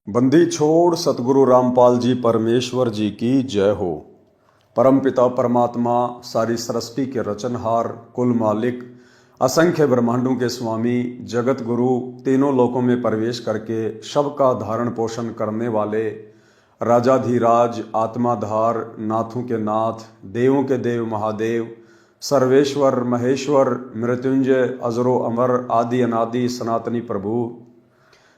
बंदी छोड़ सतगुरु रामपाल जी परमेश्वर जी की जय हो। परमपिता परमात्मा सारी सृष्टि के रचनहार, कुल मालिक, असंख्य ब्रह्मांडों के स्वामी, जगत गुरु, तीनों लोकों में प्रवेश करके सबका धारण पोषण करने वाले राजाधिराज, आत्माधार, नाथों के नाथ, देवों के देव महादेव, सर्वेश्वर महेश्वर, मृत्युंजय, अजरो अमर, आदि अनादि सनातनी प्रभु,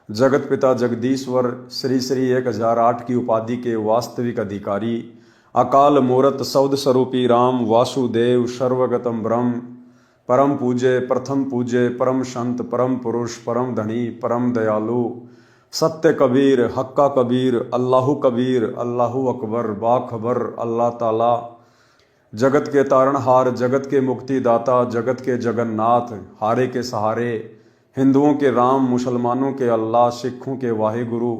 जगत पिता जगदीश्वर, श्री श्री 1008 की उपाधि के वास्तविक अधिकारी, अकाल मूरत सौद स्वरूपी राम वासुदेव, सर्वगतम ब्रह्म, परम पूज्य, प्रथम पूज्य, परम संत, परम पुरुष, परम धनी, परम दयालु, सत्य कबीर, हक्का कबीर, अल्लाहु कबीर, अल्लाहु अकबर, बाखबर अल्लाह ताला, जगत के तारणहार, जगत के मुक्तिदाता, जगत के जगन्नाथ, हारे के सहारे, हिंदुओं के राम, मुसलमानों के अल्लाह, सिखों के वाहिगुरु,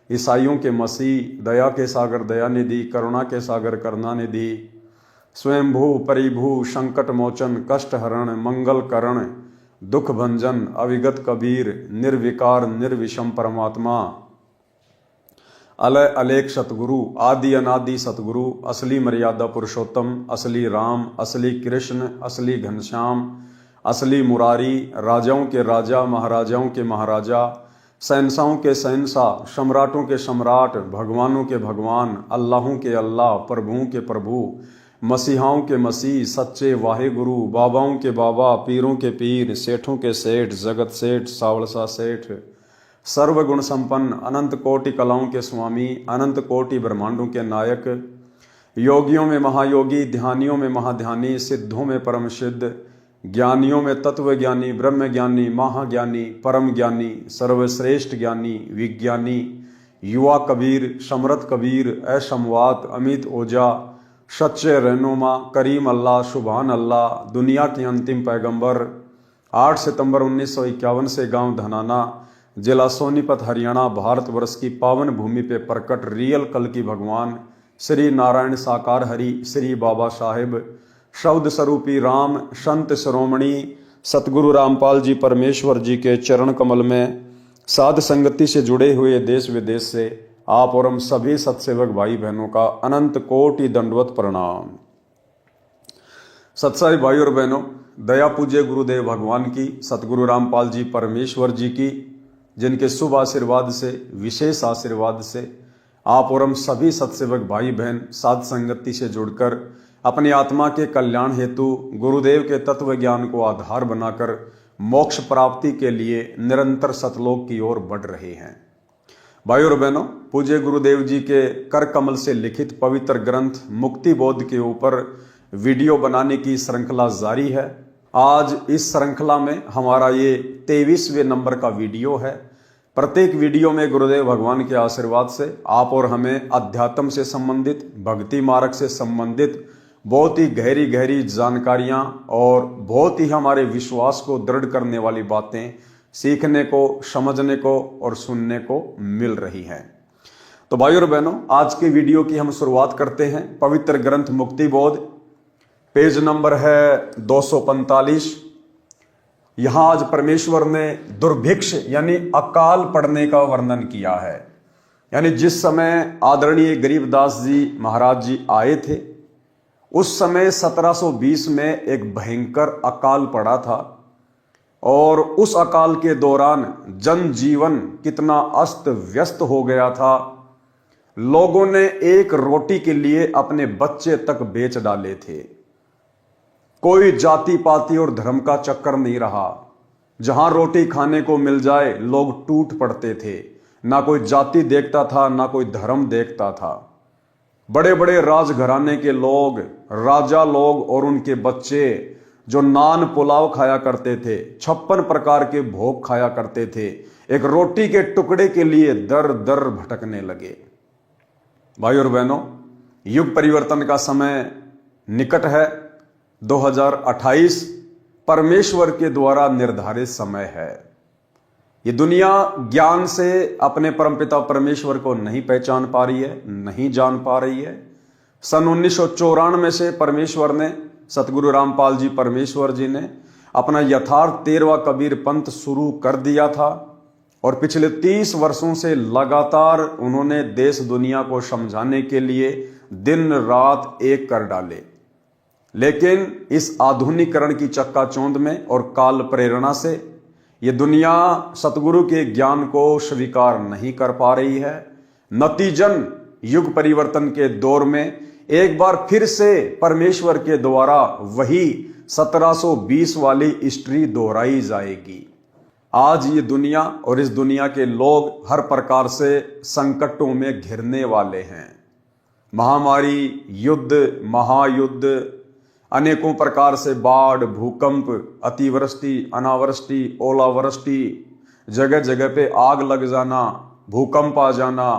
ईसाइयों के मसीह, दया के सागर दयानिधि, करुणा के सागर करुणानिधि, स्वयंभू परिभू, संकट मोचन, कष्ट हरण, मंगल करण, दुख भंजन, अविगत कबीर, निर्विकार निर्विषम परमात्मा, अलय अलेख सतगुरु, आदि अनादि सतगुरु, असली मर्यादा पुरुषोत्तम, असली राम, असली कृष्ण, असली घनश्याम, असली मुरारी, राजाओं के राजा, महाराजाओं के महाराजा, शहंशाहों के शहंशाह, सम्राटों के सम्राट, भगवानों के भगवान, अल्लाहों के अल्लाह, प्रभुओं के प्रभु, मसीहाओं के मसीह, सच्चे वाहिगुरु, बाबाओं के बाबा, पीरों के पीर, सेठों के सेठ, जगत सेठ, सावलसा सेठ, सर्वगुण संपन्न, अनंत कोटि कलाओं के स्वामी, अनंत कोटि ब्रह्मांडों के नायक, योगियों में महायोगी, ध्यानियों में महाध्यानी, सिद्धों में परम सिद्ध, ज्ञानियों में तत्व ज्ञानी, ब्रह्म ज्ञानी, महाज्ञानी, परम ज्ञानी, सर्वश्रेष्ठ ज्ञानी, विज्ञानी, युवा कबीर, समरथ कबीर, असमवात, अमित ओझा, सच्चे रहनुमा, करीम अल्लाह, सुभान अल्लाह, दुनिया के अंतिम पैगंबर, 8 सितंबर 1951 से गांव धनाना, जिला सोनीपत, हरियाणा, भारतवर्ष की पावन भूमि पे प्रकट रियल कल की भगवान श्री नारायण साकार हरि, श्री बाबा साहेब, शब्द स्वरूपी राम, संत शिरोमणि सतगुरु रामपाल जी परमेश्वर जी के चरण कमल में साध संगति से जुड़े हुए देश विदेश से आप और हम सभी सत्सेवक भाई बहनों का अनंत कोटि दंडवत प्रणाम। सत्साई भाई और बहनों, दया पूज्य गुरुदेव भगवान की, सतगुरु रामपाल जी परमेश्वर जी की, जिनके शुभ आशीर्वाद से, विशेष आशीर्वाद से आप और हम सभी सत्सेवक भाई बहन साध संगति से जुड़कर अपनी आत्मा के कल्याण हेतु गुरुदेव के तत्व ज्ञान को आधार बनाकर मोक्ष प्राप्ति के लिए निरंतर सतलोक की ओर बढ़ रहे हैं। भाई और बहनों, पूज्य गुरुदेव जी के कर कमल से लिखित पवित्र ग्रंथ मुक्ति बोध के ऊपर वीडियो बनाने की श्रृंखला जारी है। आज इस श्रृंखला में हमारा ये 23वें नंबर का वीडियो है। प्रत्येक वीडियो में गुरुदेव भगवान के आशीर्वाद से आप और हमें अध्यात्म से संबंधित, भक्ति मार्ग से संबंधित बहुत ही गहरी गहरी जानकारियां और बहुत ही हमारे विश्वास को दृढ़ करने वाली बातें सीखने को, समझने को और सुनने को मिल रही हैं। तो भाई और बहनों, आज के वीडियो की हम शुरुआत करते हैं। पवित्र ग्रंथ मुक्ति बोध, पेज नंबर है 245। यहां आज परमेश्वर ने दुर्भिक्ष यानी अकाल पड़ने का वर्णन किया है। यानी जिस समय आदरणीय गरीबदास जी महाराज जी आए थे, उस समय 1720 में एक भयंकर अकाल पड़ा था और उस अकाल के दौरान जनजीवन कितना अस्त व्यस्त हो गया था। लोगों ने एक रोटी के लिए अपने बच्चे तक बेच डाले थे। कोई जाति पाति और धर्म का चक्कर नहीं रहा। जहां रोटी खाने को मिल जाए लोग टूट पड़ते थे। ना कोई जाति देखता था, ना कोई धर्म देखता था। बड़े बड़े राजघराने के लोग, राजा लोग और उनके बच्चे जो नान पुलाव खाया करते थे, 56 प्रकार के भोग खाया करते थे, एक रोटी के टुकड़े के लिए दर दर भटकने लगे। भाई और बहनों, युग परिवर्तन का समय निकट है। 2028 परमेश्वर के द्वारा निर्धारित समय है। ये दुनिया ज्ञान से अपने परमपिता परमेश्वर को नहीं पहचान पा रही है, नहीं जान पा रही है। सन 1994 से परमेश्वर ने, सतगुरु रामपाल जी परमेश्वर जी ने अपना यथार्थ 13वां कबीर पंथ शुरू कर दिया था और पिछले 30 वर्षों से लगातार उन्होंने देश दुनिया को समझाने के लिए दिन रात एक कर डाले। लेकिन इस आधुनिकीकरण की चक्काचौंध में और काल प्रेरणा से ये दुनिया सतगुरु के ज्ञान को स्वीकार नहीं कर पा रही है। नतीजन युग परिवर्तन के दौर में एक बार फिर से परमेश्वर के द्वारा वही 1720 वाली हिस्ट्री दोहराई जाएगी। आज ये दुनिया और इस दुनिया के लोग हर प्रकार से संकटों में घिरने वाले हैं। महामारी, युद्ध, महायुद्ध, अनेकों प्रकार से बाढ़, भूकंप, अतिवृष्टि, अनावृष्टि, ओलावृष्टि, जगह जगह पे आग लग जाना, भूकंप आ जाना,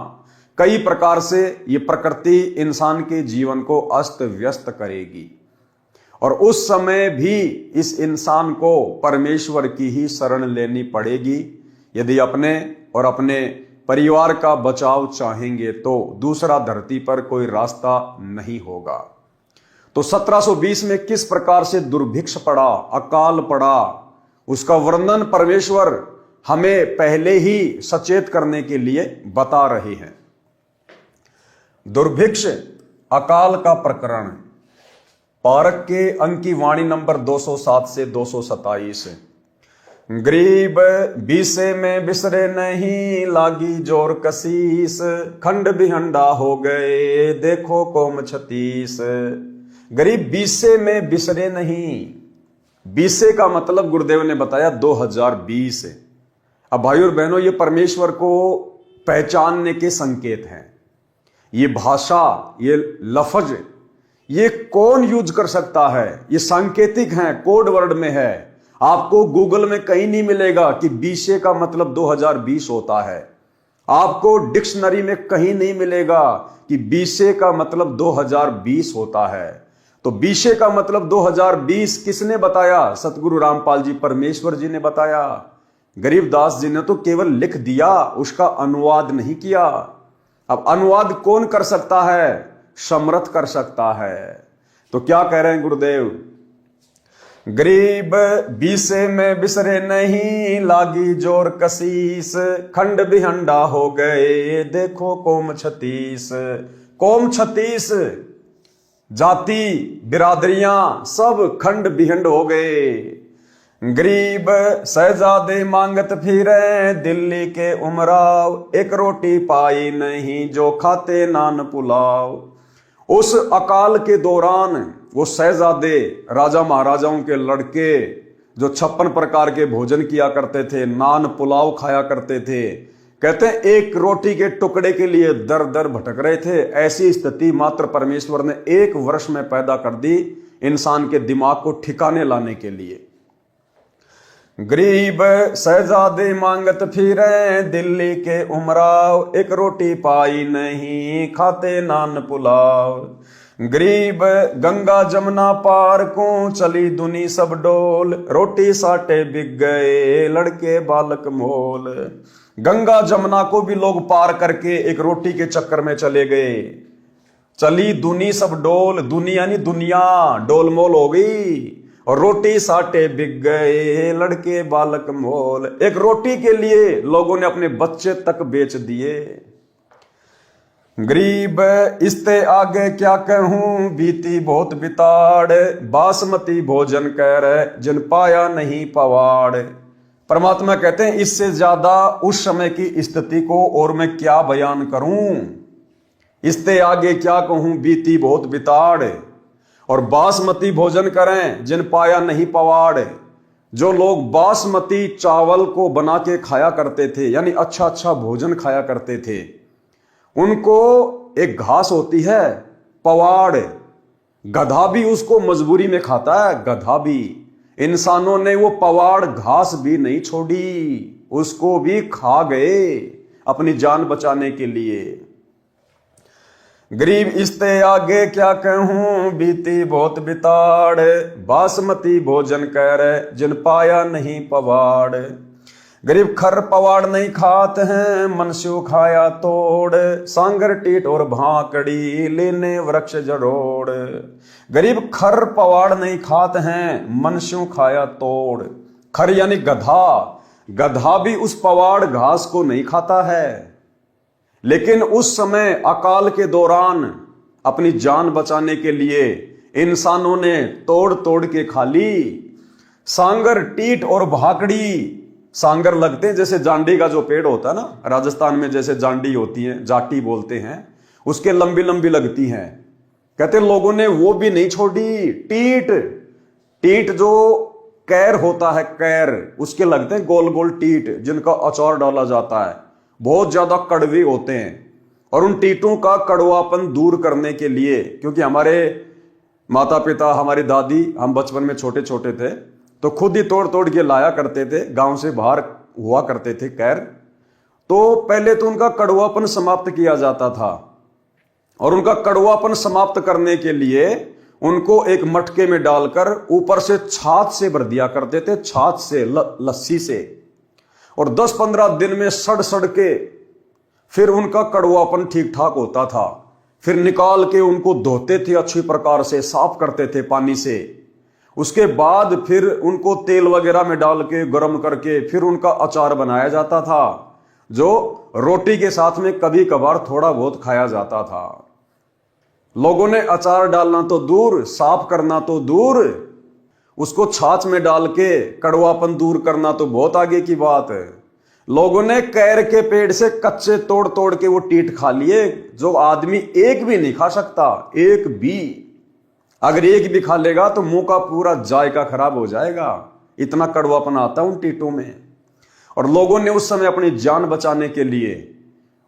कई प्रकार से ये प्रकृति इंसान के जीवन को अस्त व्यस्त करेगी। और उस समय भी इस इंसान को परमेश्वर की ही शरण लेनी पड़ेगी। यदि अपने और अपने परिवार का बचाव चाहेंगे तो दूसरा धरती पर कोई रास्ता नहीं होगा। तो 1720 में किस प्रकार से दुर्भिक्ष पड़ा, अकाल पड़ा, उसका वर्णन परमेश्वर हमें पहले ही सचेत करने के लिए बता रहे हैं। दुर्भिक्ष अकाल का प्रकरण पारक के अंक की वाणी नंबर 207 से 227। गरीब बीसे में बिसरे नहीं, लागी जोर कसीस, खंड बिहंडा हो गए देखो कोम 36। गरीब बीसे में बिसरे नहीं। बीसे का मतलब गुरुदेव ने बताया 2020। अब भाई और बहनों, ये परमेश्वर को पहचानने के संकेत हैं। ये भाषा, ये लफ्ज, ये कौन यूज कर सकता है? ये सांकेतिक है, कोड वर्ड में है। आपको गूगल में कहीं नहीं मिलेगा कि बीसे का मतलब 2020 होता है। आपको डिक्शनरी में कहीं नहीं मिलेगा कि बीसे का मतलब 2020 होता है। तो बीसे का मतलब 2020 किसने बताया? सतगुरु रामपाल जी परमेश्वर जी ने बताया। गरीबदास जी ने तो केवल लिख दिया, उसका अनुवाद नहीं किया। अब अनुवाद कौन कर सकता है? समर्थ कर सकता है। तो क्या कह रहे हैं गुरुदेव? गरीब बीसे में बिसरे नहीं, लागी जोर कसीस, खंड बिहंडा हो गए देखो कोम 36। कोम 36 जाति बिरादरियां सब खंड बिहंड हो गए। गरीब शहजादे मांगत फिरे दिल्ली के उमराव, एक रोटी पाई नहीं जो खाते नान पुलाव। उस अकाल के दौरान वो शहजादे, राजा महाराजाओं के लड़के जो 56 प्रकार के भोजन किया करते थे, नान पुलाव खाया करते थे, कहते हैं एक रोटी के टुकड़े के लिए दर दर भटक रहे थे। ऐसी स्थिति मात्र परमेश्वर ने 1 वर्ष में पैदा कर दी इंसान के दिमाग को ठिकाने लाने के लिए। गरीब शहजादे मांगत फिरे दिल्ली के उमराव, एक रोटी पाई नहीं खाते नान पुलाव। गरीब गंगा जमुना पार को चली दुनी सब डोल, रोटी साटे बिक गए लड़के बालक मोल। गंगा जमुना को भी लोग पार करके एक रोटी के चक्कर में चले गए। चली दुनी सब डोल, दुनी यानी दुनिया डोलमोल हो गई, और रोटी साटे बिक गए लड़के बालक मोल। एक रोटी के लिए लोगों ने अपने बच्चे तक बेच दिए। गरीब इसते आगे क्या कहूं, बीती बहुत बिताड़, बासमती भोजन कर जिन पाया नहीं पवाड़। परमात्मा कहते हैं इससे ज्यादा उस समय की स्थिति को और मैं क्या बयान करूं। इसते आगे क्या कहूं, बीती बहुत बिताड़, और बासमती भोजन करें जिन पाया नहीं पवाड़। जो लोग बासमती चावल को बना के खाया करते थे, यानी अच्छा अच्छा भोजन खाया करते थे, उनको एक घास होती है पवाड़। गधा भी उसको मजबूरी में खाता है, गधा भी। इंसानों ने वो पवाड़ घास भी नहीं छोड़ी, उसको भी खा गए अपनी जान बचाने के लिए। गरीब इसते आगे क्या कहूं, बीती बहुत बिताड़, बासमती भोजन कर जिन पाया नहीं पवाड़। गरीब खर पवाड़ नहीं खाते हैं, मनस्यु खाया तोड़, सांगर टीट और भाकड़ी लेने वृक्ष जड़ोड़। गरीब खर पवाड़ नहीं खाते हैं, मनस्यु खाया तोड़। खर यानी गधा, गधा भी उस पवाड़ घास को नहीं खाता है। लेकिन उस समय अकाल के दौरान अपनी जान बचाने के लिए इंसानों ने तोड़ तोड़ के खा ली। सांगर, टीट और भाकड़ी। सांगर लगते हैं जैसे जांडी का जो पेड़ होता है ना, राजस्थान में जैसे जांडी होती है, जाटी बोलते हैं, उसके लंबी लंबी लगती हैं। कहते लोगों ने वो भी नहीं छोड़ी। टीट, टीट जो कैर होता है, कैर, उसके लगते हैं गोल गोल टीट, जिनका अचार डाला जाता है। बहुत ज्यादा कड़वे होते हैं और उन टीटों का कड़वापन दूर करने के लिए, क्योंकि हमारे माता पिता, हमारी दादी, हम बचपन में छोटे छोटे थे तो खुद ही तोड़ तोड़ के लाया करते थे, गांव से बाहर हुआ करते थे कैर। तो पहले तो उनका कड़वापन समाप्त किया जाता था और उनका कड़वापन समाप्त करने के लिए उनको एक मटके में डालकर ऊपर से छाछ से भर दिया करते थे, छाछ से, लस्सी से, और 10-15 दिन में सड़ सड़ के फिर उनका कड़वापन ठीक ठाक होता था। फिर निकाल के उनको धोते थे, अच्छी प्रकार से साफ करते थे पानी से। उसके बाद फिर उनको तेल वगैरह में डाल के गर्म करके फिर उनका अचार बनाया जाता था, जो रोटी के साथ में कभी कभार थोड़ा बहुत खाया जाता था। लोगों ने अचार डालना तो दूर, साफ करना तो दूर, उसको छाछ में डाल के कड़वापन दूर करना तो बहुत आगे की बात है। लोगों ने कैर के पेड़ से कच्चे तोड़ तोड़ के वो टीट खा लिए, जो आदमी एक भी नहीं खा सकता, एक भी। अगर एक भी खा लेगा तो मुंह का पूरा जायका खराब हो जाएगा, इतना कड़वापन आता है उन टीटों में। और लोगों ने उस समय अपनी जान बचाने के लिए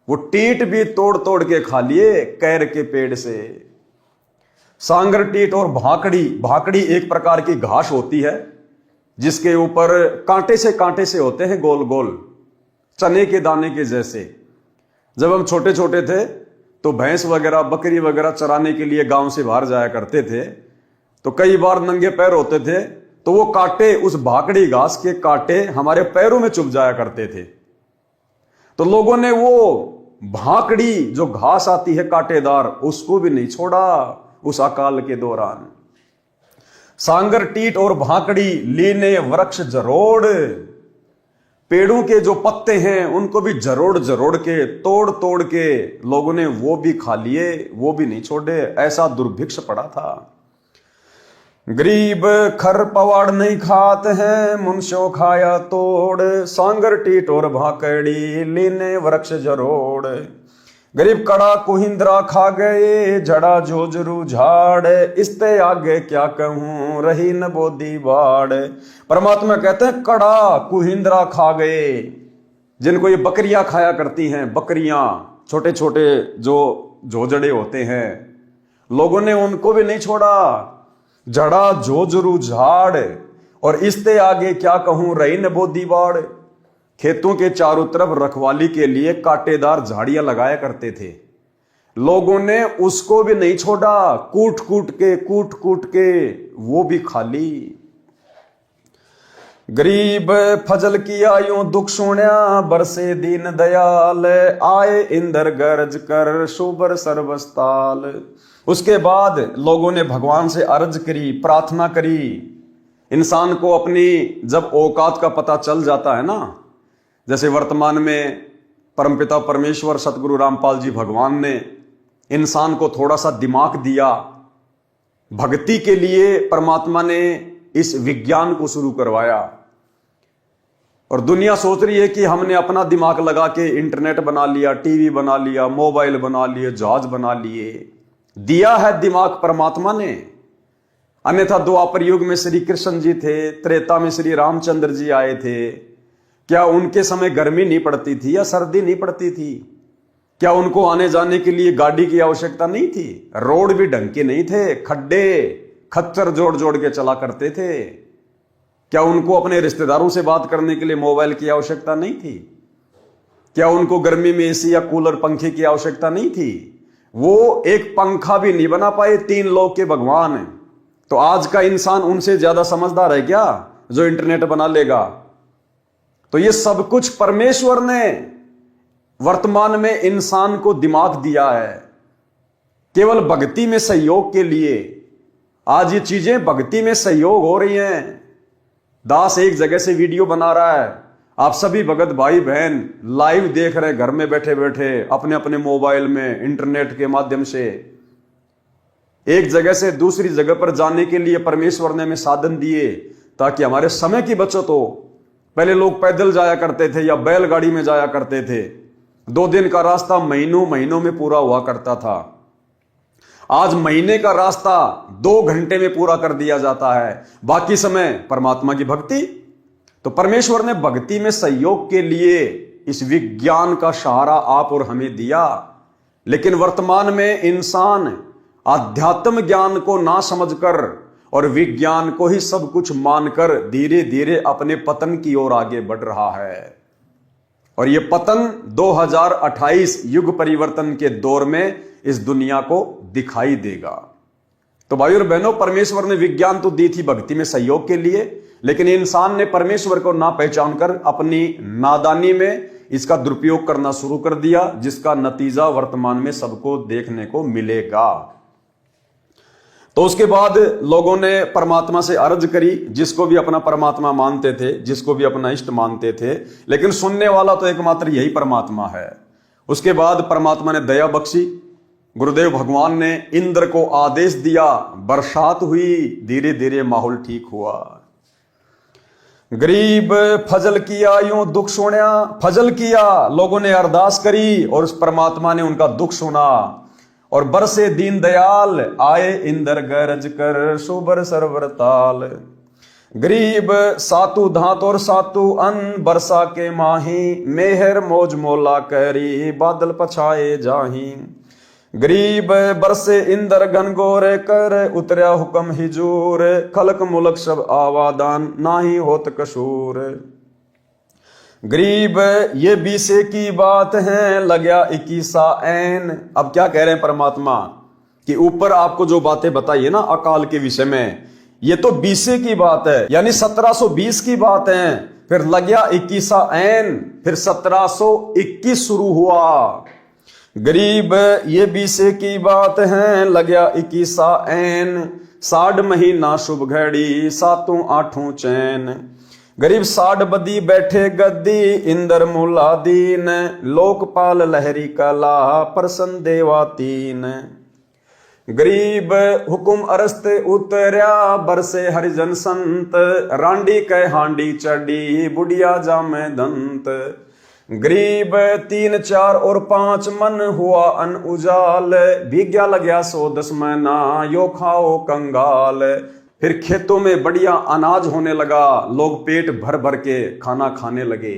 वो टीट भी तोड़ तोड़ के खा लिए कैर के पेड़ से। सांगर, टीट और भाकड़ी। भाकड़ी एक प्रकार की घास होती है जिसके ऊपर कांटे से होते हैं, गोल गोल चने के दाने के जैसे। जब हम छोटे छोटे थे तो भैंस वगैरह, बकरी वगैरह चराने के लिए गांव से बाहर जाया करते थे, तो कई बार नंगे पैर होते थे तो वो कांटे, उस भाकड़ी घास के कांटे हमारे पैरों में चुभ जाया करते थे। तो लोगों ने वो भाकड़ी जो घास आती है कांटेदार, उसको भी नहीं छोड़ा उस अकाल के दौरान। सांगर, टीट और भाकड़ी लीने वृक्ष जरोड़। पेड़ों के जो पत्ते हैं उनको भी जरोड़ जरोड़ के, तोड़ तोड़ के लोगों ने वो भी खा लिए, वो भी नहीं छोड़े। ऐसा दुर्भिक्ष पड़ा था। गरीब खर पवाड़ नहीं खाते हैं, मुनशो खाया तोड़। सांगर, टीट और भाकड़ी लीने वृक्ष जरोड़। गरीब कड़ा कुहिंद्रा खा गए, जड़ा जोजरू झाड़। इसते आगे क्या कहूं, रही न बोदी बाड़। परमात्मा कहते हैं कड़ा कुहिंद्रा खा गए, जिनको ये बकरियां खाया करती हैं, बकरियां, छोटे छोटे जो जोजड़े होते हैं, लोगों ने उनको भी नहीं छोड़ा। जड़ा जोजरू झाड़ और इसते आगे क्या कहूं, रही न बोदी बाड़। खेतों के चारों तरफ रखवाली के लिए कांटेदार झाड़ियां लगाया करते थे, लोगों ने उसको भी नहीं छोड़ा। कूट कूट के वो भी खा ली। गरीब फजल किया यूं दुख सुण्या, बरसे दीन दयाल। आए इंदर गरज कर, शुबर सर्वस्ताल। उसके बाद लोगों ने भगवान से अर्ज करी, प्रार्थना करी। इंसान को अपनी जब औकात का पता चल जाता है ना, जैसे वर्तमान में परमपिता परमेश्वर सतगुरु रामपाल जी भगवान ने इंसान को थोड़ा सा दिमाग दिया, भक्ति के लिए परमात्मा ने इस विज्ञान को शुरू करवाया। और दुनिया सोच रही है कि हमने अपना दिमाग लगा के इंटरनेट बना लिया, टीवी बना लिया, मोबाइल बना लिए, जहाज बना लिए। दिया है दिमाग परमात्मा ने। अन्यथा द्वापर युग में श्री कृष्ण जी थे, त्रेता में श्री रामचंद्र जी आए थे। क्या उनके समय गर्मी नहीं पड़ती थी या सर्दी नहीं पड़ती थी? क्या उनको आने जाने के लिए गाड़ी की आवश्यकता नहीं थी? रोड भी ढंग के नहीं थे, खड्डे खच्चर जोड़ जोड़ के चला करते थे। क्या उनको अपने रिश्तेदारों से बात करने के लिए मोबाइल की आवश्यकता नहीं थी? क्या उनको गर्मी में एसी या कूलर, पंखे की आवश्यकता नहीं थी? वो एक पंखा भी नहीं बना पाए, 3 लोक के भगवान हैं। तो आज का इंसान उनसे ज्यादा समझदार है क्या, जो इंटरनेट बना लेगा? तो ये सब कुछ परमेश्वर ने वर्तमान में इंसान को दिमाग दिया है, केवल भक्ति में सहयोग के लिए। आज ये चीजें भक्ति में सहयोग हो रही हैं। दास एक जगह से वीडियो बना रहा है, आप सभी भगत भाई बहन लाइव देख रहे घर में बैठे बैठे अपने अपने मोबाइल में इंटरनेट के माध्यम से। एक जगह से दूसरी जगह पर जाने के लिए परमेश्वर ने हमें साधन दिए ताकि हमारे समय की बचत हो। पहले लोग पैदल जाया करते थे या बैलगाड़ी में जाया करते थे। 2 दिन का रास्ता महीनों महीनों में पूरा हुआ करता था। आज महीने का रास्ता 2 घंटे में पूरा कर दिया जाता है। बाकी समय परमात्मा की भक्ति। तो परमेश्वर ने भक्ति में सहयोग के लिए इस विज्ञान का सहारा आप और हमें दिया। लेकिन वर्तमान में इंसान आध्यात्म ज्ञान को ना समझकर और विज्ञान को ही सब कुछ मानकर धीरे धीरे अपने पतन की ओर आगे बढ़ रहा है। और यह पतन 2028 युग परिवर्तन के दौर में इस दुनिया को दिखाई देगा। तो भाइयों और बहनों, परमेश्वर ने विज्ञान तो दी थी भक्ति में सहयोग के लिए, लेकिन इंसान ने परमेश्वर को ना पहचान कर अपनी नादानी में इसका दुरुपयोग करना शुरू कर दिया, जिसका नतीजा वर्तमान में सबको देखने को मिलेगा। तो उसके बाद लोगों ने परमात्मा से अर्ज करी, जिसको भी अपना परमात्मा मानते थे, जिसको भी अपना इष्ट मानते थे, लेकिन सुनने वाला तो एकमात्र यही परमात्मा है। उसके बाद परमात्मा ने दया बख्शी। गुरुदेव भगवान ने इंद्र को आदेश दिया, बरसात हुई, धीरे धीरे माहौल ठीक हुआ। गरीब फजल किया यूं दुख सुना, फजल किया, लोगों ने अरदास करी और उस परमात्मा ने उनका दुख सुना। और बरसे दीन दयाल, आए इंद्र गरज कर सुबर सरवर ताल। गरीब सातु धात और सातु अन्न, बरसा के माही, मेहर मौज मोला करी, बादल पछाए जाही। गरीब बरसे इंद्र घनघोर कर, उतरया हुक्म हिजूर, खलक मुलक सब आवादान, नाही होत कसूर। गरीब ये बीसे की बात है, लगया 21 ऐन। अब क्या कह रहे हैं परमात्मा कि ऊपर आपको जो बातें बताई है ना अकाल के विषय में, ये तो बीसे की बात है, यानी 1720 की बात है। फिर लगया 21 ऐन, फिर 1721 शुरू हुआ। गरीब ये बीसे की बात है, लगया 21 ऐन, 60 महीना शुभ घड़ी, 7 8 चैन। गरीब 60 बदी बैठे गद्दी, इंद्र मूला दीन, लोकपाल लहरी कला, प्रसन्न देवा तीन। गरीब हुकुम अरस्त उतरया, बरसे हरिजन संत, रांडी कै हांडी चढ़ी, बुढ़िया जामे दंत। गरीब 3 4 और 5 मन, हुआ अन उजाल, भीग्या लगया 110 महीना, यो खाओ कंगाल। फिर खेतों में बढ़िया अनाज होने लगा, लोग पेट भर भर के खाना खाने लगे।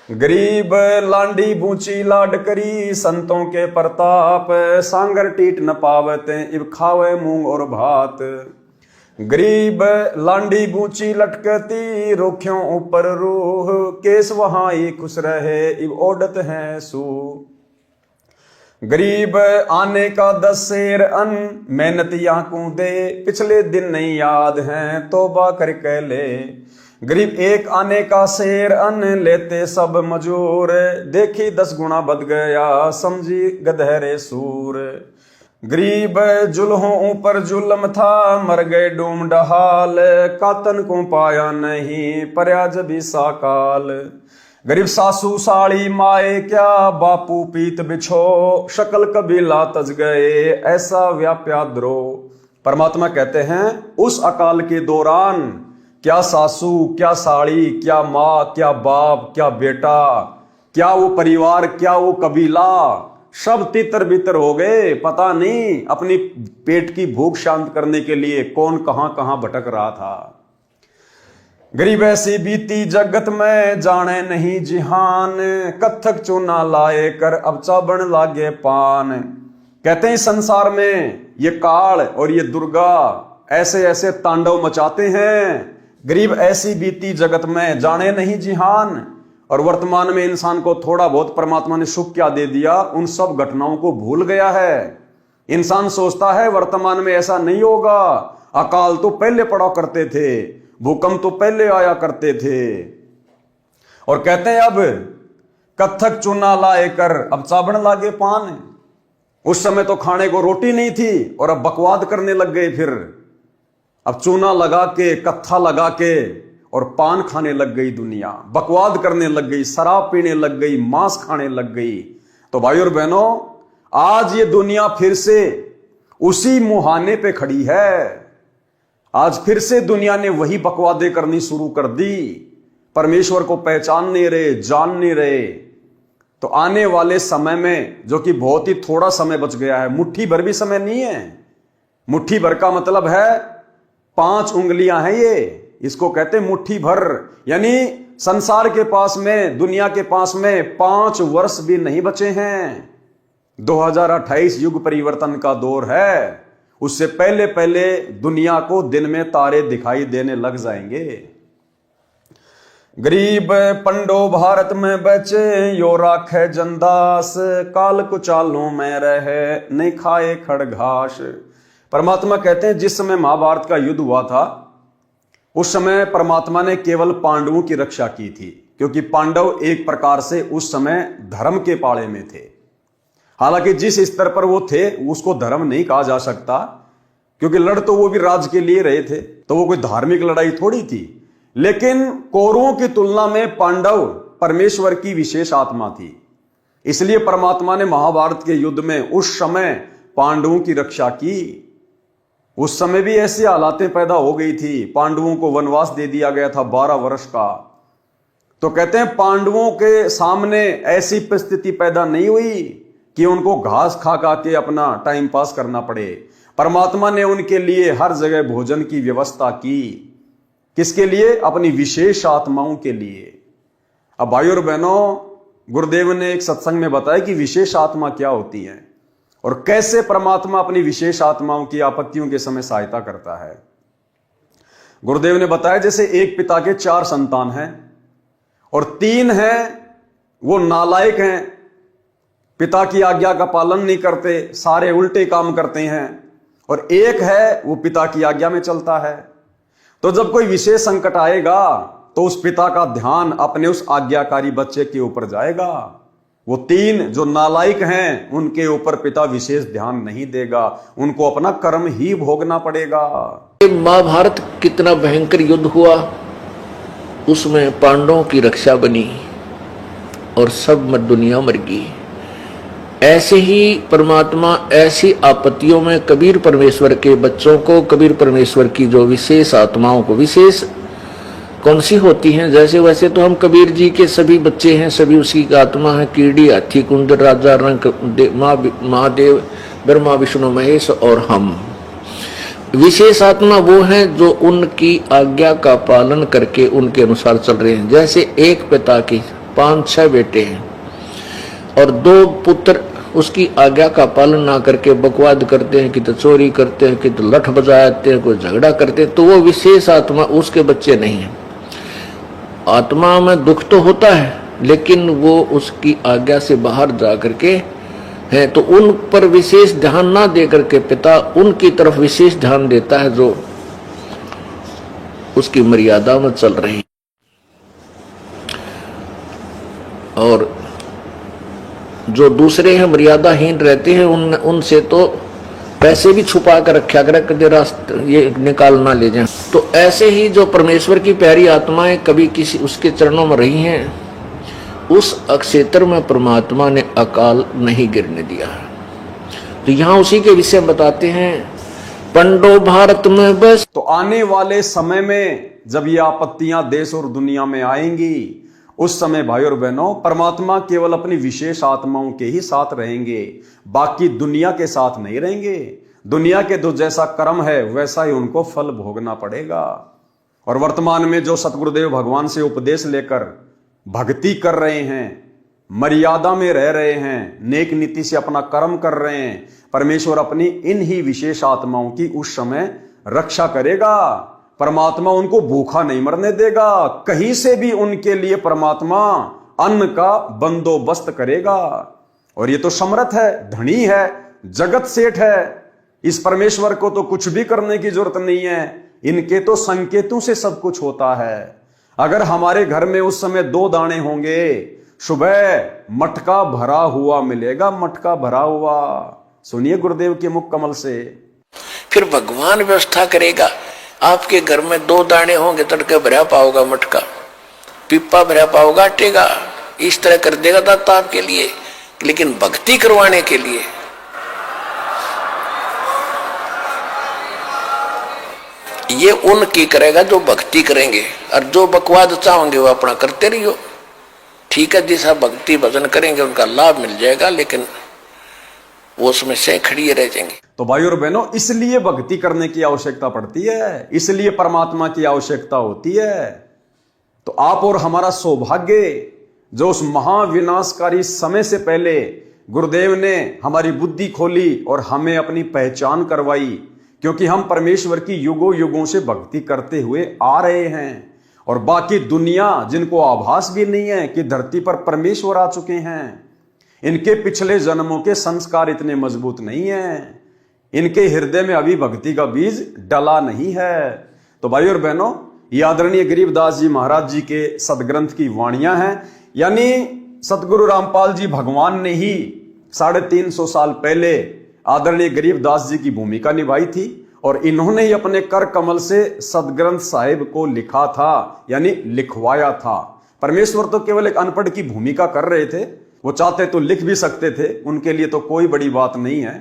गरीब लांडी बूची लाड करी, संतों के प्रताप, सांगर टीट न पावते, इब खावे मूंग और भात। गरीब लांडी बूची लटकती, रोखियों ऊपर रूह, केस वहां ही खुश रहे, इब ओडत है सू। गरीब आने का 10 शेर अन्न, मेहनत याकू दे, पिछले दिन नहीं याद हैं, तौबा करके ले। गरीब 1 आने का शेर अन्न, लेते सब मजूर, देखी 10 गुना बद गया, समझी गधेरे सूर। गरीब जुल्हों ऊपर जुल्म था, मर गए डूम डहाल, कातन को पाया नहीं, पर्या जबी साकाल। गरीब सासू साड़ी माए क्या, बापू पीत बिछो, शकल कबीला तज गए, ऐसा व्याप्या द्रो। परमात्मा कहते हैं उस अकाल के दौरान क्या सासू, क्या साड़ी, क्या माँ, क्या बाप, क्या बेटा, क्या वो परिवार, क्या वो कबीला, सब तितर बितर हो गए। पता नहीं अपनी पेट की भूख शांत करने के लिए कौन कहां कहां भटक रहा था। गरीब ऐसी बीती जगत में, जाने नहीं जिहान, कत्थक चूना लाए कर, अब चाबण लागे पान। कहते हैं संसार में ये काल और ये दुर्गा ऐसे ऐसे तांडव मचाते हैं। गरीब ऐसी बीती जगत में, जाने नहीं जिहान। और वर्तमान में इंसान को थोड़ा बहुत परमात्मा ने सुख क्या दे दिया, उन सब घटनाओं को भूल गया है। इंसान सोचता है वर्तमान में ऐसा नहीं होगा, अकाल तो पहले पड़ा करते थे, भूकंप तो पहले आया करते थे। और कहते हैं अब कत्थक चूना लाए कर, अब चाबण लागे पान। उस समय तो खाने को रोटी नहीं थी और अब बकवाद करने लग गए। फिर अब चूना लगा के, कत्था लगा के और पान खाने लग गई दुनिया, बकवाद करने लग गई, शराब पीने लग गई, मांस खाने लग गई। तो भाई और बहनों, आज ये दुनिया फिर से उसी मुहाने पे खड़ी है। आज फिर से दुनिया ने वही बकवादें करनी शुरू कर दी, परमेश्वर को पहचान नहीं रहे, जान नहीं रहे। तो आने वाले समय में, जो कि बहुत ही थोड़ा समय बच गया है, मुट्ठी भर भी समय नहीं है, मुट्ठी भर का मतलब है 5 उंगलियां हैं ये, इसको कहते हैं मुट्ठी भर। यानी संसार के पास में, दुनिया के पास में 5 वर्ष भी नहीं बचे हैं। 2028 युग परिवर्तन का दौर है, उससे पहले पहले दुनिया को दिन में तारे दिखाई देने लग जाएंगे। गरीब पंडो भारत में बचे, यो राखे जनदास, काल कुचालों में रहे, नहीं खाए खड़घास। परमात्मा कहते हैं जिस समय महाभारत का युद्ध हुआ था, उस समय परमात्मा ने केवल पांडवों की रक्षा की थी, क्योंकि पांडव एक प्रकार से उस समय धर्म के पाले में थे। हालांकि जिस स्तर पर वो थे उसको धर्म नहीं कहा जा सकता, क्योंकि लड़ तो वो भी राज के लिए रहे थे, तो वो कोई धार्मिक लड़ाई थोड़ी थी। लेकिन कौरवों की तुलना में पांडव परमेश्वर की विशेष आत्मा थी, इसलिए परमात्मा ने महाभारत के युद्ध में उस समय पांडवों की रक्षा की। उस समय भी ऐसी हालातें पैदा हो गई थी, पांडवों को वनवास दे दिया गया था 12 वर्ष का। तो कहते हैं पांडवों के सामने ऐसी परिस्थिति पैदा नहीं हुई कि उनको घास खा खा के अपना टाइम पास करना पड़े। परमात्मा ने उनके लिए हर जगह भोजन की व्यवस्था की। किसके लिए? अपनी विशेष आत्माओं के लिए। अब भाई और बहनों, गुरुदेव ने एक सत्संग में बताया कि विशेष आत्मा क्या होती है और कैसे परमात्मा अपनी विशेष आत्माओं की आपत्तियों के समय सहायता करता है। गुरुदेव ने बताया जैसे एक पिता के 4 संतान हैं और 3 हैं वो नालायक हैं, पिता की आज्ञा का पालन नहीं करते, सारे उल्टे काम करते हैं, और एक है वो पिता की आज्ञा में चलता है। तो जब कोई विशेष संकट आएगा तो उस पिता का ध्यान अपने उस आज्ञाकारी बच्चे के ऊपर जाएगा। वो 3 जो नालायक हैं उनके ऊपर पिता विशेष ध्यान नहीं देगा, उनको अपना कर्म ही भोगना पड़ेगा। महाभारत कितना भयंकर युद्ध हुआ, उसमें पांडवों की रक्षा बनी और सब दुनिया मर गई। ऐसे ही परमात्मा ऐसी आपत्तियों में कबीर परमेश्वर के बच्चों को, कबीर परमेश्वर की जो विशेष आत्माओं को, विशेष कौन सी होती हैं, जैसे वैसे तो हम कबीर जी के सभी बच्चे हैं, सभी उसी की आत्मा है। कीड़ी, हाथी, कुंदर, राजा, रंग, महादेव, ब्रह्मा, विष्णु, महेश और हम। विशेष आत्मा वो हैं जो उनकी आज्ञा का पालन करके उनके अनुसार चल रहे हैं। जैसे एक पिता की 5-6 बेटे हैं और 2 पुत्र उसकी आज्ञा का पालन ना करके बकवाद करते हैं, कि तो चोरी करते हैं, कि तो लठ बजाते हैं, कोई झगड़ा करते हैं, तो वो विशेष आत्मा उसके बच्चे नहीं है। आत्मा में दुख तो होता है लेकिन वो उसकी आज्ञा से बाहर जा करके है, तो उन पर विशेष ध्यान ना दे करके पिता उनकी तरफ विशेष ध्यान देता है जो उसकी मर्यादा में चल रहे हैं। और जो दूसरे हैं मर्यादाहीन रहते हैं, उनसे तो पैसे भी छुपा कर रखा कर रास्ते ये निकाल ना ले जाए। तो ऐसे ही जो परमेश्वर की प्यारी आत्माएं कभी किसी उसके चरणों में रही हैं, उस क्षेत्र में परमात्मा ने अकाल नहीं गिरने दिया। तो यहाँ उसी के विषय बताते हैं, पंडो भारत में बस। तो आने वाले समय में जब ये आपत्तियां देश और दुनिया में आएंगी, उस समय भाई और बहनों परमात्मा केवल अपनी विशेष आत्माओं के ही साथ रहेंगे, बाकी दुनिया के साथ नहीं रहेंगे। दुनिया के जो जैसा कर्म है वैसा ही उनको फल भोगना पड़ेगा। और वर्तमान में जो सतगुरुदेव भगवान से उपदेश लेकर भक्ति कर रहे हैं, मर्यादा में रह रहे हैं, नेक नीति से अपना कर्म कर रहे हैं, परमेश्वर अपनी इन ही विशेष आत्माओं की उस समय रक्षा करेगा। परमात्मा उनको भूखा नहीं मरने देगा, कहीं से भी उनके लिए परमात्मा अन्न का बंदोबस्त करेगा। और ये तो समर्थ है, धनी है, जगत सेठ है, इस परमेश्वर को तो कुछ भी करने की जरूरत नहीं है, इनके तो संकेतों से सब कुछ होता है। अगर हमारे घर में उस समय 2 दाने होंगे, सुबह मटका भरा हुआ मिलेगा, मटका भरा हुआ। सुनिए गुरुदेव के मुख कमल से। फिर भगवान व्यवस्था करेगा। आपके घर में 2 दाने होंगे, तड़के भरा पाओगा मटका, पिप्पा भरा पाओगा आटे का, इस तरह कर देगा दाता आपके लिए। लेकिन भक्ति करवाने के लिए ये उनकी करेगा जो भक्ति करेंगे, और जो बकवाद चाहोगे वो अपना करते रहियो। ठीक है, जैसा भक्ति भजन करेंगे उनका लाभ मिल जाएगा, लेकिन वो उसमें से खड़ी रह जाएंगे। तो भाई और बहनों, इसलिए भक्ति करने की आवश्यकता पड़ती है, इसलिए परमात्मा की आवश्यकता होती है। तो आप और हमारा सौभाग्य जो उस महाविनाशकारी समय से पहले गुरुदेव ने हमारी बुद्धि खोली और हमें अपनी पहचान करवाई, क्योंकि हम परमेश्वर की युगों युगों से भक्ति करते हुए आ रहे हैं। और बाकी दुनिया जिनको आभास भी नहीं है कि धरती पर परमेश्वर आ चुके हैं, इनके पिछले जन्मों के संस्कार इतने मजबूत नहीं हैं, इनके हृदय में अभी भक्ति का बीज डला नहीं है। तो भाई और बहनों, ये आदरणीय गरीबदास जी महाराज जी के सदग्रंथ की वाणियां हैं, यानी सतगुरु रामपाल जी भगवान ने ही 350 साल पहले आदरणीय गरीबदास जी की भूमिका निभाई थी, और इन्होंने ही अपने कर कमल से सदग्रंथ साहिब को लिखा था, यानी लिखवाया था। परमेश्वर तो केवल एक अनपढ़ की भूमिका कर रहे थे, वो चाहते तो लिख भी सकते थे, उनके लिए तो कोई बड़ी बात नहीं है।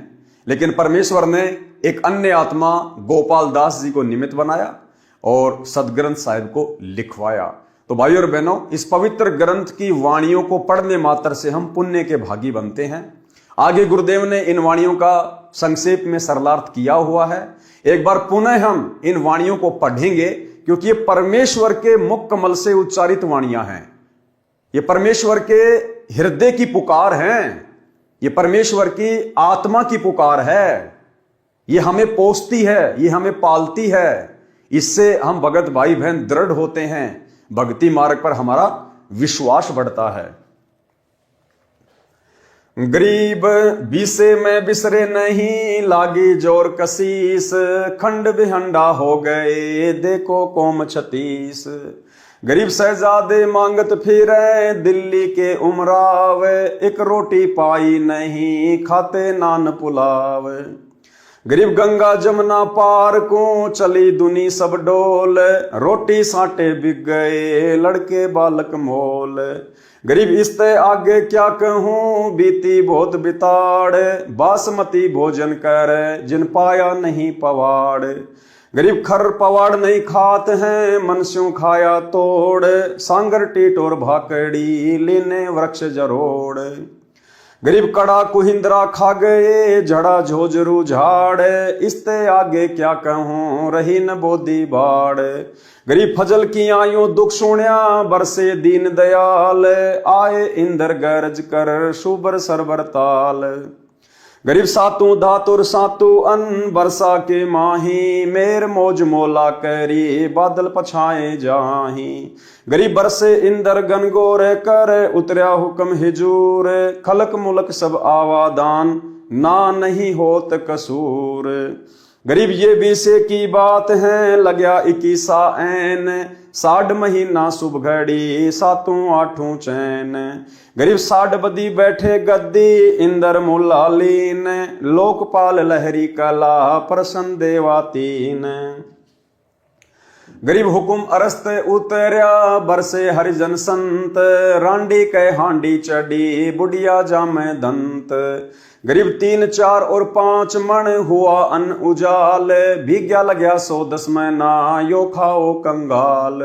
लेकिन परमेश्वर ने एक अन्य आत्मा गोपाल दास जी को निमित्त बनाया और सदग्रंथ साहिब को लिखवाया। तो भाई और बहनों, इस पवित्र ग्रंथ की वाणियों को पढ़ने मात्र से हम पुण्य के भागी बनते हैं। आगे गुरुदेव ने इन वाणियों का संक्षेप में सरलार्थ किया हुआ है। एक बार पुनः हम इन वाणियों को पढ़ेंगे, क्योंकि ये परमेश्वर के मुख कमल से उच्चारित वाणियां हैं, ये परमेश्वर के हृदय की पुकार हैं, ये परमेश्वर की आत्मा की पुकार है, ये हमें पोसती है, ये हमें पालती है। इससे हम भगत भाई बहन दृढ़ होते हैं, भक्ति मार्ग पर हमारा विश्वास बढ़ता है। गरीब बीसे में बिसरे नहीं, लागी जोर कसीस, खंड बिहंडा हो गए देखो कोम 36। गरीब शहजादे मांगत फिरे दिल्ली के उमराव, एक रोटी पाई नहीं खाते नान पुलाव। गरीब गंगा जमुना पार को चली दुनी सब डोल, रोटी साटे बिक गए लड़के बालक मोल। गरीब इसते आगे क्या कहूं बीती बहुत बिताड़, बासमती भोजन कर जिन पाया नहीं पवाड़। गरीब खर पवाड़ नहीं खात हैं मनस्यों खाया तोड़, सांगर टीट और भाकड़ी लीने वृक्ष जरोड़। गरीब कड़ा कुहिंद्रा खा गए झड़ा झोजरू झाड़, इसते आगे क्या कहूं रही न बोधी बाड़। गरीब फजल की आयों दुख सुण्या बरसे दीन दयाल, आए इंदर गरज कर शुबर सरबर ताल। गरीब सातु धातुर सातु अन्न बरसा के माही, मेर मौज मोला करी बादल पछाए जाही। गरीब बरसे इंदर गनगोर कर उतरया हुक्म हिजूर, खलक मुलक सब आवादान ना नहीं होत कसूर। गरीब ये बीसे की बात है लग्या 21 ऐन, 60 महीना शुभ घड़ी सातों आठों चैन। गरीब 60 बदी बैठे गद्दी इंदर मुलालीन, लोकपाल लहरी कला प्रसन्न देवातीन। गरीब हुकुम अरस्त उतरया बरसे हरिजन संत, रांडी कै हांडी चढ़ी बुढ़िया जामे दंत। गरीब 3, 4 और 5 मण हुआ अन्न उजाल, भीग्या लग्या 110 महीना यो खाओ कंगाल।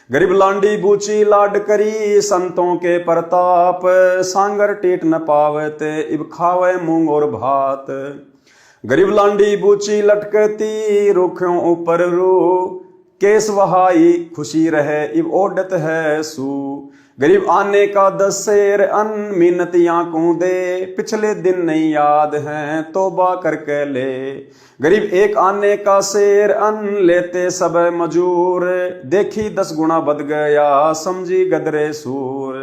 गरीब लांडी बूची लाड करी संतों के प्रताप, सांगर टीट न पावते इब खावे मूंग और भात। गरीब लांडी बूची लटकती रुखों ऊपर रू, केस वहाई खुशी रहे इब ओडत है सू। गरीब आने का 10 शेर अन्न मिन्नतियां कूदे, पिछले दिन नहीं याद हैं तौबा करके ले। गरीब 1 आने का शेर अन्न लेते सब मजूर, देखी 10 गुना बद गया समझी गदरे सूर।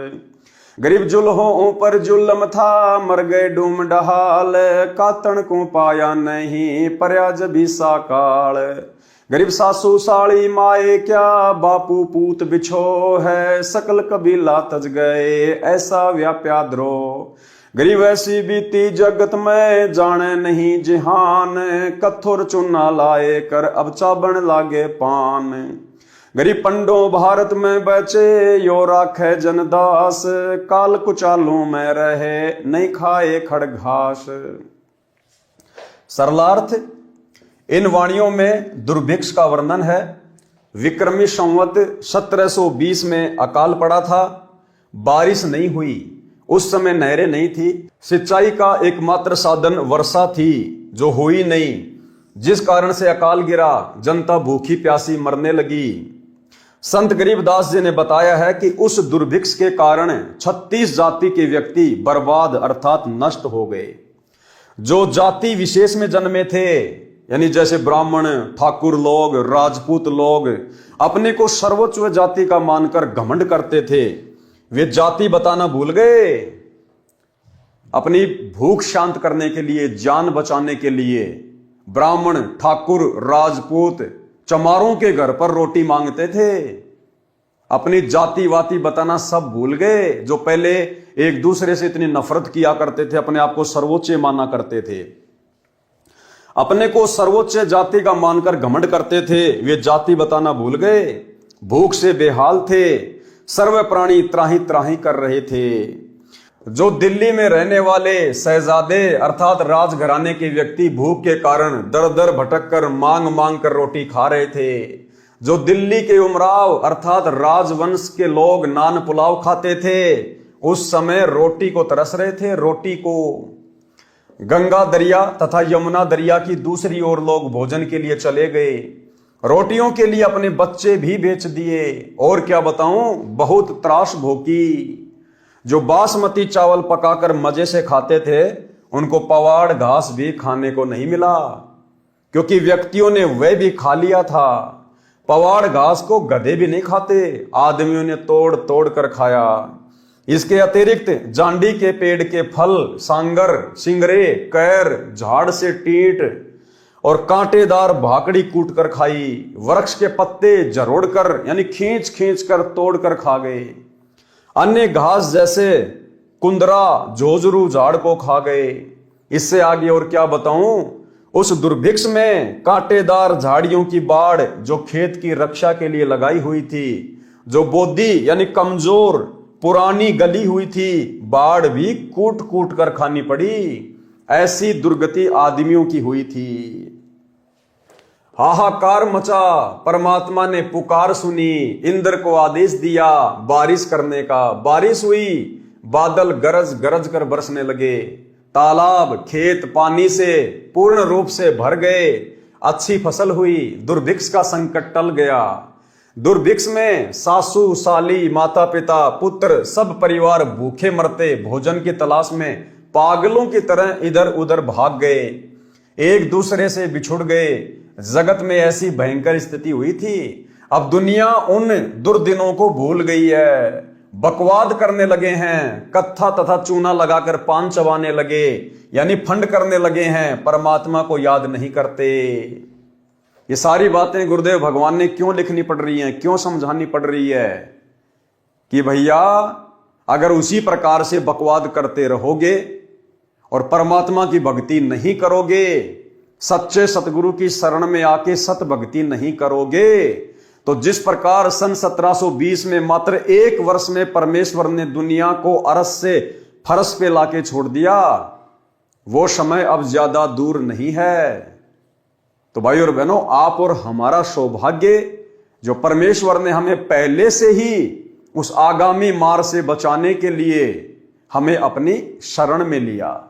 गरीब जुल्हों ऊपर जुल्म था मर गए डूम डहाल, कातण को पाया नहीं पर्याज भी साकाल। गरीब सासू साड़ी माए क्या बापू पूत बिछो है, सकल कबीला तज गए ऐसा व्याप्या द्रोह। गरीब ऐसी बीती जगत में जाने नहीं जिहान, कथुर चुना लाए कर अब चाबन लागे पान। गरीब पंडो भारत में बचे यो राखे जनदास, काल कुचालू में रहे नहीं खाए खड़ घास। सरलार्थ, इन वाणियों में दुर्भिक्ष का वर्णन है। विक्रमी संवत 1720 में अकाल पड़ा था, बारिश नहीं हुई, उस समय नहरें नहीं थी, सिंचाई का एकमात्र साधन वर्षा थी जो हुई नहीं, जिस कारण से अकाल गिरा, जनता भूखी प्यासी मरने लगी। संत गरीबदास जी ने बताया है कि उस दुर्भिक्ष के कारण 36 जाति के व्यक्ति बर्बाद अर्थात नष्ट हो गए। जो जाति विशेष में जन्मे थे, यानी जैसे ब्राह्मण, ठाकुर लोग, राजपूत लोग अपने को सर्वोच्च जाति का मानकर घमंड करते थे, वे जाति बताना भूल गए। अपनी भूख शांत करने के लिए, जान बचाने के लिए ब्राह्मण, ठाकुर, राजपूत चमारों के घर पर रोटी मांगते थे। अपनी जाति वाति बताना सब भूल गए। जो पहले एक दूसरे से इतनी नफरत किया करते थे, अपने आप को सर्वोच्च माना करते थे, अपने को सर्वोच्च जाति का मानकर घमंड करते थे, वे जाति बताना भूल गए। भूख से बेहाल थे, सर्व प्राणी त्राही त्राही कर रहे थे। जो दिल्ली में रहने वाले शहजादे अर्थात राजघराने के व्यक्ति भूख के कारण दर दर भटक कर मांग मांग कर रोटी खा रहे थे। जो दिल्ली के उमराव अर्थात राजवंश के लोग नान पुलाव खाते थे, उस समय रोटी को तरस रहे थे, रोटी को। गंगा दरिया तथा यमुना दरिया की दूसरी ओर लोग भोजन के लिए चले गए, रोटियों के लिए अपने बच्चे भी बेच दिए। और क्या बताऊं, बहुत त्रास भोगी। जो बासमती चावल पकाकर मजे से खाते थे, उनको पवाड़ घास भी खाने को नहीं मिला, क्योंकि व्यक्तियों ने वह भी खा लिया था। पवाड़ घास को गधे भी नहीं खाते, आदमियों ने तोड़ तोड़ कर खाया। इसके अतिरिक्त जांडी के पेड़ के फल, सांगर, सिंगरे, कैर, झाड़ से टीट और कांटेदार भाकड़ी कूट कर खाई। वृक्ष के पत्ते जरोड़ कर यानी खींच खींच कर तोड़ कर खा गए। अन्य घास जैसे कुंदरा, जोजरू झाड़ को खा गए। इससे आगे और क्या बताऊं, उस दुर्भिक्ष में कांटेदार झाड़ियों की बाड़ जो खेत की रक्षा के लिए लगाई हुई थी, जो बोदी यानी कमजोर पुरानी गली हुई थी, बाड़ भी कूट कूट कर खानी पड़ी। ऐसी दुर्गति आदमियों की हुई थी। हाहाकार मचा, परमात्मा ने पुकार सुनी, इंद्र को आदेश दिया बारिश करने का। बारिश हुई, बादल गरज गरज कर बरसने लगे, तालाब खेत पानी से पूर्ण रूप से भर गए, अच्छी फसल हुई, दुर्भिक्ष का संकट टल गया। दुर्भिक्ष में सासू, साली, माता पिता, पुत्र सब परिवार भूखे मरते, भोजन की तलाश में पागलों की तरह इधर उधर भाग गए, एक दूसरे से बिछुड़ गए। जगत में ऐसी भयंकर स्थिति हुई थी। अब दुनिया उन दुर्दिनों को भूल गई है, बकवाद करने लगे हैं, कत्था तथा चूना लगाकर पान चबाने लगे, यानी फंड करने लगे हैं, परमात्मा को याद नहीं करते। ये सारी बातें गुरुदेव भगवान ने क्यों लिखनी पड़ रही हैं, क्यों समझानी पड़ रही है कि भैया अगर उसी प्रकार से बकवाद करते रहोगे और परमात्मा की भक्ति नहीं करोगे, सच्चे सतगुरु की शरण में आके सत भक्ति नहीं करोगे, तो जिस प्रकार सन 1720 में मात्र 1 वर्ष में परमेश्वर ने दुनिया को अरस से फरस पे लाके छोड़ दिया, वो समय अब ज्यादा दूर नहीं है। तो भाई और बहनों, आप और हमारा सौभाग्य जो परमेश्वर ने हमें पहले से ही उस आगामी मार से बचाने के लिए हमें अपनी शरण में लिया।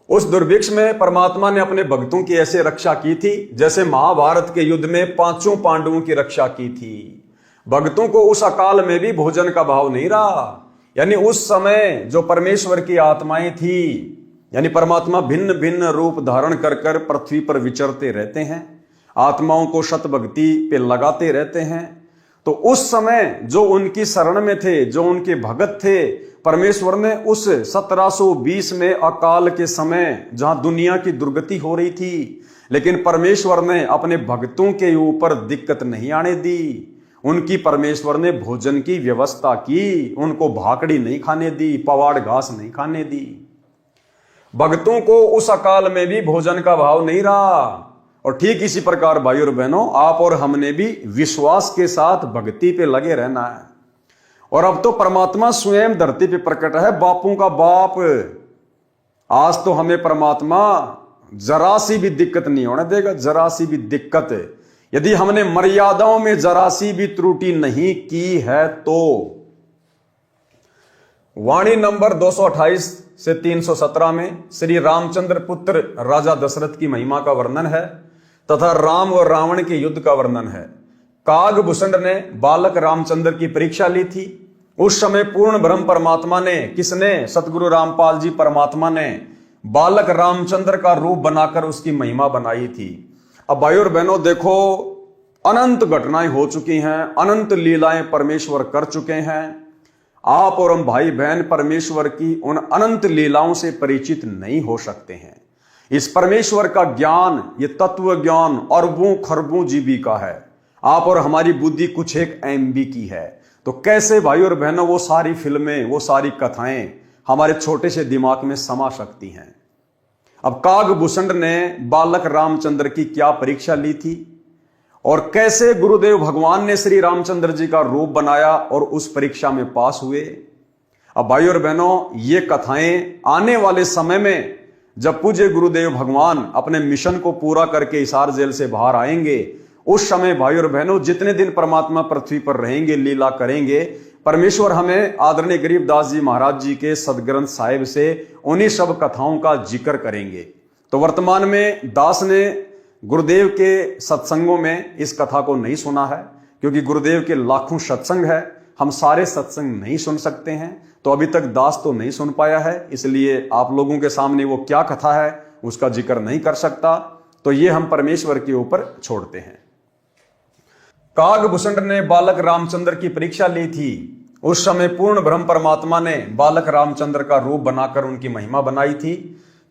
उस दुर्भिक्ष में परमात्मा ने अपने भक्तों की ऐसे रक्षा की थी जैसे महाभारत के युद्ध में 5 पांडवों की रक्षा की थी। भक्तों को उस अकाल में भी भोजन का भाव नहीं रहा। यानी उस समय जो परमेश्वर की आत्माएं थी, यानी परमात्मा भिन्न भिन्न रूप धारण कर कर पृथ्वी पर विचरते रहते हैं, आत्माओं को सत भक्ति पे लगाते रहते हैं। तो उस समय जो उनकी शरण में थे, जो उनके भगत थे, परमेश्वर ने उस 1720 में अकाल के समय जहां दुनिया की दुर्गति हो रही थी, लेकिन परमेश्वर ने अपने भक्तों के ऊपर दिक्कत नहीं आने दी। उनकी परमेश्वर ने भोजन की व्यवस्था की, उनको भाकड़ी नहीं खाने दी, पवाड़ घास नहीं खाने दी। भक्तों को उस अकाल में भी भोजन का भाव नहीं रहा। और ठीक इसी प्रकार भाई और बहनों, आप और हमने भी विश्वास के साथ भक्ति पे लगे रहना है। और अब तो परमात्मा स्वयं धरती पे प्रकट है, बापों का बाप। आज तो हमें परमात्मा जरा सी भी दिक्कत नहीं होने देगा, जरा सी भी दिक्कत। यदि हमने मर्यादाओं में जरा सी भी त्रुटि नहीं की है तो। वाणी नंबर 228 से 317 में श्री रामचंद्र पुत्र राजा दशरथ की महिमा का वर्णन है तथा राम और रावण के युद्ध का वर्णन है। कागभूषण ने बालक रामचंद्र की परीक्षा ली थी। उस समय पूर्ण ब्रह्म परमात्मा ने, किसने? सतगुरु रामपाल जी परमात्मा ने बालक रामचंद्र का रूप बनाकर उसकी महिमा बनाई थी। अब भाई और बहनों देखो, अनंत घटनाएं हो चुकी हैं, अनंत लीलाएं परमेश्वर कर चुके हैं। आप और हम भाई बहन परमेश्वर की उन अनंत लीलाओं से परिचित नहीं हो सकते हैं। इस परमेश्वर का ज्ञान, ये तत्व ज्ञान अरबों खरबों जीबी का है। आप और हमारी बुद्धि कुछ एक MB की है। तो कैसे भाई और बहनों वो सारी फिल्में, वो सारी कथाएं हमारे छोटे से दिमाग में समा सकती हैं। अब कागभूषण ने बालक रामचंद्र की क्या परीक्षा ली थी और कैसे गुरुदेव भगवान ने श्री रामचंद्र जी का रूप बनाया और उस परीक्षा में पास हुए। अब भाई और बहनों, ये कथाएं आने वाले समय में जब पूज्य गुरुदेव भगवान अपने मिशन को पूरा करके हिसार जेल से बाहर आएंगे, उस समय भाई और बहनों जितने दिन परमात्मा पृथ्वी पर रहेंगे, लीला करेंगे, परमेश्वर हमें आदरणीय गरीबदास जी महाराज जी के सदग्रंथ साहिब से उन्हीं सब कथाओं का जिक्र करेंगे। तो वर्तमान में दास ने गुरुदेव के सत्संगों में इस कथा को नहीं सुना है, क्योंकि गुरुदेव के लाखों सत्संग है, हम सारे सत्संग नहीं सुन सकते हैं। तो अभी तक दास तो नहीं सुन पाया है, इसलिए आप लोगों के सामने वो क्या कथा है उसका जिक्र नहीं कर सकता। तो ये हम परमेश्वर के ऊपर छोड़ते हैं। कागभूषण ने बालक रामचंद्र की परीक्षा ली थी। उस समय पूर्ण ब्रह्म परमात्मा ने बालक रामचंद्र का रूप बनाकर उनकी महिमा बनाई थी।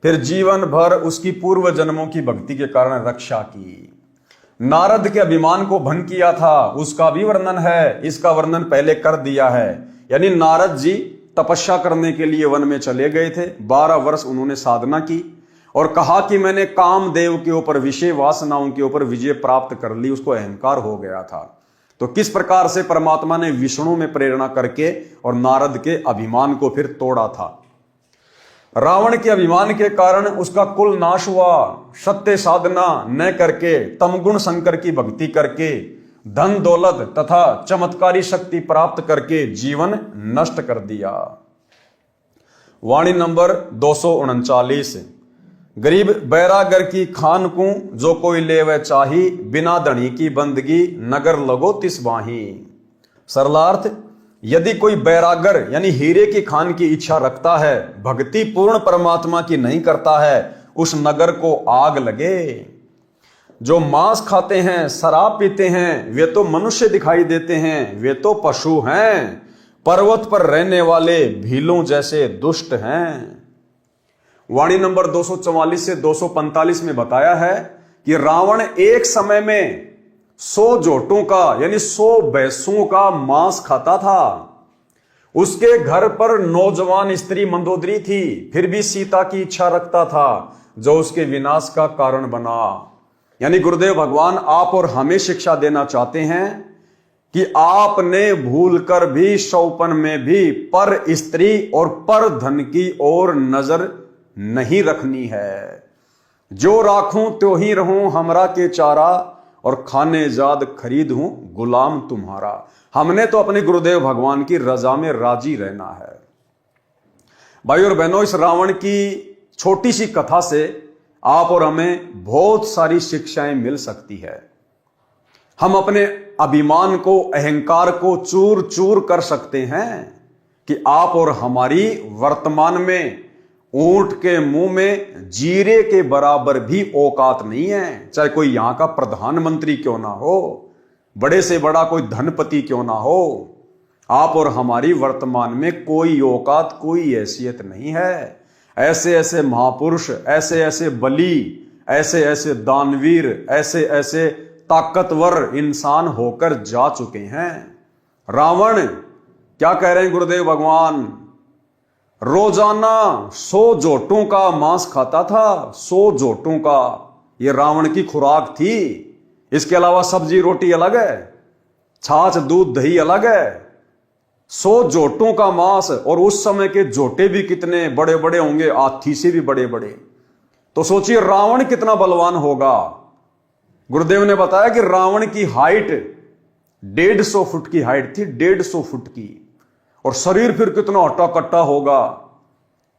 फिर जीवन भर उसकी पूर्व जन्मों की भक्ति के कारण रक्षा की। नारद के अभिमान को भंग किया था, उसका भी वर्णन है। इसका वर्णन पहले कर दिया है। यानी नारद जी तपस्या करने के लिए वन में चले गए थे। 12 वर्ष उन्होंने साधना की और कहा कि मैंने कामदेव के ऊपर, विषय वासनाओं के ऊपर विजय प्राप्त कर ली। उसको अहंकार हो गया था। तो किस प्रकार से परमात्मा ने विष्णु में प्रेरणा करके और नारद के अभिमान को फिर तोड़ा था। रावण के अभिमान के कारण उसका कुल नाश हुआ। सत्य साधना न करके, तमगुण शंकर की भक्ति करके, धन दौलत तथा चमत्कारी शक्ति प्राप्त करके जीवन नष्ट कर दिया। वाणी नंबर 239। गरीब बैरागर की खान को जो कोई लेवे चाही, बिना धनी की बंदगी नगर लगो तिस बाही। सरलार्थ, यदि कोई बैरागर यानी हीरे की खान की इच्छा रखता है, भक्ति पूर्ण परमात्मा की नहीं करता है, उस नगर को आग लगे। जो मांस खाते हैं, शराब पीते हैं, वे तो मनुष्य दिखाई देते हैं, वे तो पशु हैं। पर्वत पर रहने वाले भीलों जैसे दुष्ट हैं। वाणी नंबर 244 से 245 में बताया है कि रावण एक समय में 100 जोटों का यानी 100 भैंसों का मांस खाता था। उसके घर पर नौजवान स्त्री मंदोदरी थी, फिर भी सीता की इच्छा रखता था, जो उसके विनाश का कारण बना। यानी गुरुदेव भगवान आप और हमें शिक्षा देना चाहते हैं कि आपने भूलकर भी शौपन में भी पर स्त्री और पर धन की ओर नजर नहीं रखनी है। जो राखूं त्यो ही रहूं हमरा के चारा, और खाने जाद खरीद हूं गुलाम तुम्हारा। हमने तो अपने गुरुदेव भगवान की रजा में राजी रहना है। भाई और बहनों, इस रावण की छोटी सी कथा से आप और हमें बहुत सारी शिक्षाएं मिल सकती है। हम अपने अभिमान को, अहंकार को चूर चूर कर सकते हैं कि आप और हमारी वर्तमान में ऊंट के मुंह में जीरे के बराबर भी औकात नहीं है। चाहे कोई यहां का प्रधानमंत्री क्यों ना हो, बड़े से बड़ा कोई धनपति क्यों ना हो, आप और हमारी वर्तमान में कोई औकात, कोई हैसियत नहीं है। ऐसे ऐसे महापुरुष, ऐसे ऐसे बली, ऐसे ऐसे दानवीर, ऐसे ऐसे ताकतवर इंसान होकर जा चुके हैं। रावण क्या कह रहे हैं गुरुदेव भगवान? रोजाना 100 जोटों का मांस खाता था, 100 जोटों का। ये रावण की खुराक थी। इसके अलावा सब्जी रोटी अलग है, छाछ दूध दही अलग है। 100 जोटों का मांस, और उस समय के जोटे भी कितने बड़े बड़े होंगे, हाथी से भी बड़े बड़े। तो सोचिए रावण कितना बलवान होगा। गुरुदेव ने बताया कि रावण की हाइट 150 फुट की हाइट थी, 150 फुट की। और शरीर फिर कितना हट्टा कट्टा होगा,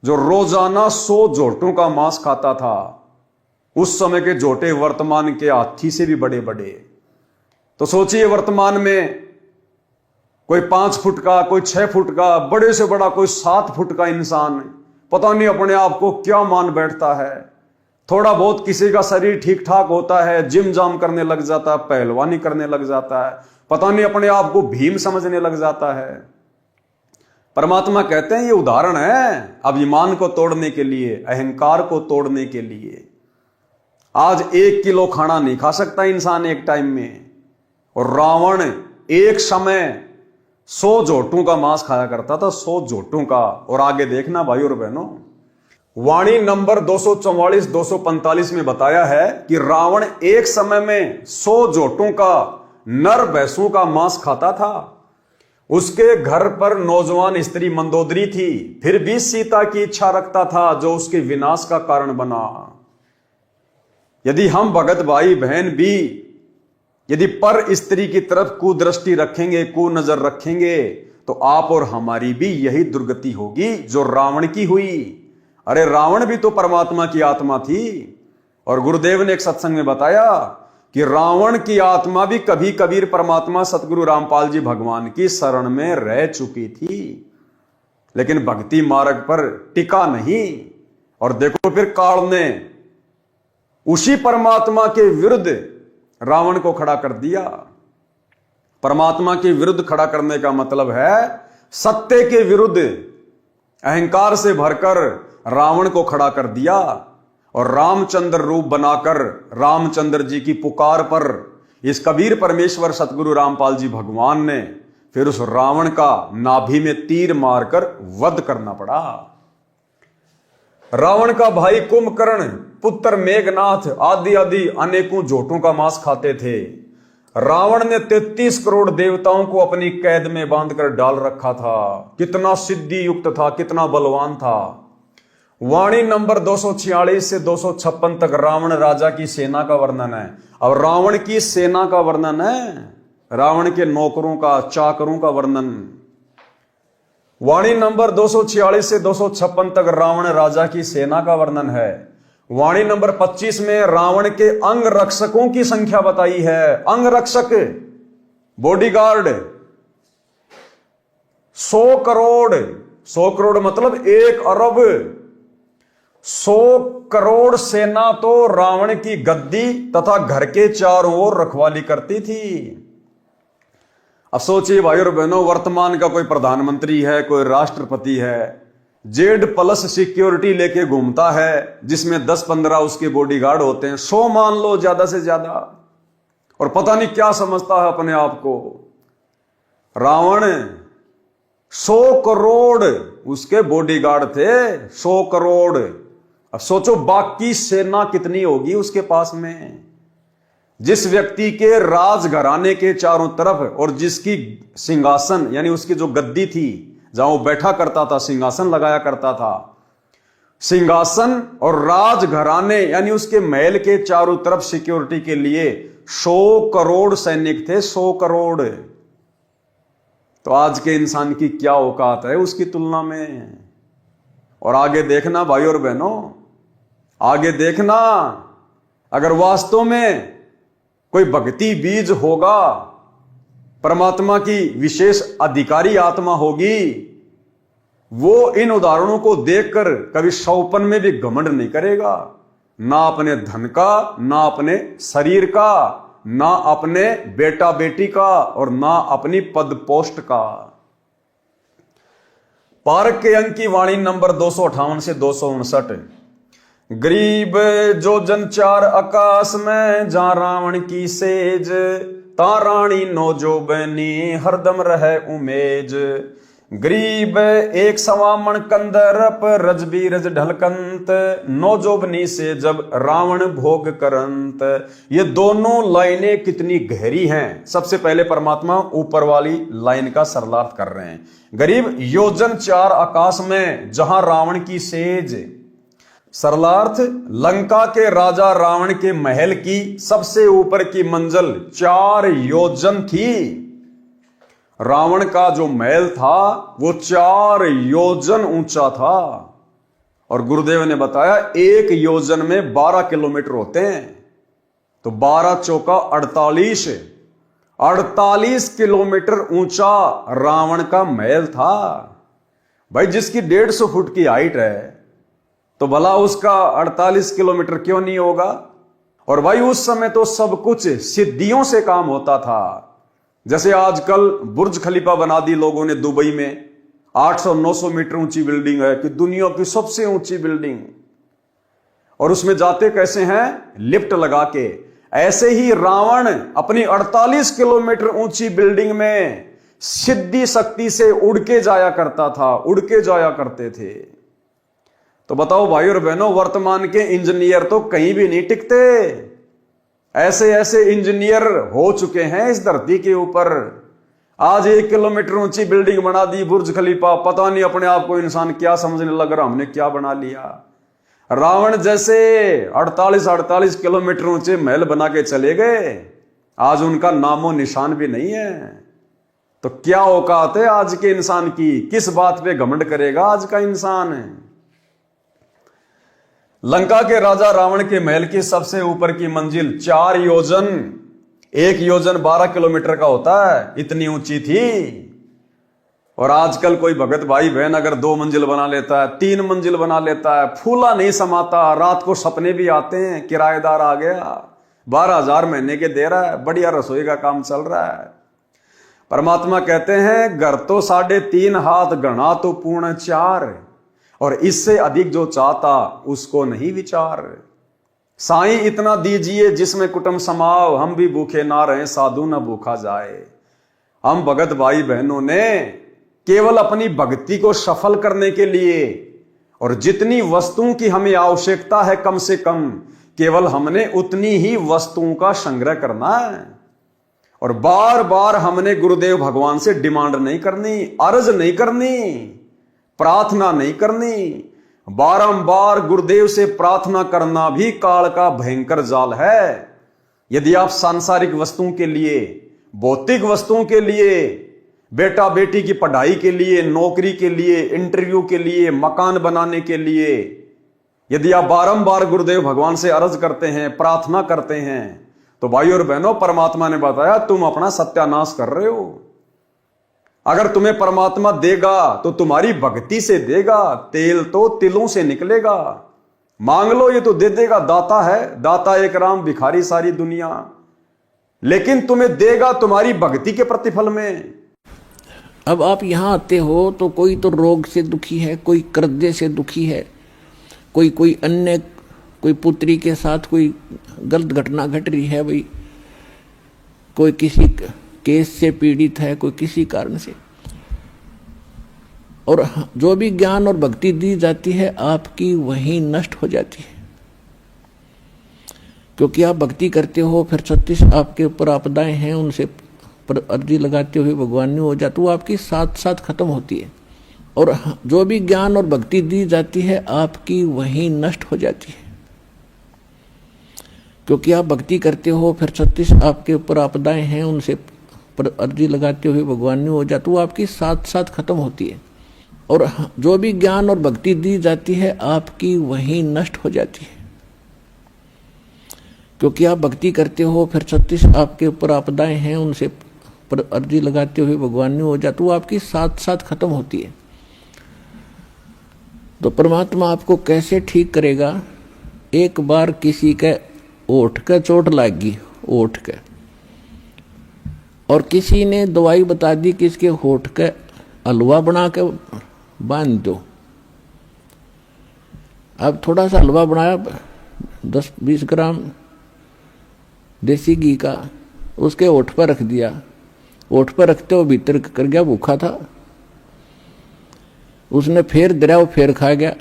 जो रोजाना 100 जोटों का मांस खाता था। उस समय के जोटे वर्तमान के हाथी से भी बड़े बड़े। तो सोचिए वर्तमान में कोई 5 फुट का, कोई 6 फुट का, बड़े से बड़ा कोई 7 फुट का इंसान, पता नहीं अपने आप को क्या मान बैठता है। थोड़ा बहुत किसी का शरीर ठीक ठाक होता है, जिम जाम करने लग जाता है, पहलवानी करने लग जाता है, पता नहीं अपने आप को भीम समझने लग जाता है। परमात्मा कहते हैं ये उदाहरण है अभिमान को तोड़ने के लिए, अहंकार को तोड़ने के लिए। आज 1 किलो खाना नहीं खा सकता इंसान एक टाइम में, और रावण एक समय 100 जोटों का मांस खाया करता था, 100 जोटों का। और आगे देखना भाई और बहनों, वाणी नंबर 244-245 में बताया है कि रावण एक समय में 100 जोटों का नर भैंसों का मांस खाता था। उसके घर पर नौजवान स्त्री मंदोदरी थी, फिर भी सीता की इच्छा रखता था, जो उसके विनाश का कारण बना। यदि हम भगत भाई बहन भी यदि पर स्त्री की तरफ कुदृष्टि रखेंगे, कुनजर रखेंगे, तो आप और हमारी भी यही दुर्गति होगी जो रावण की हुई। अरे रावण भी तो परमात्मा की आत्मा थी, और गुरुदेव ने एक सत्संग में बताया कि रावण की आत्मा भी कभी कबीर परमात्मा सतगुरु रामपाल जी भगवान की शरण में रह चुकी थी, लेकिन भक्ति मार्ग पर टिका नहीं। और देखो फिर काल ने उसी परमात्मा के विरुद्ध रावण को खड़ा कर दिया। परमात्मा के विरुद्ध खड़ा करने का मतलब है सत्य के विरुद्ध अहंकार से भरकर रावण को खड़ा कर दिया। और रामचंद्र रूप बनाकर रामचंद्र जी की पुकार पर इस कबीर परमेश्वर सतगुरु रामपाल जी भगवान ने फिर उस रावण का नाभि में तीर मारकर वध करना पड़ा। रावण का भाई कुंभकर्ण, पुत्र मेघनाथ आदि आदि अनेकों जोटों का मांस खाते थे। रावण ने 33 करोड़ देवताओं को अपनी कैद में बांधकर डाल रखा था। कितना सिद्धि युक्त था, कितना बलवान था। वाणी नंबर 246 से 256 तक रावण राजा की सेना का वर्णन है। अब रावण की सेना का वर्णन है, रावण के नौकरों का, चाकरों का वर्णन। वाणी नंबर 246 से 256 तक रावण राजा की सेना का वर्णन है। वाणी नंबर 25 में रावण के अंग रक्षकों की संख्या बताई है। अंग रक्षक, बॉडीगार्ड 100 करोड़। 100 करोड़ मतलब 1 अरब। 100 करोड़ सेना तो रावण की गद्दी तथा घर के चारों ओर रखवाली करती थी। अब सोचिए भाई और बहनों, वर्तमान का कोई प्रधानमंत्री है, कोई राष्ट्रपति है, Z+ सिक्योरिटी लेके घूमता है, जिसमें 10-15 उसके बॉडीगार्ड होते हैं, 100 मान लो ज्यादा से ज्यादा, और पता नहीं क्या समझता है अपने आप को। रावण 100 करोड़ उसके बॉडीगार्ड थे, 100 करोड़। अब सोचो बाकी सेना कितनी होगी उसके पास में। जिस व्यक्ति के राजघराने के चारों तरफ और जिसकी सिंहासन यानी उसकी जो गद्दी थी जहां वो बैठा करता था, सिंहासन लगाया करता था, सिंहासन और राजघराने यानी उसके महल के चारों तरफ सिक्योरिटी के लिए 100 करोड़ सैनिक थे, 100 करोड़। तो आज के इंसान की क्या औकात है उसकी तुलना में। और आगे देखना भाई और बहनों, आगे देखना, अगर वास्तव में कोई भक्ति बीज होगा, परमात्मा की विशेष अधिकारी आत्मा होगी, वो इन उदाहरणों को देखकर कभी शौपन में भी घमंड नहीं करेगा, ना अपने धन का, ना अपने शरीर का, ना अपने बेटा बेटी का, और ना अपनी पद पोस्ट का। पारक के अंक की वाणी नंबर 258 से 259। गरीब जो जन चार आकाश में, जा रावण की सेज, ता रानी नो जो बनी हरदम रहे उमेज। गरीब एक सवामण कंदरप, रज बीरज ढलकंत, नो जोबनी से जब रावण भोग करंत। ये दोनों लाइनें कितनी गहरी हैं। सबसे पहले परमात्मा ऊपर वाली लाइन का सरलार्थ कर रहे हैं। गरीब योजन चार आकाश में, जहां रावण की सेज। सरलार्थ, लंका के राजा रावण के महल की सबसे ऊपर की मंजिल 4 योजन थी। रावण का जो महल था वो 4 योजन ऊंचा था। और गुरुदेव ने बताया 1 योजन में 12 किलोमीटर होते हैं, तो 12 चौका 48 किलोमीटर ऊंचा रावण का महल था। भाई जिसकी 150 फुट की हाइट है तो भला उसका 48 किलोमीटर क्यों नहीं होगा। और भाई उस समय तो सब कुछ सिद्धियों से काम होता था। जैसे आजकल बुर्ज खलीफा बना दी लोगों ने दुबई में, 800-900 मीटर ऊंची बिल्डिंग है कि दुनिया की सबसे ऊंची बिल्डिंग। और उसमें जाते कैसे हैं? लिफ्ट लगा के। ऐसे ही रावण अपनी 48 किलोमीटर ऊंची बिल्डिंग में सिद्धि शक्ति से उड़ के जाया करता था, उड़ के जाया करते थे। तो बताओ भाई और बहनों, वर्तमान के इंजीनियर तो कहीं भी नहीं टिकते। ऐसे ऐसे इंजीनियर हो चुके हैं इस धरती के ऊपर। आज 1 किलोमीटर ऊंची बिल्डिंग बना दी, बुर्ज खलीफा। पता नहीं अपने आप को इंसान क्या समझने लग रहा, हमने क्या बना लिया। रावण जैसे 48 किलोमीटर ऊंचे महल बना के चले गए, आज उनका नामो निशान भी नहीं है। तो क्या औकात है आज के इंसान की? किस बात पे घमंड करेगा आज का इंसान? लंका के राजा रावण के महल की सबसे ऊपर की मंजिल 4 योजन, 1 योजन 12 किलोमीटर का होता है, इतनी ऊंची थी। और आजकल कोई भगत भाई बहन अगर 2 मंजिल बना लेता है, 3 मंजिल बना लेता है, फूला नहीं समाता, रात को सपने भी आते हैं किराएदार आ गया, 12,000 महीने के दे रहा है, बढ़िया रसोई का काम चल रहा है। परमात्मा कहते हैं घर तो 3.5 हाथ, गणा तो पूर्ण 4, और इससे अधिक जो चाहता उसको नहीं विचार। साईं इतना दीजिए जिसमें कुटुंब समाओ, हम भी भूखे ना रहे साधु न भूखा जाए। हम भगत भाई बहनों ने केवल अपनी भक्ति को सफल करने के लिए, और जितनी वस्तुओं की हमें आवश्यकता है कम से कम, केवल हमने उतनी ही वस्तुओं का संग्रह करना है। और बार बार हमने गुरुदेव भगवान से डिमांड नहीं करनी, अर्ज नहीं करनी, प्रार्थना नहीं करनी। बारंबार गुरुदेव से प्रार्थना करना भी काल का भयंकर जाल है। यदि आप सांसारिक वस्तुओं के लिए, भौतिक वस्तुओं के लिए, बेटा बेटी की पढ़ाई के लिए, नौकरी के लिए, इंटरव्यू के लिए, मकान बनाने के लिए, यदि आप बारंबार गुरुदेव भगवान से अर्ज करते हैं, प्रार्थना करते हैं, तो भाई और बहनों परमात्मा ने बताया तुम अपना सत्यानाश कर रहे हो। अगर तुम्हें परमात्मा देगा तो तुम्हारी भक्ति से देगा, तेल तो तिलों से निकलेगा। मांग लो ये तो दे देगा, दाता है, दाता एक राम, भिखारी सारी दुनिया। लेकिन तुम्हें देगा तुम्हारी भक्ति के प्रतिफल में। अब आप यहाँ आते हो तो कोई तो रोग से दुखी है, कोई कर्जे से दुखी है, कोई अन्य, कोई पुत्री के साथ कोई गलत घटना घट रही है, भाई कोई किसी केस से पीड़ित है, कोई किसी कारण से। और जो भी ज्ञान और भक्ति दी जाती है आपकी वहीं नष्ट हो जाती है, क्योंकि आप भक्ति करते हो, फिर 36 आपके ऊपर आपदाएं हैं, उनसे पर अर्जी लगाते हुए भगवान ने हो जाती, वो आपकी साथ साथ खत्म होती है। और जो भी ज्ञान और भक्ति दी जाती है आपकी वहीं नष्ट हो जाती है, क्योंकि आप भक्ति करते हो, फिर 36 आपके ऊपर आपदाएं हैं, उनसे पर अर्जी लगाते हुए भगवान ने हो जाती, वो आपकी साथ साथ खत्म होती है। और जो भी ज्ञान और भक्ति दी जाती है आपकी वहीं नष्ट हो जाती है, क्योंकि आप भक्ति करते हो, फिर 36 आपके ऊपर आपदाएं हैं, उनसे पर अर्जी लगाते हुए भगवान ने हो जाती, वो आपकी साथ साथ खत्म होती है। तो परमात्मा आपको कैसे ठीक करेगा? एक बार किसी के ओठ का चोट लगी, ओठ के, और किसी ने दवाई बता दी कि इसके होठ का हलवा बना के बांध दो, अब थोड़ा सा हलवा बनाया 10-20 ग्राम देसी घी का, उसके होठ पर रख दिया। होठ पर रखते वो भीतर कर गया, भूखा था। उसने फिर दरिया, वो फिर खा गया।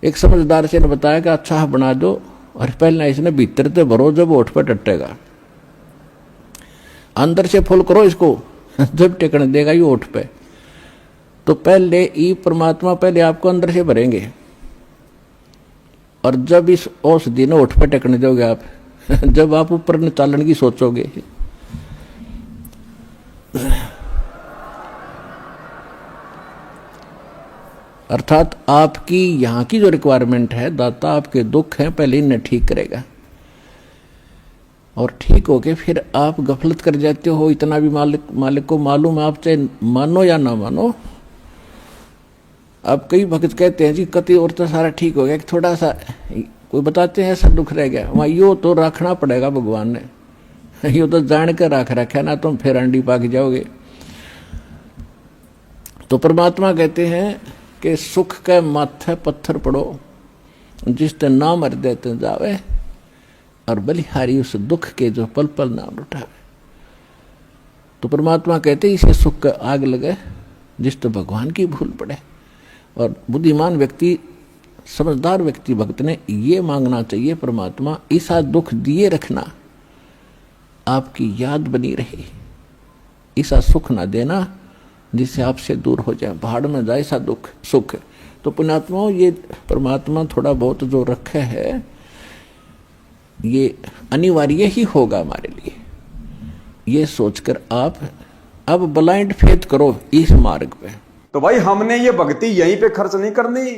एक समझदार से ने बताया कि अच्छा बना दो, और पहले इसने भीतर से भरो, जब होठ पर टटेगा अंदर से फुल करो इसको, जब टेकने देगा ये होठ पे। तो पहले ये परमात्मा पहले आपको अंदर से भरेंगे, और जब इस औषधि ने होठ पे टेकने दोगे आप, जब आप ऊपर निचालन की सोचोगे, अर्थात आपकी यहां की जो रिक्वायरमेंट है, दाता आपके दुख हैं पहले इन्हें ठीक करेगा, और ठीक होके फिर आप गफलत कर जाते हो। इतना भी मालिक को मालूम है, आप चाहे मानो या ना मानो। अब कई भक्त कहते हैं जी कति और तो सारा ठीक हो गया, थोड़ा सा कोई बताते हैं ऐसा दुख रह गया, वहां यो तो रखना पड़ेगा भगवान ने, यो तो जान कर रख रखा ना, तुम फिर अंडी पाक जाओगे। तो परमात्मा कहते हैं कि सुख के माथे पत्थर पड़ो, जिसते नाम मर देते जावे, और बलिहारी उस दुख के जो पल पल नाम उठावे। तो परमात्मा कहते इसे सुख का आग लगे जिस तो भगवान की भूल पड़े। और बुद्धिमान व्यक्ति, समझदार व्यक्ति, भक्त ने ये मांगना चाहिए, परमात्मा ऐसा दुख दिए रखना आपकी याद बनी रहे, ऐसा सुख ना देना जिससे आपसे दूर हो जाए, भाड़ में जाए ऐसा दुख सुख। तो पुण्यात्माओं, ये परमात्मा थोड़ा बहुत जो रखे है ये अनिवार्य ही होगा हमारे लिए, ये सोचकर आप अब ब्लाइंड फेथ करो इस मार्ग पे। तो भाई हमने ये भक्ति यहीं पे खर्च नहीं करनी,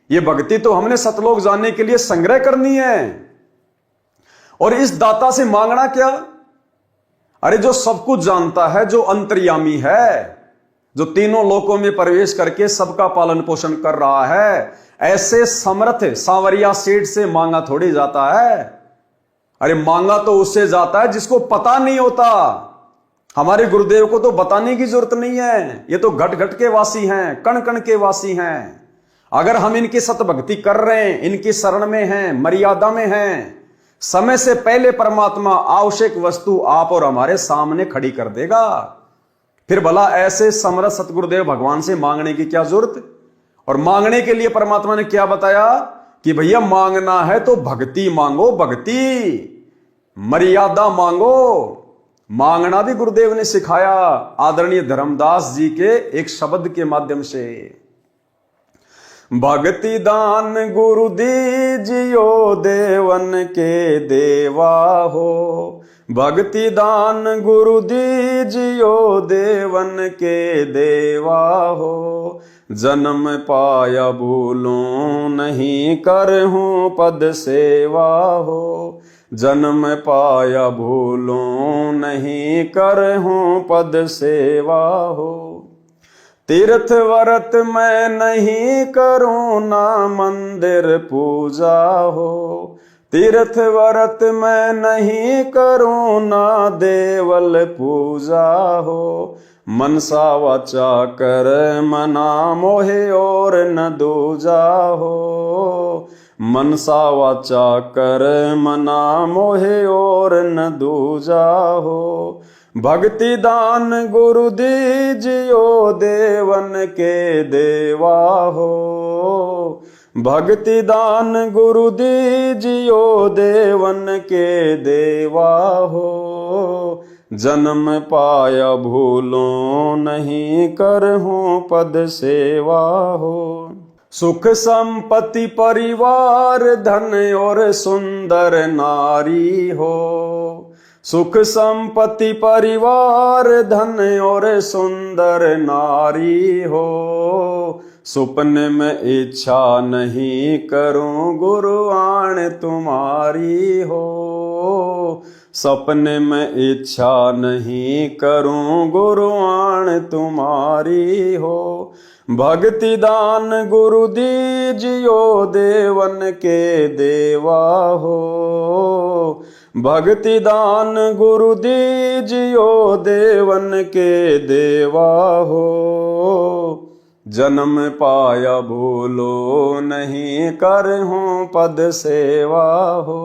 ये भक्ति तो हमने सतलोक जाने के लिए संग्रह करनी है। और इस दाता से मांगना क्या? अरे जो सब कुछ जानता है, जो अंतर्यामी है, जो तीनों लोकों में प्रवेश करके सबका पालन पोषण कर रहा है, ऐसे समर्थ सांवरिया सेठ से मांगा थोड़ी जाता है। अरे मांगा तो उससे जाता है जिसको पता नहीं होता। हमारे गुरुदेव को तो बताने की जरूरत नहीं है, ये तो घट घट के वासी हैं, कण कण के वासी हैं। अगर हम इनकी सतभक्ति कर रहे हैं, इनकी शरण में हैं, मर्यादा में हैं, समय से पहले परमात्मा आवश्यक वस्तु आप और हमारे सामने खड़ी कर देगा। फिर भला ऐसे समर्थ सतगुरुदेव भगवान से मांगने की क्या जरूरत? और मांगने के लिए परमात्मा ने क्या बताया कि भैया मांगना है तो भक्ति मांगो, भक्ति मर्यादा मांगो। मांगना भी गुरुदेव ने सिखाया आदरणीय धर्मदास जी के एक शब्द के माध्यम से। भक्ति दान गुरु दीजियो देवन के देवा हो, भक्ति दान गुरु दीजियो देवन के देवा हो। जन्म पाया भूलूं नहीं करहूं पद सेवा हो, जन्म पाया भूलूं नहीं करहूं पद सेवा हो। तीर्थ व्रत मैं नहीं करूं ना मंदिर पूजा हो, तीर्थ व्रत मैं नहीं करूं ना देवल पूजा हो। मनसा वाचा कर मना मोहे और न दूजा हो, मनसा वाचा कर मना मोहे और न दूजा हो। भक्ति दान गुरु दीजियो देवन के देवा हो, भक्ति दान गुरु दीजियो देवन के देवा हो। जन्म पाया भूलों नहीं करहूं पद सेवा हो। सुख संपत्ति परिवार धन और सुंदर नारी हो, सुख संपत्ति परिवार धन और सुंदर नारी हो। सुपने में इच्छा नहीं करूं गुरुआन तुम्हारी हो, सपने में इच्छा नहीं करूं गुरुआन तुम्हारी हो। भक्ति दान गुरु दीजियो देवन के देवा हो, भक्ति दान गुरु दीजियो देवन के देवा हो। जन्म पाया भूलो नहीं, करहूं पद सेवा हो।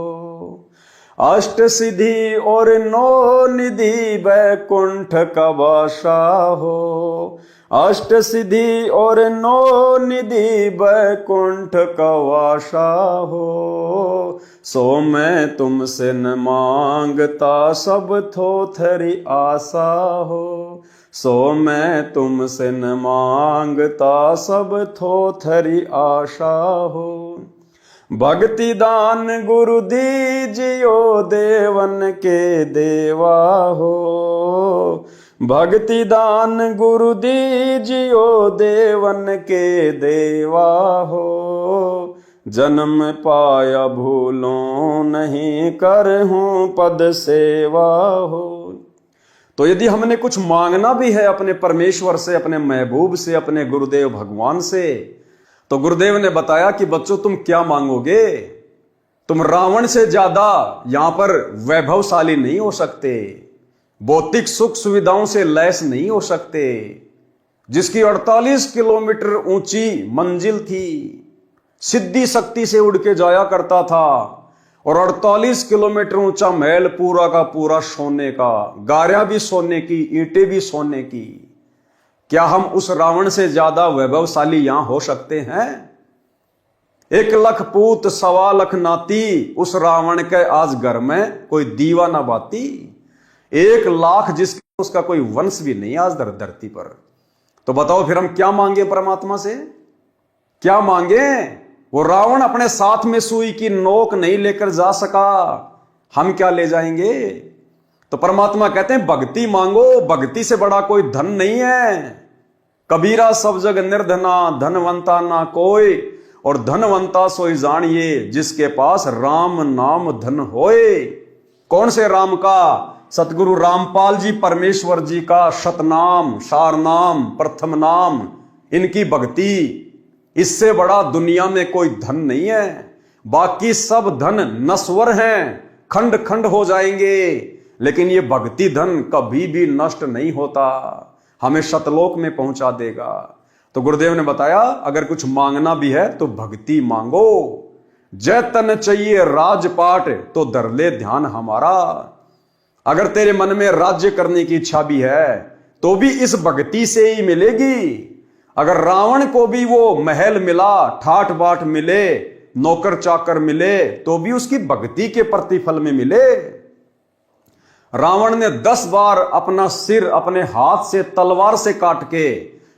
अष्ट सिद्धि और नौ निधि बैकुंठ का बासा हो। अष्ट सिद्धि और नौ निधि बैकुंठ का वासा हो। सो मैं तुमसे न मांगता, सब थोथरी आशा हो। सो मैं तुमसे न मांगता, सब थोथरी आशा हो। भक्ति दान गुरु दीजियो, देवन के देवा हो। भक्ति दान गुरु दीजियो, देवन के देवा हो। जन्म पाया भूलो नहीं, करहूं पद सेवा हो। तो यदि हमने कुछ मांगना भी है अपने परमेश्वर से, अपने महबूब से, अपने गुरुदेव भगवान से, तो गुरुदेव ने बताया कि बच्चों तुम क्या मांगोगे? तुम रावण से ज्यादा यहां पर वैभवशाली नहीं हो सकते, भौतिक सुख सुविधाओं से लैस नहीं हो सकते। जिसकी 48 किलोमीटर ऊंची मंजिल थी, सिद्धि शक्ति से उड़ के जाया करता था, और 48 किलोमीटर ऊंचा महल पूरा का पूरा सोने का, गारियां भी सोने की, ईंटें भी सोने की। क्या हम उस रावण से ज्यादा वैभवशाली यहां हो सकते हैं? 1 लाख पूत 1.25 लाख नाती, उस रावण के आज घर में कोई दीवा ना बाती। 1 लाख जिसका उसका कोई वंश भी नहीं आज धरती पर। तो बताओ फिर हम क्या मांगे परमात्मा से? क्या मांगे? वो रावण अपने साथ में सुई की नोक नहीं लेकर जा सका, हम क्या ले जाएंगे? तो परमात्मा कहते हैं भक्ति मांगो, भक्ति से बड़ा कोई धन नहीं है। कबीरा सब जग निर्धना, धनवंता ना कोई, और धनवंता सोई जानिए, जिसके पास राम नाम धन होए। कौन से राम का? सतगुरु रामपाल जी परमेश्वर जी का शतनाम, सारनाम, प्रथम नाम, इनकी भक्ति, इससे बड़ा दुनिया में कोई धन नहीं है। बाकी सब धन नश्वर हैं, खंड खंड हो जाएंगे, लेकिन ये भक्ति धन कभी भी नष्ट नहीं होता, हमें शतलोक में पहुंचा देगा। तो गुरुदेव ने बताया अगर कुछ मांगना भी है तो भक्ति मांगो। जय तन चाहिए राजपाट, तो धर ले ध्यान हमारा। अगर तेरे मन में राज्य करने की इच्छा भी है तो भी इस भक्ति से ही मिलेगी। अगर रावण को भी वो महल मिला, ठाट बाट मिले, नौकर चाकर मिले, तो भी उसकी भक्ति के प्रतिफल में मिले। रावण ने 10 बार अपना सिर अपने हाथ से तलवार से काट के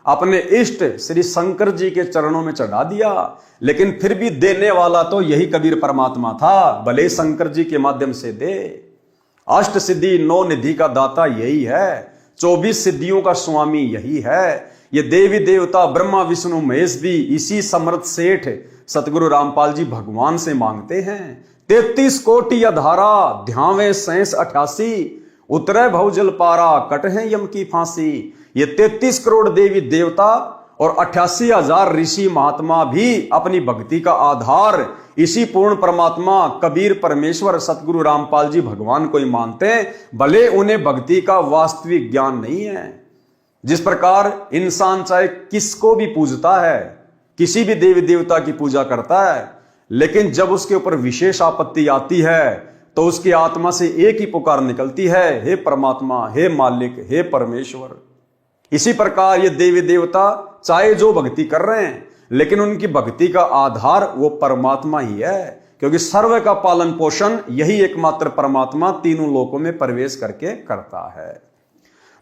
अपने इष्ट श्री शंकर जी के चरणों में चढ़ा दिया, लेकिन फिर भी देने वाला तो यही कबीर परमात्मा था, भले शंकर जी के माध्यम से दे। अष्ट सिद्धि 9 निधि का दाता यही है, 24 सिद्धियों का स्वामी यही है। ये देवी देवता ब्रह्मा विष्णु महेश भी इसी समर्थ सेठ सतगुरु रामपाल जी भगवान से मांगते हैं। 33 कोटि अधारा, ध्यावे शेष 88, उतरे भवजल पारा, कटहे यम की फांसी। ये 33 करोड़ देवी देवता और 88,000 ऋषि महात्मा भी अपनी भक्ति का आधार इसी पूर्ण परमात्मा कबीर परमेश्वर सतगुरु रामपाल जी भगवान को ही मानते हैं, भले उन्हें भक्ति का वास्तविक ज्ञान नहीं है। जिस प्रकार इंसान चाहे किसको भी पूजता है, किसी भी देवी देवता की पूजा करता है, लेकिन जब उसके ऊपर विशेष आपत्ति आती है तो उसकी आत्मा से एक ही पुकार निकलती है, हे परमात्मा, हे मालिक, हे परमेश्वर। इसी प्रकार ये देवी देवता चाहे जो भक्ति कर रहे हैं, लेकिन उनकी भक्ति का आधार वो परमात्मा ही है, क्योंकि सर्व का पालन पोषण यही एकमात्र परमात्मा तीनों लोकों में प्रवेश करके करता है।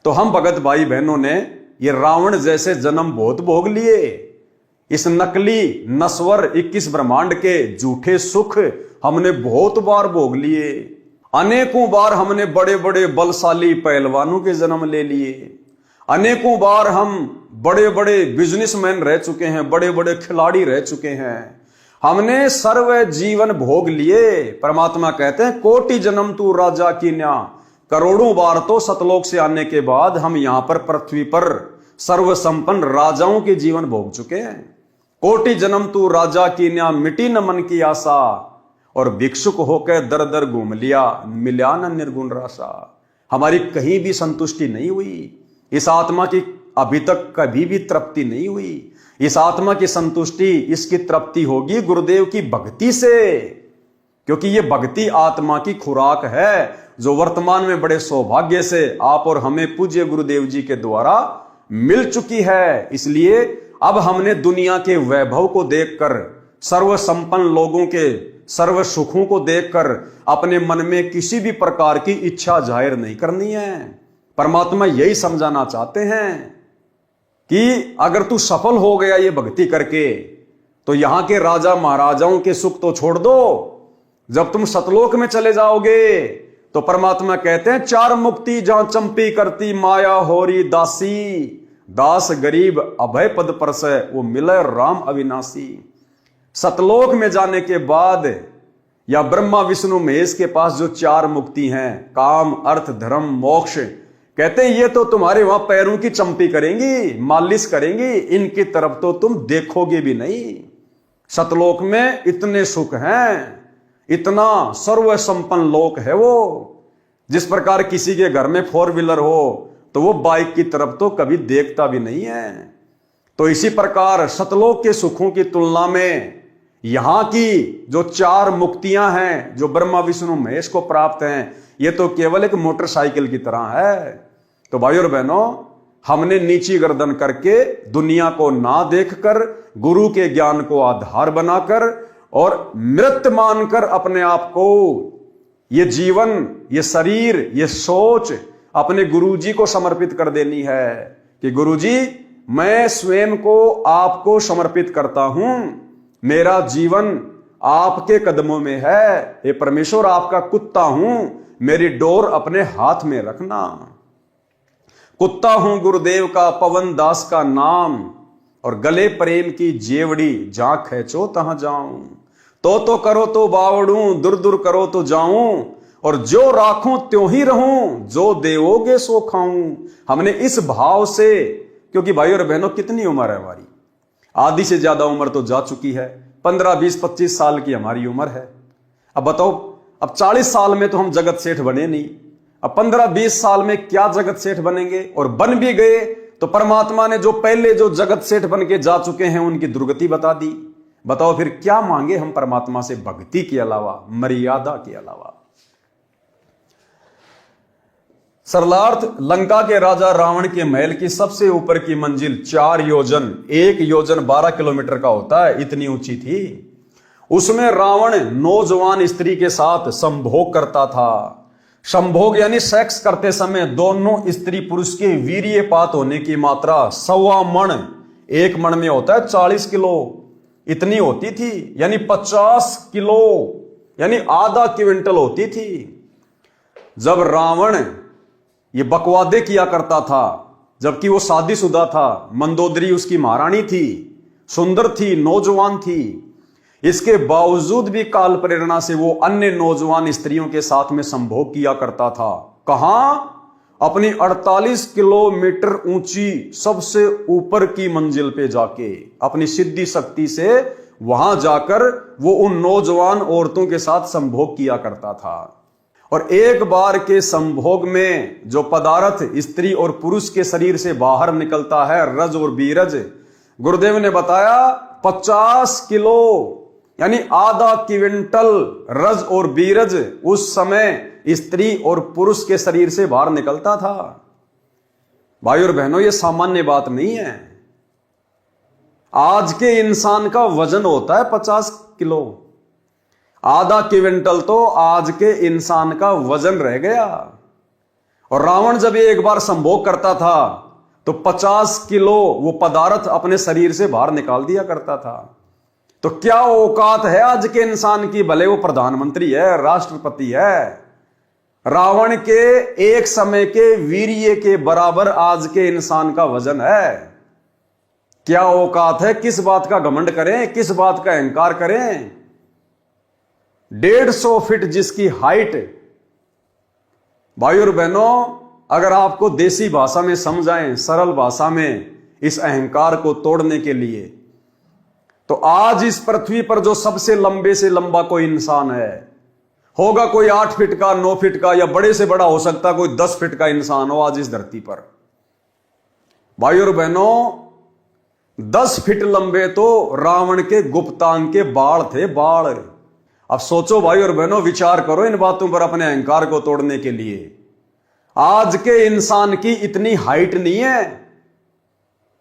तो हम भगत भाई बहनों ने ये रावण जैसे जन्म बहुत भोग लिए। इस नकली नश्वर 21 ब्रह्मांड के झूठे सुख हमने बहुत बार भोग लिए। अनेकों बार हमने बड़े बड़े बलशाली पहलवानों के जन्म ले लिए। अनेकों बार हम बड़े बड़े बिजनेसमैन रह चुके हैं, बड़े बड़े खिलाड़ी रह चुके हैं। हमने सर्व जीवन भोग लिए। परमात्मा कहते हैं कोटि जन्म तू राजा की न्या, करोड़ों बार तो सतलोक से आने के बाद हम यहां पर पृथ्वी पर सर्व संपन्न राजाओं के जीवन भोग चुके हैं। कोटि जन्म तू राजा की न्या, मिटी न मन की आशा, और भिक्षुक होकर दर दर घूम लिया, मिला न निर्गुण राशा। हमारी कहीं भी संतुष्टि नहीं हुई। इस आत्मा की अभी तक कभी भी तृप्ति नहीं हुई। इस आत्मा की संतुष्टि, इसकी तृप्ति होगी गुरुदेव की भक्ति से, क्योंकि ये भक्ति आत्मा की खुराक है, जो वर्तमान में बड़े सौभाग्य से आप और हमें पूज्य गुरुदेव जी के द्वारा मिल चुकी है। इसलिए अब हमने दुनिया के वैभव को देखकर, सर्व संपन्न लोगों के सर्व सुखों को देखकर अपने मन में किसी भी प्रकार की इच्छा जाहिर नहीं करनी है। परमात्मा यही समझाना चाहते हैं कि अगर तू सफल हो गया ये भक्ति करके, तो यहां के राजा महाराजाओं के सुख तो छोड़ दो, जब तुम सतलोक में चले जाओगे तो परमात्मा कहते हैं, चार मुक्ति जहां चंपी करती माया होरी दासी, दास गरीब अभय पद परसै वो मिले राम अविनाशी। सतलोक में जाने के बाद या ब्रह्मा विष्णु महेश के पास जो चार मुक्ति हैं, काम अर्थ धर्म मोक्ष, कहते हैं ये तो तुम्हारे वहां पैरों की चंपी करेंगी, मालिश करेंगी, इनकी तरफ तो तुम देखोगे भी नहीं। सतलोक में इतने सुख हैं, इतना सर्व संपन्न लोक है वो। जिस प्रकार किसी के घर में 4 व्हीलर हो तो वो बाइक की तरफ तो कभी देखता भी नहीं है। तो इसी प्रकार सतलोक के सुखों की तुलना में यहां की जो चार मुक्तियां हैं, जो ब्रह्मा विष्णु महेश को प्राप्त हैं, ये तो केवल एक मोटरसाइकिल की तरह है। तो भाइयों और बहनों, हमने नीची गर्दन करके दुनिया को ना देखकर, गुरु के ज्ञान को आधार बनाकर और मृत मानकर अपने आप को, ये जीवन, ये शरीर, ये सोच अपने गुरुजी को समर्पित कर देनी है कि गुरुजी मैं स्वयं को आपको समर्पित करता हूं, मेरा जीवन आपके कदमों में है, हे परमेश्वर आपका कुत्ता हूं, मेरी डोर अपने हाथ में रखना। कुत्ता हूं गुरुदेव का, पवन दास का नाम, और गले प्रेम की जेवड़ी, जहां खींचो तहां जाऊं। तो करो तो बावड़ूं, दूर दूर करो तो जाऊं, और जो राखूं त्यों ही रहूं, जो देवोगे सो खाऊं। हमने इस भाव से, क्योंकि भाई और बहनों कितनी उम्र है हमारी, आधी से ज्यादा उम्र तो जा चुकी है, 15, 20, 25 साल की हमारी उम्र है। अब बताओ, अब 40 साल में तो हम जगत सेठ बने नहीं, अब 15, 20 साल में क्या जगत सेठ बनेंगे? और बन भी गए तो परमात्मा ने जो पहले जो जगत सेठ बन के जा चुके हैं उनकी दुर्गति बता दी। बताओ फिर क्या मांगे हम परमात्मा से भक्ति के अलावा, मर्यादा के अलावा। सरलार्थ, लंका के राजा रावण के महल की सबसे ऊपर की मंजिल 4 योजन, 1 योजन 12 किलोमीटर का होता है, इतनी ऊंची थी। उसमें रावण नौजवान स्त्री के साथ संभोग करता था। संभोग यानी सेक्स करते समय दोनों स्त्री पुरुष के वीर्यपात होने की मात्रा 1.25 मण, 1 मण में होता है 40 किलो, इतनी होती थी, यानी 50 किलो, यानी आधा क्विंटल होती थी। जब रावण ये बकवादे किया करता था, जबकि वो शादीशुदा था, मंदोदरी उसकी महारानी थी, सुंदर थी, नौजवान थी, इसके बावजूद भी काल प्रेरणा से वो अन्य नौजवान स्त्रियों के साथ में संभोग किया करता था। कहां? अपनी 48 किलोमीटर ऊंची सबसे ऊपर की मंजिल पे जाके, अपनी सिद्धि शक्ति से वहां जाकर वो उन नौजवान औरतों के साथ संभोग किया करता था। और एक बार के संभोग में जो पदार्थ स्त्री और पुरुष के शरीर से बाहर निकलता है, रज और बीरज, गुरुदेव ने बताया 50 किलो, यानी आधा क्विंटल रज और बीरज उस समय स्त्री और पुरुष के शरीर से बाहर निकलता था। भाई और बहनों, यह सामान्य बात नहीं है। आज के इंसान का वजन होता है 50 किलो, आधा क्विंटल तो आज के इंसान का वजन रह गया। और रावण जब एक बार संभोग करता था तो 50 किलो वो पदार्थ अपने शरीर से बाहर निकाल दिया करता था। तो क्या औकात है आज के इंसान की, भले वो प्रधानमंत्री है, राष्ट्रपति है, रावण के एक समय के वीर्य के बराबर आज के इंसान का वजन है। क्या औकात है? किस बात का घमंड करें, किस बात का अहंकार करें? 150 फीट जिसकी हाइट। भाई और बहनों, अगर आपको देसी भाषा में समझाएं, सरल भाषा में, इस अहंकार को तोड़ने के लिए, तो आज इस पृथ्वी पर जो सबसे लंबे से लंबा कोई इंसान है, होगा कोई 8 फीट का, 9 फीट का, या बड़े से बड़ा हो सकता कोई 10 फीट का इंसान हो आज इस धरती पर। भाई और बहनों, 10 फीट लंबे तो रावण के गुप्तांग के बाल थे, बाल। अब सोचो भाई और बहनों, विचार करो इन बातों पर अपने अहंकार को तोड़ने के लिए। आज के इंसान की इतनी हाइट नहीं है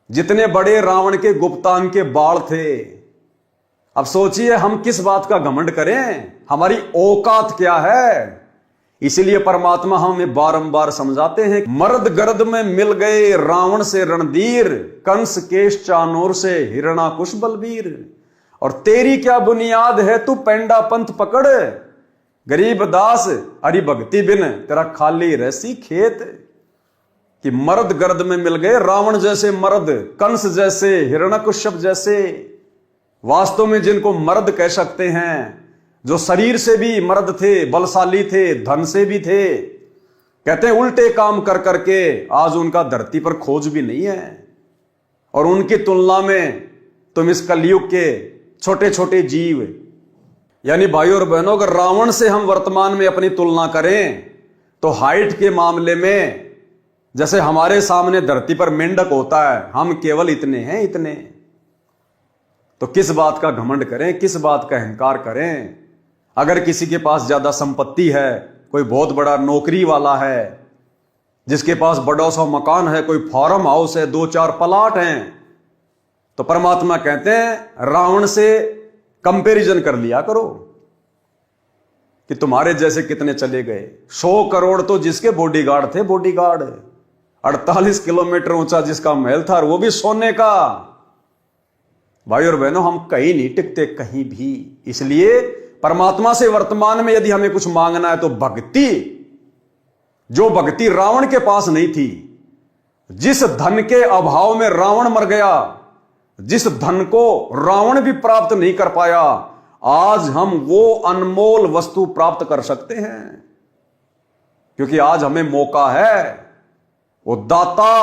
जितने बड़े रावण के गुप्तांग के बाल थे। अब सोचिए हम किस बात का घमंड करें, हमारी औकात क्या है। इसीलिए परमात्मा हमें बारंबार समझाते हैं, मर्द गर्द में मिल गए रावण से रणधीर, कंस केश चानूर से हिरणाकुश बलबीर। और तेरी क्या बुनियाद है, तू पेंडा पंथ पकड़, गरीब दास हरि भक्ति बिन तेरा खाली रहसी खेत। कि मर्द गर्द में मिल गए रावण जैसे मर्द, कंस जैसे, हिरण्यकश्यप जैसे, वास्तव में जिनको मर्द कह सकते हैं, जो शरीर से भी मर्द थे, बलशाली थे, धन से भी थे। कहते हैं उल्टे काम कर करके आज उनका धरती पर खोज भी नहीं है। और उनकी तुलना में तुम इस कलयुग के छोटे छोटे जीव, यानी भाइयों और बहनों, अगर रावण से हम वर्तमान में अपनी तुलना करें तो हाइट के मामले में जैसे हमारे सामने धरती पर मेंढक होता है, हम केवल इतने हैं, इतने। तो किस बात का घमंड करें, किस बात का अहंकार करें। अगर किसी के पास ज्यादा संपत्ति है, कोई बहुत बड़ा नौकरी वाला है, जिसके पास बड़ा सा मकान है, कोई फार्म हाउस है, 2-4 प्लाट हैं, तो परमात्मा कहते हैं रावण से कंपैरिजन कर लिया करो कि तुम्हारे जैसे कितने चले गए। 100 करोड़ तो जिसके बॉडीगार्ड थे, बॉडीगार्ड। 48 किलोमीटर ऊंचा जिसका महल था, वो भी सोने का। भाई और बहनों, हम कहीं नहीं टिकते, कहीं भी। इसलिए परमात्मा से वर्तमान में यदि हमें कुछ मांगना है तो भक्ति, जो भक्ति रावण के पास नहीं थी। जिस धन के अभाव में रावण मर गया, जिस धन को रावण भी प्राप्त नहीं कर पाया, आज हम वो अनमोल वस्तु प्राप्त कर सकते हैं। क्योंकि आज हमें मौका है, वो दाता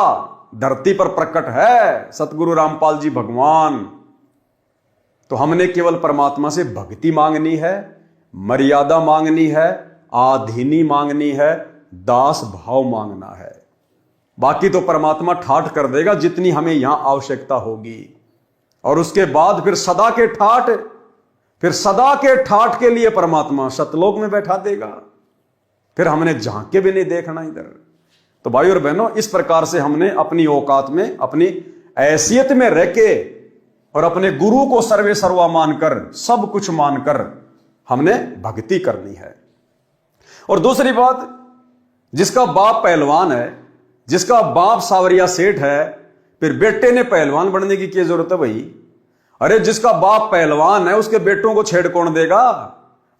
धरती पर प्रकट है, सतगुरु रामपाल जी भगवान। तो हमने केवल परमात्मा से भक्ति मांगनी है, मर्यादा मांगनी है, आधीनी मांगनी है, दास भाव मांगना है। बाकी तो परमात्मा ठाठ कर देगा जितनी हमें यहां आवश्यकता होगी। और उसके बाद फिर सदा के ठाठ, फिर सदा के ठाठ के लिए परमात्मा सतलोक में बैठा देगा। फिर हमने झांक के भी नहीं देखना इधर। तो भाई और बहनों, इस प्रकार से हमने अपनी औकात में, अपनी हैसियत में रह के और अपने गुरु को सर्वे सर्वा मानकर, सब कुछ मानकर हमने भक्ति करनी है। और दूसरी बात, जिसका बाप पहलवान है, जिसका बाप सावरिया सेठ है, फिर बेटे ने पहलवान बनने की क्या जरूरत है भाई। अरे जिसका बाप पहलवान है उसके बेटों को छेड़ कौन देगा।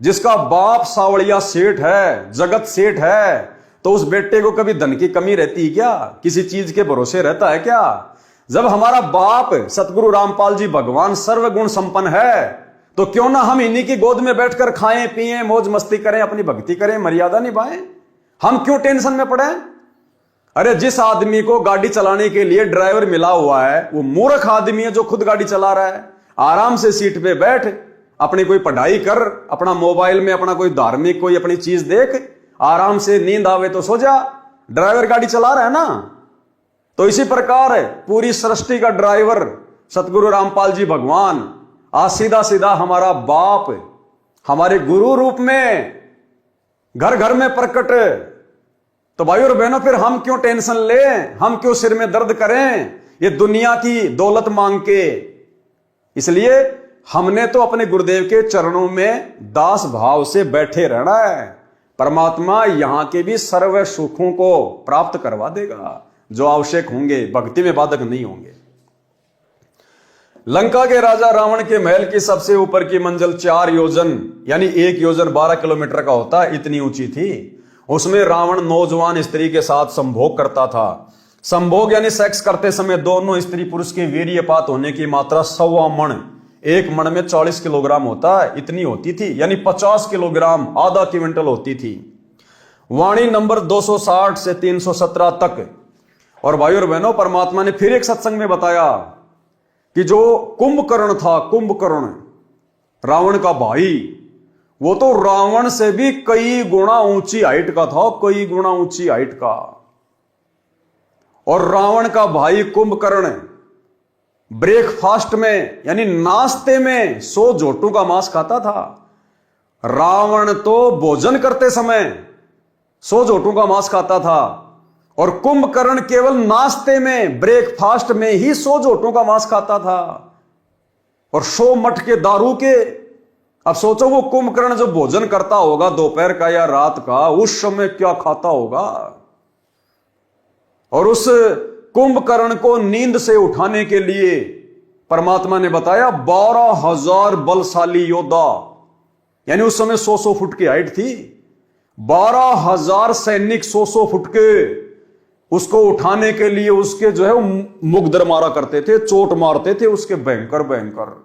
जिसका बाप सावरिया सेठ है, जगत सेठ है, तो उस बेटे को कभी धन की कमी रहती है क्या, किसी चीज के भरोसे रहता है क्या। जब हमारा बाप सतगुरु रामपाल जी भगवान सर्वगुण संपन्न है, तो क्यों ना हम इन्हीं की गोद में बैठकर खाएं पिएं, मौज मस्ती करें, अपनी भक्ति करें, मर्यादा निभाएं। हम क्यों टेंशन में पड़े। अरे जिस आदमी को गाड़ी चलाने के लिए ड्राइवर मिला हुआ है, वो मूर्ख आदमी है जो खुद गाड़ी चला रहा है। आराम से सीट पे बैठ, अपनी कोई पढ़ाई कर, अपना मोबाइल में अपना कोई धार्मिक कोई अपनी चीज देख, आराम से नींद आवे तो सो जा। ड्राइवर गाड़ी चला रहा है ना। तो इसी प्रकार पूरी सृष्टि का ड्राइवर सतगुरु रामपाल जी भगवान, आज सीधा सीधा हमारा बाप हमारे गुरु रूप में घर घर में प्रकट। तो भाई और बहनों, फिर हम क्यों टेंशन लें, हम क्यों सिर में दर्द करें ये दुनिया की दौलत मांग के। इसलिए हमने तो अपने गुरुदेव के चरणों में दास भाव से बैठे रहना है। परमात्मा यहां के भी सर्व सुखों को प्राप्त करवा देगा जो आवश्यक होंगे, भक्ति में बाधक नहीं होंगे। लंका के राजा रावण के महल की सबसे ऊपर की मंजिल 4 योजन यानी 1 योजन 12 किलोमीटर का होता, इतनी ऊंची थी। उसमें रावण नौजवान स्त्री के साथ संभोग करता था। संभोग यानी सेक्स करते समय दोनों स्त्री पुरुष के वीर्यपात होने की मात्रा 1.25 मण, 1 मण में 40 किलोग्राम होता है, इतनी होती थी, यानी 50 किलोग्राम, आधा क्विंटल होती थी। वाणी नंबर 260 से 317 तक। और भाई और बहनों, परमात्मा ने फिर एक सत्संग में बताया कि जो कुंभकर्ण था, कुंभकर्ण रावण का भाई, वो तो रावण से भी कई गुना ऊंची हाइट का था, कई गुना ऊंची हाइट का। और रावण का भाई कुंभकर्ण ब्रेकफास्ट में यानी नाश्ते में 100 जोटों का मांस खाता था। रावण तो भोजन करते समय 100 जोटों का मांस खाता था और कुंभकर्ण केवल नाश्ते में ब्रेकफास्ट में ही 100 जोटों का मांस खाता था और 100 मट के दारू के। अब सोचो वो कुंभकर्ण जो भोजन करता होगा दोपहर का या रात का, उस समय क्या खाता होगा। और उस कुंभकर्ण को नींद से उठाने के लिए परमात्मा ने बताया 12,000 बलशाली योद्धा, यानी उस समय 100 फुट की हाइट थी, 12,000 सैनिक 100 फुट के उसको उठाने के लिए उसके जो है मुगदर मारा करते थे, चोट मारते थे उसके भयंकर भयंकर।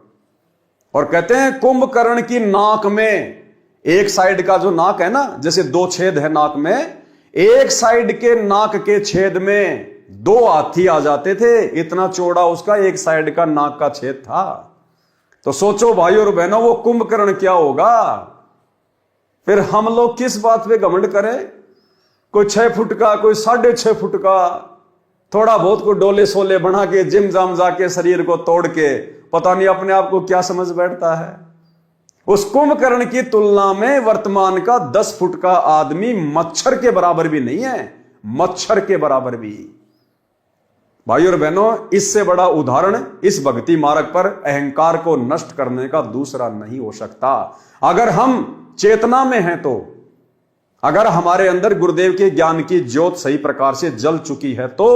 और कहते हैं कुंभकर्ण की नाक में, एक साइड का जो नाक है ना, जैसे 2 छेद है नाक में, एक साइड के नाक के छेद में 2 हाथी आ जाते थे, इतना चौड़ा उसका एक साइड का नाक का छेद था। तो सोचो भाई और बहनों वो कुंभकर्ण क्या होगा। फिर हम लोग किस बात पे घमंड करें, कोई 6 फुट का, कोई 6.5 फुट का, थोड़ा बहुत को डोले सोले बना के जिम जाम जाके शरीर को तोड़ के पता नहीं अपने आप को क्या समझ बैठता है। उस कुंभकर्ण की तुलना में वर्तमान का 10 फुट का आदमी मच्छर के बराबर भी नहीं है, मच्छर के बराबर भी। भाई और बहनों, इससे बड़ा उदाहरण इस भक्ति मार्ग पर अहंकार को नष्ट करने का दूसरा नहीं हो सकता। अगर हम चेतना में हैं तो, अगर हमारे अंदर गुरुदेव के ज्ञान की ज्योत सही प्रकार से जल चुकी है तो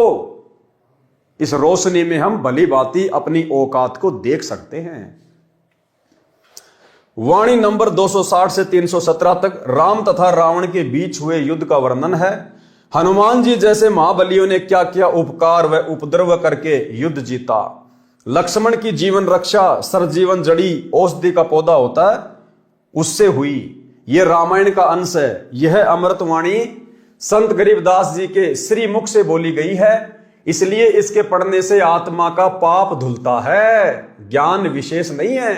इस रोशनी में हम भली भांति अपनी औकात को देख सकते हैं। वाणी नंबर 260 से 317 तक राम तथा रावण के बीच हुए युद्ध का वर्णन है। हनुमान जी जैसे महाबलियों ने क्या क्या उपकार व उपद्रव करके युद्ध जीता। लक्ष्मण की जीवन रक्षा सरजीवन जड़ी औषधि का पौधा होता है, उससे हुई। यह रामायण का अंश है। यह अमृतवाणी संत गरीबदास जी के श्री मुख से बोली गई है, इसलिए इसके पढ़ने से आत्मा का पाप धुलता है, ज्ञान विशेष नहीं है।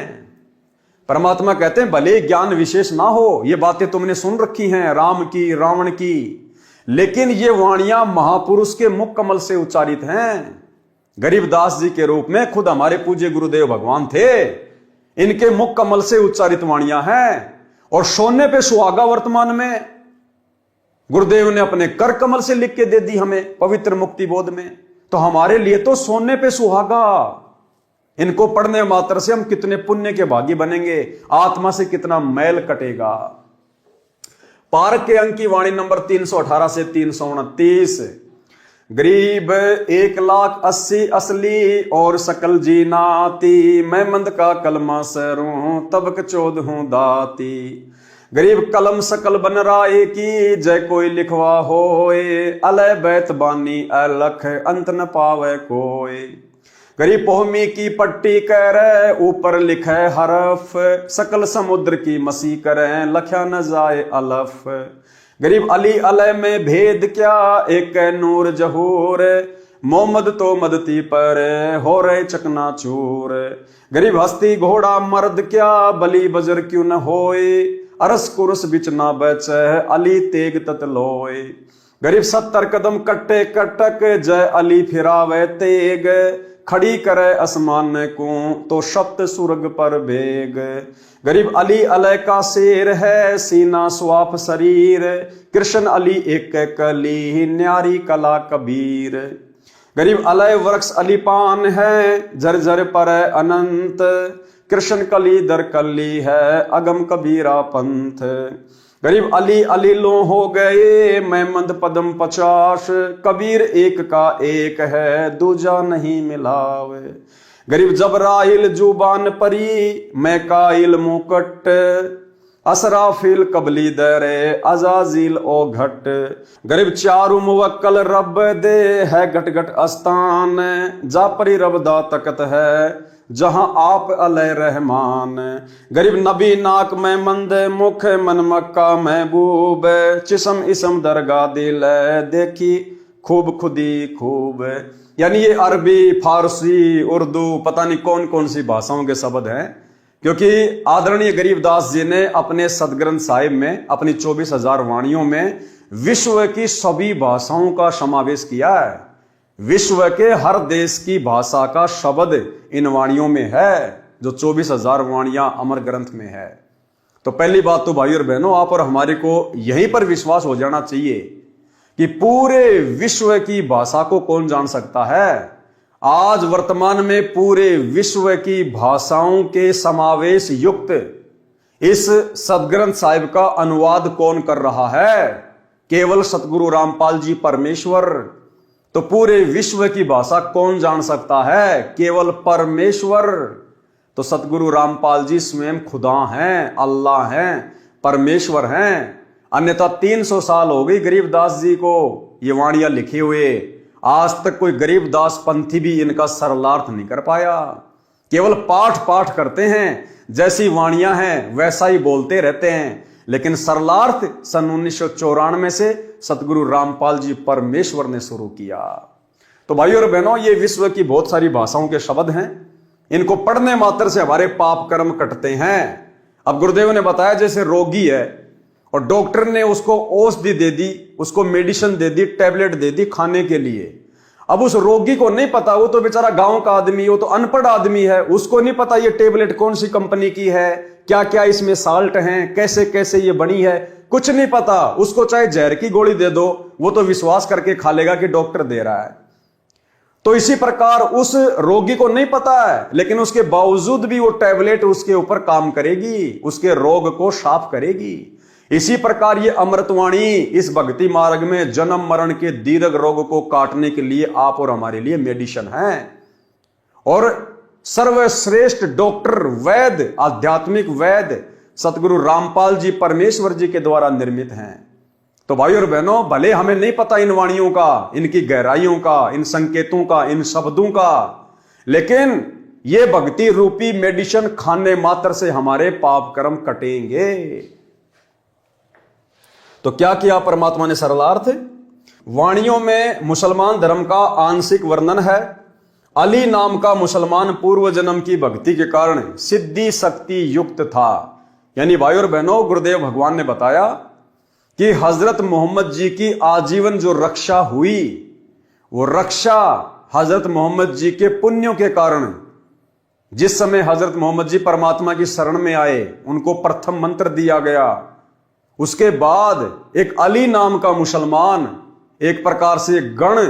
परमात्मा कहते हैं भले ज्ञान विशेष ना हो, ये बातें तुमने सुन रखी हैं राम की रावण की, लेकिन ये वाणियां महापुरुष के मुख कमल से उच्चारित हैं। गरीबदास जी के रूप में खुद हमारे पूज्य गुरुदेव भगवान थे, इनके मुख कमल से उच्चारित वाणियां हैं। और सोने पे सुहागा वर्तमान में गुरुदेव ने अपने कर कमल से लिख के दे दी हमें पवित्र मुक्ति बोध में, तो हमारे लिए तो सोने पे सुहागा। इनको पढ़ने मात्र से हम कितने पुण्य के भागी बनेंगे, आत्मा से कितना मैल कटेगा। पारक के अंक की वाणी नंबर 318 से 329। गरीब 1,80,000 असली और सकल जी नाती, मैं मंद का कलमा सरूं तबक 14 दाती। गरीब कलम सकल बन राय की, जय कोई लिखवा होए, अलय बैत बानी अलख अंत न पावे कोई। गरीब पोहमी की पट्टी करे, ऊपर लिखे हरफ, सकल समुद्र की मसी करे, लख्या न जाए अलफ। गरीब अली अलय में भेद क्या, एक नूर जहूर, मोहम्मद तो मदती पर हो रहे चकना चूर। गरीब हस्ती घोड़ा मर्द क्या, बली बजर क्यों न होए, अरस कुरस बिच ना बचे, अली तेग तत लोए। गरीब 70 कदम कट्टे कटक, जय अली फिरावे तेग, खड़ी करे आसमान को तो शब्द सुर्ग पर बेग। गरीब अली अलय का शेर है, सीना स्वाप शरीर, कृष्ण अली एक कली, न्यारी कला कबीर। गरीब अलय वृक्ष अली पान है, झरझर पर अनंत, कृष्ण कली दर कली है, अगम कबीरा पंथ। गरीब अली अली लो हो गए, मैं मंद पदम 50, कबीर एक का एक है, दूजा नहीं मिलावे। गरीब जबराइल जुबान परी, मैं काइल मुकट, असराफिल कबली दरे, अजाजिल ओ घट। गरीब चारु मुवक्कल रब दे, है घट घट अस्तान, जा परी रब दा तकत है, जहां आप अलय रहमान। गरीब नबी नाक में मंद मुख, मन मक्का महबूब, चिसम इसम दरगा दिल, देखी खूब खुदी खूब। यानी ये अरबी फारसी उर्दू पता नहीं कौन कौन सी भाषाओं के शब्द हैं, क्योंकि आदरणीय गरीबदास जी ने अपने सदग्रंथ साहिब में अपनी 24,000 वाणियों में विश्व की सभी भाषाओं का समावेश किया है। विश्व के हर देश की भाषा का शब्द इन वाणियों में है, जो 24,000 वाणियां अमर ग्रंथ में है। तो पहली बात तो भाई और बहनों, आप और हमारे को यहीं पर विश्वास हो जाना चाहिए कि पूरे विश्व की भाषा को कौन जान सकता है। आज वर्तमान में पूरे विश्व की भाषाओं के समावेश युक्त इस सदग्रंथ साहिब का अनुवाद कौन कर रहा है? केवल सतगुरु रामपाल जी परमेश्वर। तो पूरे विश्व की भाषा कौन जान सकता है? केवल परमेश्वर। तो सतगुरु रामपाल जी स्वयं खुदा हैं, अल्लाह हैं, परमेश्वर हैं। अन्यथा 300 साल हो गई गरीबदास जी को ये वाणियां लिखे हुए, आज तक कोई गरीबदास पंथी भी इनका सरलार्थ नहीं कर पाया। केवल पाठ करते हैं, जैसी वाणियां हैं वैसा ही बोलते रहते हैं, लेकिन सरलार्थ सन 1994 से सतगुरु रामपाल जी परमेश्वर ने शुरू किया। तो भाइयों और बहनों, ये विश्व की बहुत सारी भाषाओं के शब्द हैं, इनको पढ़ने मात्र से हमारे पाप कर्म कटते हैं। अब गुरुदेव ने बताया जैसे रोगी है और डॉक्टर ने उसको औषधि दे दी, उसको मेडिसिन दे दी, टैबलेट दे दी खाने के लिए। अब उस रोगी को नहीं पता, वो तो बेचारा गांव का आदमी, वो तो अनपढ़ आदमी है, उसको नहीं पता ये टैबलेट कौन सी कंपनी की है, क्या क्या इसमें साल्ट हैं, कैसे कैसे ये बनी है, कुछ नहीं पता। उसको चाहे जहर की गोली दे दो, वो तो विश्वास करके खा लेगा कि डॉक्टर दे रहा है। तो इसी प्रकार उस रोगी को नहीं पता है, लेकिन उसके बावजूद भी वो टैबलेट उसके ऊपर काम करेगी, उसके रोग को साफ करेगी। इसी प्रकार ये अमृतवाणी इस भक्ति मार्ग में जन्म मरण के दीर्घ रोग को काटने के लिए आप और हमारे लिए मेडिसिन है। और सर्वश्रेष्ठ डॉक्टर वैद्य, आध्यात्मिक वैद्य सतगुरु रामपाल जी परमेश्वर जी के द्वारा निर्मित हैं। तो भाई और बहनों, भले हमें नहीं पता इन वाणियों का, इनकी गहराइयों का, इन संकेतों का, इन शब्दों का, लेकिन ये भक्ति रूपी मेडिसिन खाने मात्र से हमारे पाप कर्म कटेंगे। तो क्या किया परमात्मा ने सरलार्थ? वाणियों में मुसलमान धर्म का आंशिक वर्णन है। अली नाम का मुसलमान पूर्व जन्म की भक्ति के कारण सिद्धि शक्ति युक्त था। यानी भाई और बहनों, गुरुदेव भगवान ने बताया कि हजरत मोहम्मद जी की आजीवन जो रक्षा हुई, वो रक्षा हजरत मोहम्मद जी के पुण्यों के कारण, जिस समय हजरत मोहम्मद जी परमात्मा की शरण में आए, उनको प्रथम मंत्र दिया गया। उसके बाद एक अली नाम का मुसलमान, एक प्रकार से गण,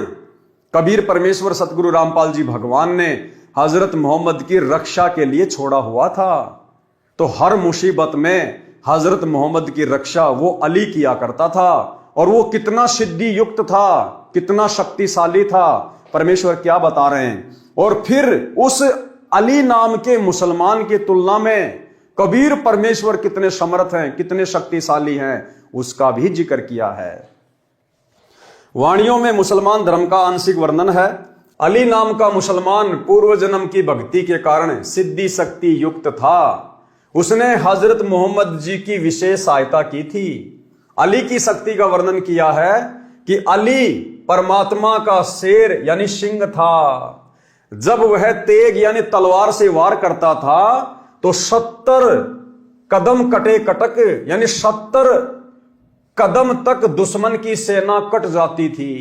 कबीर परमेश्वर सतगुरु रामपाल जी भगवान ने हजरत मोहम्मद की रक्षा के लिए छोड़ा हुआ था। तो हर मुसीबत में हजरत मोहम्मद की रक्षा वो अली किया करता था। और वो कितना सिद्धि युक्त था, कितना शक्तिशाली था, परमेश्वर क्या बता रहे हैं। और फिर उस अली नाम के मुसलमान की तुलना में कबीर परमेश्वर कितने समर्थ हैं, कितने शक्तिशाली हैं, उसका भी जिक्र किया है। वाणियों में मुसलमान धर्म का आंशिक वर्णन है। अली नाम का मुसलमान पूर्व जन्म की भक्ति के कारण सिद्धि शक्ति युक्त था। उसने हजरत मोहम्मद जी की विशेष सहायता की थी। अली की शक्ति का वर्णन किया है कि अली परमात्मा का शेर यानी सिंह था। जब वह तेग यानी तलवार से वार करता था तो 70 कदम कटे कटक, यानी 70 कदम तक दुश्मन की सेना कट जाती थी।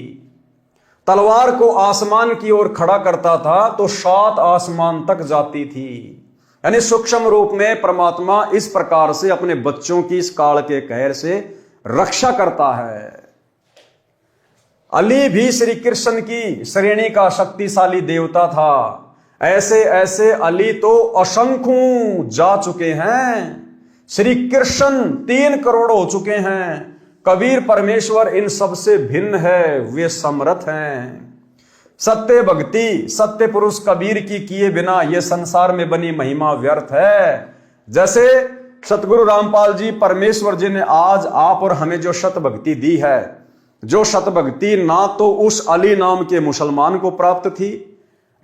तलवार को आसमान की ओर खड़ा करता था तो 7 आसमान तक जाती थी। यानी सूक्ष्म रूप में परमात्मा इस प्रकार से अपने बच्चों की इस काल के कहर से रक्षा करता है। अली भी श्री कृष्ण की श्रेणी का शक्तिशाली देवता था। ऐसे ऐसे अली तो असंख्यों जा चुके हैं। श्री कृष्ण 3 करोड़ हो चुके हैं। कबीर परमेश्वर इन सबसे भिन्न है, वे समर्थ हैं। सत्य भक्ति सत्य पुरुष कबीर की किए बिना यह संसार में बनी महिमा व्यर्थ है। जैसे सतगुरु रामपाल जी परमेश्वर जी ने आज आप और हमें जो शत भक्ति दी है, जो शत भक्ति ना तो उस अली नाम के मुसलमान को प्राप्त थी,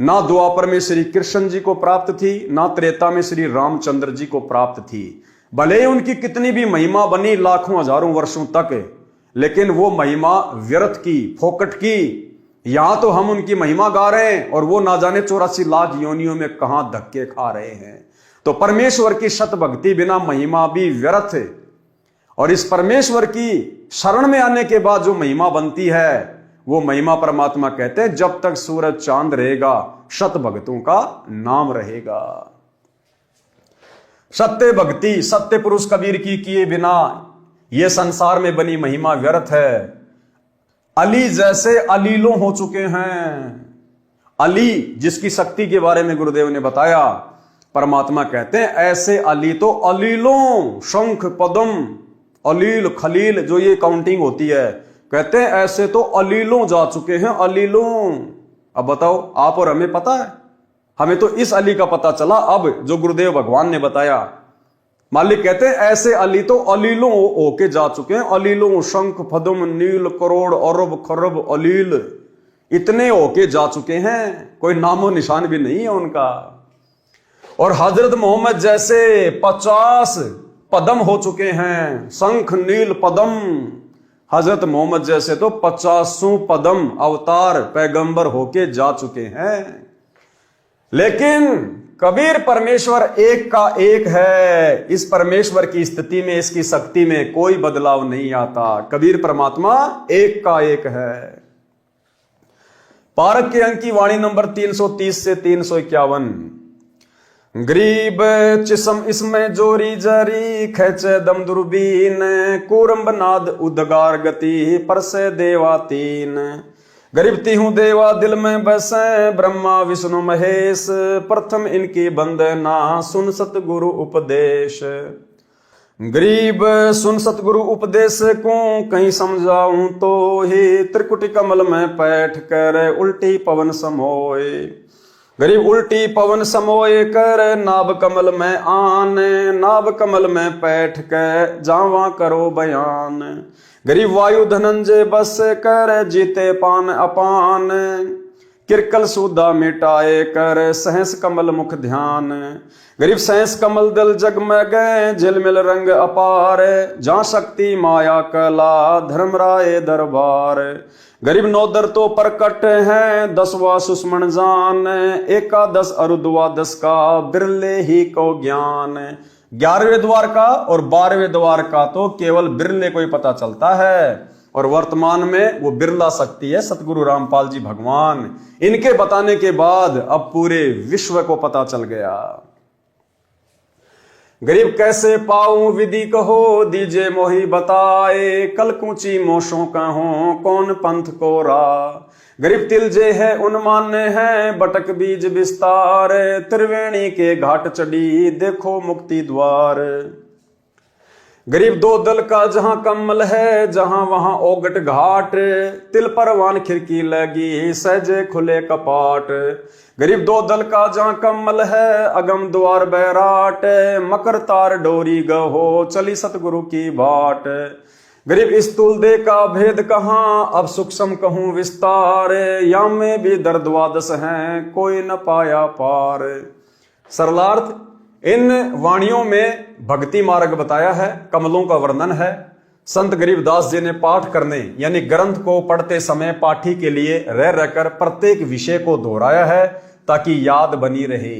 ना द्वापर में श्री कृष्ण जी को प्राप्त थी, ना त्रेता में श्री रामचंद्र जी को प्राप्त थी। भले उनकी कितनी भी महिमा बनी लाखों हजारों वर्षों तक, लेकिन वो महिमा व्यर्थ की, फोकट की। यहां तो हम उनकी महिमा गा रहे हैं और वो ना जाने 84 लाख योनियों में कहां धक्के खा रहे हैं। तो परमेश्वर की शत भक्ति बिना महिमा भी व्यर्थ है। और इस परमेश्वर की शरण में आने के बाद जो महिमा बनती है वो महिमा परमात्मा कहते हैं जब तक सूरज चांद रहेगा शत भक्तों का नाम रहेगा। सत्य भक्ति सत्य पुरुष कबीर की किए बिना ये संसार में बनी महिमा व्यर्थ है। अली जैसे अलीलों हो चुके हैं। अली जिसकी शक्ति के बारे में गुरुदेव ने बताया, परमात्मा कहते हैं ऐसे अली तो अलीलों, शंख पदम अलील खलील जो ये काउंटिंग होती है, कहते हैं ऐसे तो अलीलों जा चुके हैं, अलीलों। अब बताओ आप और हमें पता है? हमें तो इस अली का पता चला अब जो गुरुदेव भगवान ने बताया। मालिक कहते हैं ऐसे अली तो अलीलों होके जा चुके हैं, अलीलों शंख पदम नील करोड़ अरब खरब अलील, इतने होके जा चुके हैं, कोई नामो निशान भी नहीं है उनका। और हजरत मोहम्मद जैसे 50 पदम हो चुके हैं, शंख नील पदम। हजरत मोहम्मद जैसे तो 50 पदम अवतार पैगंबर होके जा चुके हैं। लेकिन कबीर परमेश्वर एक का एक है। इस परमेश्वर की स्थिति में, इसकी शक्ति में कोई बदलाव नहीं आता। कबीर परमात्मा एक का एक है। पारक के अंक की वाणी नंबर 330 से 351। गरीब चिसम इसमें जोरी जरी खेचे दम दुर्बीन, कूरम्ब नाद उदगार गति परसे देवातीन। गरीब तीहूं देवा दिल में बसे, ब्रह्मा विष्णु महेश, प्रथम इनकी बंदना सुन सतगुरु उपदेश। गरीब सुन सतगुरु उपदेश को कहीं समझाऊं तो ही, त्रिकुटी कमल में बैठ कर उल्टी पवन समोए। गरीब उल्टी पवन समोए कर नाभ कमल में आने, नाभ कमल में बैठ कर जावा करो बयान। गरीब वायु धनंजय बस कर जीते पान अपान, किरकल सूदा मिटाए कर सहस कमल मुख ध्यान। गरीब सहस कमल दल जगमग झिलमिल रंग अपार, जहाँ शक्ति माया कला धर्मराय दरबार। गरीब नौदर तो प्रकट है 10वां सुषमण जान, एकादश अरु द्वादश का बिरले ही को ज्ञान। 11वें द्वार का और 12वें द्वार का तो केवल बिरले को ही पता चलता है, और वर्तमान में वो बिरला शक्ति है सतगुरु रामपाल जी भगवान। इनके बताने के बाद अब पूरे विश्व को पता चल गया। गरीब कैसे पाऊं विधि कहो, दीजे मोही बताए, कल कूची मोशों कहो कौन पंथ को रा। गरीब तिलजे है उन्मान्य है बटक बीज विस्तार, त्रिवेणी के घाट चढ़ी देखो मुक्ति द्वार। गरीब दो दल का जहां कमल है, जहां वहां ओगट घाट, तिल परवान खिड़की लगी सहजे खुले कपाट। गरीब दो दल का जहां कमल है, अगम द्वार बैराट, मकर तार डोरी गहो चली सतगुरु की बाट। गरीब इस तुल दे का भेद कहाँ, अब सूक्ष्म कहूं विस्तार, या में भी दर्दवादस हैं कोई न पाया पार। सरलार्थ इन वाणियों में भक्ति मार्ग बताया है, कमलों का वर्णन है। संत गरीबदास जी ने पाठ करने यानी ग्रंथ को पढ़ते समय पाठी के लिए रह रहकर प्रत्येक विषय को दोहराया है ताकि याद बनी रहे।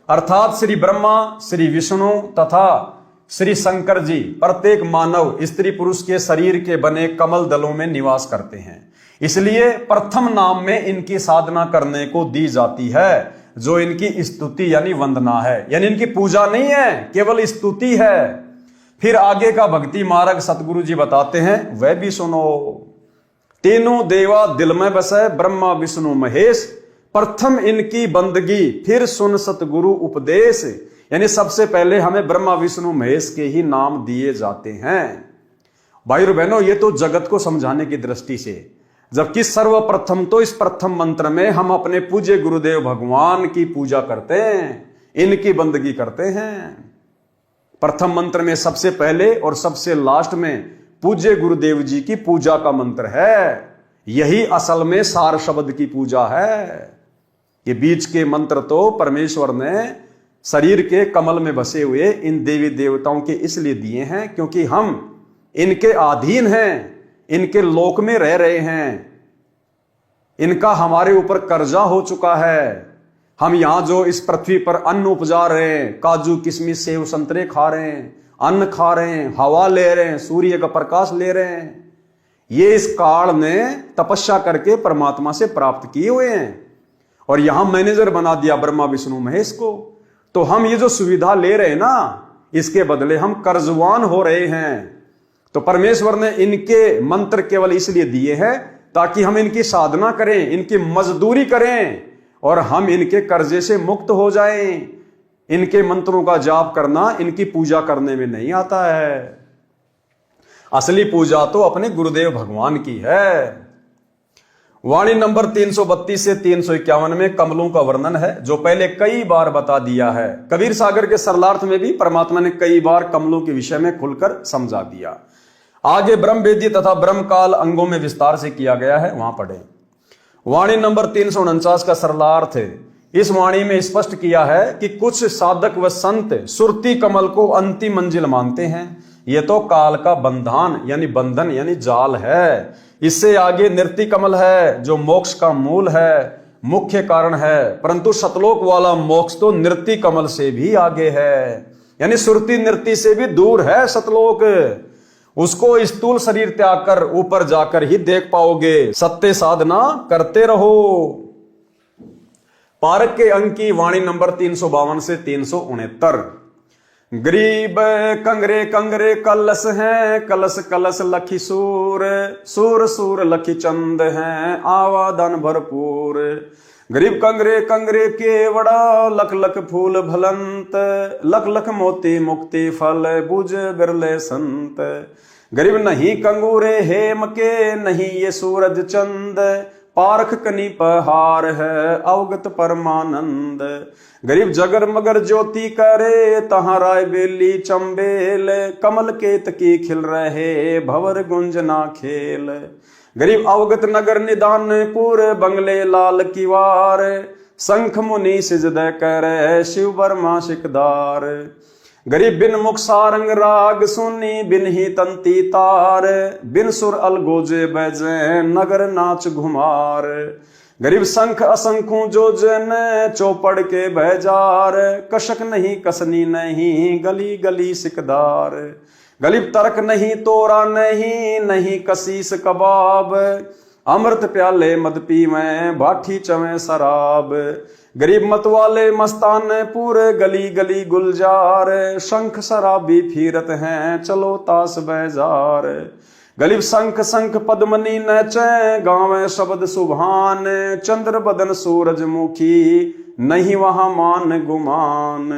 अर्थात श्री ब्रह्मा, श्री विष्णु तथा श्री शंकर जी प्रत्येक मानव स्त्री पुरुष के शरीर के बने कमल दलों में निवास करते हैं। इसलिए प्रथम नाम में इनकी साधना करने को दी जाती है, जो इनकी स्तुति यानी वंदना है, यानी इनकी पूजा नहीं है, केवल स्तुति है। फिर आगे का भक्ति मार्ग सतगुरु जी बताते हैं, वह भी सुनो। तीनों देवा दिल में बसे, ब्रह्मा विष्णु महेश, प्रथम इनकी बंदगी फिर सुन सतगुरु उपदेश। यानी सबसे पहले हमें ब्रह्मा विष्णु महेश के ही नाम दिए जाते हैं। भाई और बहनों, ये तो जगत को समझाने की दृष्टि से, जबकि सर्वप्रथम तो इस प्रथम मंत्र में हम अपने पूज्य गुरुदेव भगवान की पूजा करते हैं, इनकी बंदगी करते हैं। प्रथम मंत्र में सबसे पहले और सबसे लास्ट में पूज्य गुरुदेव जी की पूजा का मंत्र है। यही असल में सार शब्द की पूजा है। ये बीच के मंत्र तो परमेश्वर ने शरीर के कमल में बसे हुए इन देवी देवताओं के इसलिए दिए हैं क्योंकि हम इनके अधीन हैं, इनके लोक में रह रहे हैं, इनका हमारे ऊपर कर्जा हो चुका है। हम यहां जो इस पृथ्वी पर अन्न उपजा रहे हैं, काजू किशमिश सेव संतरे खा रहे हैं, अन्न खा रहे हैं, हवा ले रहे हैं, सूर्य का प्रकाश ले रहे हैं, ये इस काल ने तपस्या करके परमात्मा से प्राप्त किए हुए हैं और यहां मैनेजर बना दिया ब्रह्मा विष्णु महेश को। तो हम ये जो सुविधा ले रहे हैं ना, इसके बदले हम कर्जवान हो रहे हैं। तो परमेश्वर ने इनके मंत्र केवल इसलिए दिए हैं ताकि हम इनकी साधना करें, इनकी मजदूरी करें और हम इनके कर्जे से मुक्त हो जाएं। इनके मंत्रों का जाप करना इनकी पूजा करने में नहीं आता है। असली पूजा तो अपने गुरुदेव भगवान की है। वाणी नंबर 332 से 351 में कमलों का वर्णन है, जो पहले कई बार बता दिया है। कबीर सागर के सरलार्थ में भी परमात्मा ने कई बार कमलों के विषय में खुलकर समझा दिया। आगे ब्रह्म वेदी तथा ब्रह्म काल अंगों में विस्तार से किया गया है, वहां पढ़ें। वाणी नंबर 349 का सरलार्थ है। इस वाणी में स्पष्ट किया है कि कुछ साधक व संत सुरती कमल को अंतिम मंजिल मानते हैं। यह तो काल का बंधन यानी बंधन यानी जाल है। इससे आगे नृत्य कमल है, जो मोक्ष का मूल है, मुख्य कारण है। परंतु सतलोक वाला मोक्ष तो नृत्य कमल से भी आगे है, यानी सुरती नृत्य से भी दूर है सतलोक। उसको स्थूल शरीर त्याग कर ऊपर जाकर ही देख पाओगे। सत्य साधना करते रहो। पारक के अंक की वाणी नंबर 352 से 369। गरीब कंगरे कंगरे कलश हैं, कलश कलश लखी सूर, सूर सूर लखी चंद हैं, आवादन भरपूर। गरीब कंगरे कंगरे केवड़ा, लख लख फूल भलंत, लख लख मोती मुक्ति फल, बुझ बिरले संत। गरीब नहीं कंगूरे हेम के, नहीं ये सूरज चंद, पारख कनी पहार है, अवगत परमानंद। गरीब जगर मगर ज्योति करे, तहां राय बेली चंबेल, कमल केत की खिल रहे, भवर गुंजना खेल। गरीब अवगत नगर निदानपुर, बंगले लाल किवार, शंख मुनि सिजदय करे, शिव वर्मा शिकदार। गरीब बिन मुख सारंग राग सुनी, बिन ही तंती तार, बिन सुर अलगोजे बजे, नगर नाच घुमार। गरीब शंख असंखों जो जन, चौपड़ के बहजार, कशक नहीं कसनी नहीं, गली गली सिकदार। गरीब तर्क नहीं तोरा नहीं, नहीं कसीस कबाब, अमृत प्याले मद पीवें, भाठी चवें शराब। गरीब मत वाले मस्तान पूरे, गली गली गुलजार, शंख शराबी फिरत हैं, चलो ताश बैजार। गरीब शंख शंख पद्मनी नचे, गावे शब्द सुभान, चंद्र बदन सूरजमुखी, नहीं वहां मान गुमान।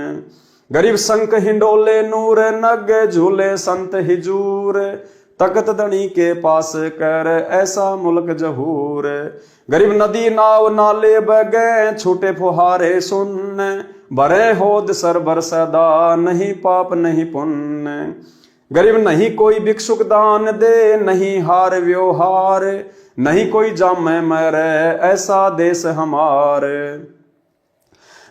गरीब शंख हिंडोले नूर नग, झूले संत हिजूर, तकत दणी के पास कर, ऐसा मुल्क जहूर। गरीब नदी नाव नाले बगे, छूटे फुहारे सुन, भरे होद सरबर सदा, नहीं पाप नहीं पुण्य। गरीब नहीं कोई भिक्षुक दान दे, नहीं हार व्यवहार, नहीं कोई जामे मरे, ऐसा देश हमारे।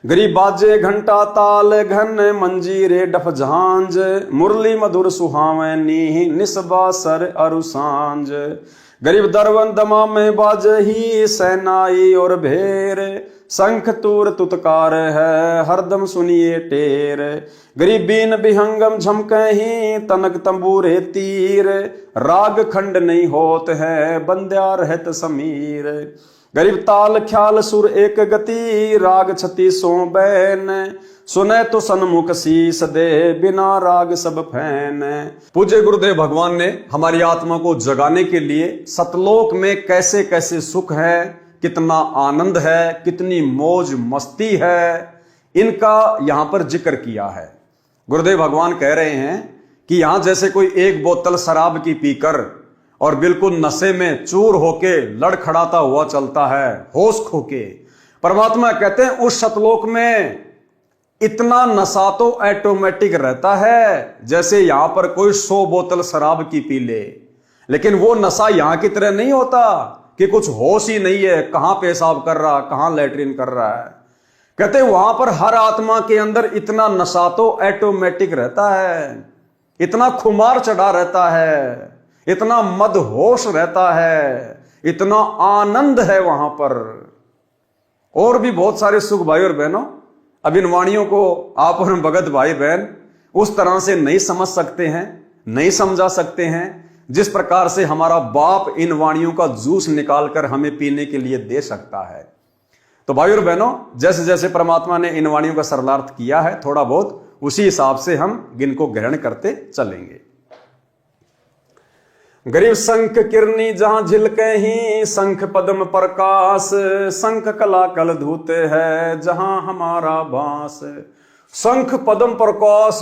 गरीब बाजे घंटा ताल घन, मंजीरे डफ झांझ, मुरली मधुर सुहावनी, निस्बा सर अरु सांझ। गरीब दरवन दमा में बाजही, सेनाई और भेर, शंख तूर तुतकार है, हरदम सुनिए टेर। गरीब बीन बिहंगम झमकही, तनक तंबूरे तीर, राग खंड नहीं होत है, बंद्या रहत समीर। गरीब ताल ख्याल सुर एक गति, राग 36 बैन, सुने तो सन्मुख शीस दे, बिना राग सब फैन। पूज्य गुरुदेव भगवान ने हमारी आत्मा को जगाने के लिए सतलोक में कैसे कैसे सुख है, कितना आनंद है, कितनी मौज मस्ती है, इनका यहां पर जिक्र किया है। गुरुदेव भगवान कह रहे हैं कि यहां जैसे कोई एक बोतल शराब की पीकर और बिल्कुल नशे में चूर होके लड़खड़ाता हुआ चलता है, होश खोके, परमात्मा कहते हैं उस सतलोक में इतना नशा तो ऑटोमेटिक रहता है जैसे यहां पर कोई 100 बोतल शराब की पी ले। लेकिन वो नशा यहां की तरह नहीं होता कि कुछ होश ही नहीं है, कहां पेशाब कर रहा, कहां लैट्रिन कर रहा है। कहते वहां पर हर आत्मा के अंदर इतना नशा तो ऑटोमेटिक रहता है, इतना खुमार चढ़ा रहता है, इतना मदहोश रहता है, इतना आनंद है वहां पर। और भी बहुत सारे सुख भाई और बहनों, अब इन वाणियों को आप और भगत भाई बहन उस तरह से नहीं समझ सकते हैं, नहीं समझा सकते हैं। जिस प्रकार से हमारा बाप इन वाणियों का जूस निकालकर हमें पीने के लिए दे सकता है। तो भाई और बहनों, जैसे जैसे परमात्मा ने इन वाणियों का सरलार्थ किया है, थोड़ा बहुत उसी हिसाब से हम इनको ग्रहण करते चलेंगे। गरीब शंख किरनी जहां झिलके ही, शंख पद्म प्रकाश, शंख कला कल धूते है जहां हमारा बास। शंख पद्म प्रकाश,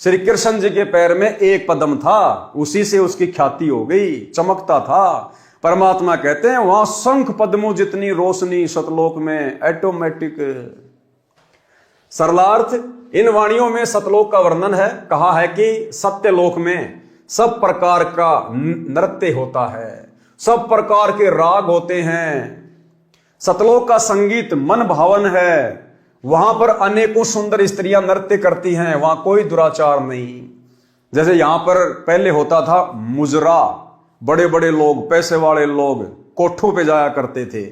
श्री कृष्ण जी के पैर में एक पद्म था, उसी से उसकी ख्याति हो गई, चमकता था। परमात्मा कहते हैं वहां शंख पद्मों जितनी रोशनी सतलोक में ऑटोमेटिक। सरलार्थ, इन वाणियों में सतलोक का वर्णन है। कहा है कि सत्यलोक में सब प्रकार का नृत्य होता है, सब प्रकार के राग होते हैं। सतलोक का संगीत मन भावन है, वहां पर अनेकों सुंदर स्त्रियां नृत्य करती हैं, वहां कोई दुराचार नहीं। जैसे यहां पर पहले होता था मुजरा, बड़े बड़े लोग, पैसे वाले लोग कोठों पे जाया करते थे,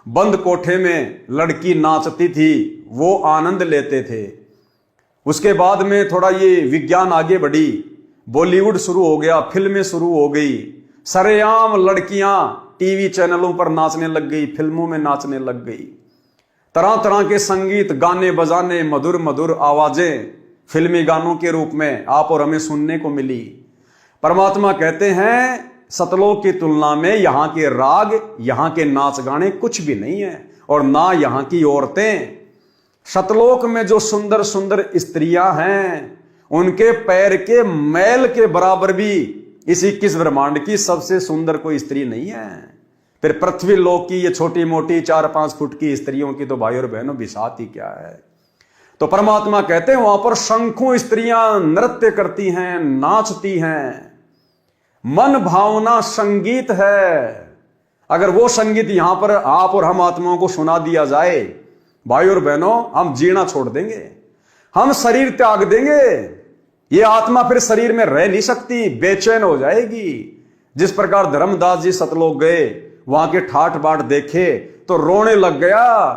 बंद कोठे में लड़की नाचती थी, वो आनंद लेते थे। उसके बाद में थोड़ा ये विज्ञान आगे बढ़ी, बॉलीवुड शुरू हो गया, फिल्में शुरू हो गई, सरेआम लड़कियां टीवी चैनलों पर नाचने लग गई, फिल्मों में नाचने लग गई। तरह तरह के संगीत, गाने बजाने, मधुर मधुर आवाजें फिल्मी गानों के रूप में आप और हमें सुनने को मिली। परमात्मा कहते हैं सतलोक की तुलना में यहां के राग, यहां के नाच गाने कुछ भी नहीं है, और ना यहां की औरतें। सतलोक में जो सुंदर सुंदर स्त्रियां हैं, उनके पैर के मैल के बराबर भी इस 21 ब्रह्मांड की सबसे सुंदर कोई स्त्री नहीं है। फिर पृथ्वी लोक की ये छोटी मोटी 4-5 फुट की स्त्रियों की तो भाई और बहनों बिसात ही क्या है। तो परमात्मा कहते हैं वहां पर शंखों स्त्रियां नृत्य करती हैं, नाचती हैं, मन भावना संगीत है। अगर वो संगीत यहां पर आप और हम आत्माओं को सुना दिया जाए, भाई और बहनों, हम जीना छोड़ देंगे, हम शरीर त्याग देंगे। ये आत्मा फिर शरीर में रह नहीं सकती, बेचैन हो जाएगी। जिस प्रकार धर्मदास जी सतलोक गए, वहां के ठाठ बाट देखे तो रोने लग गया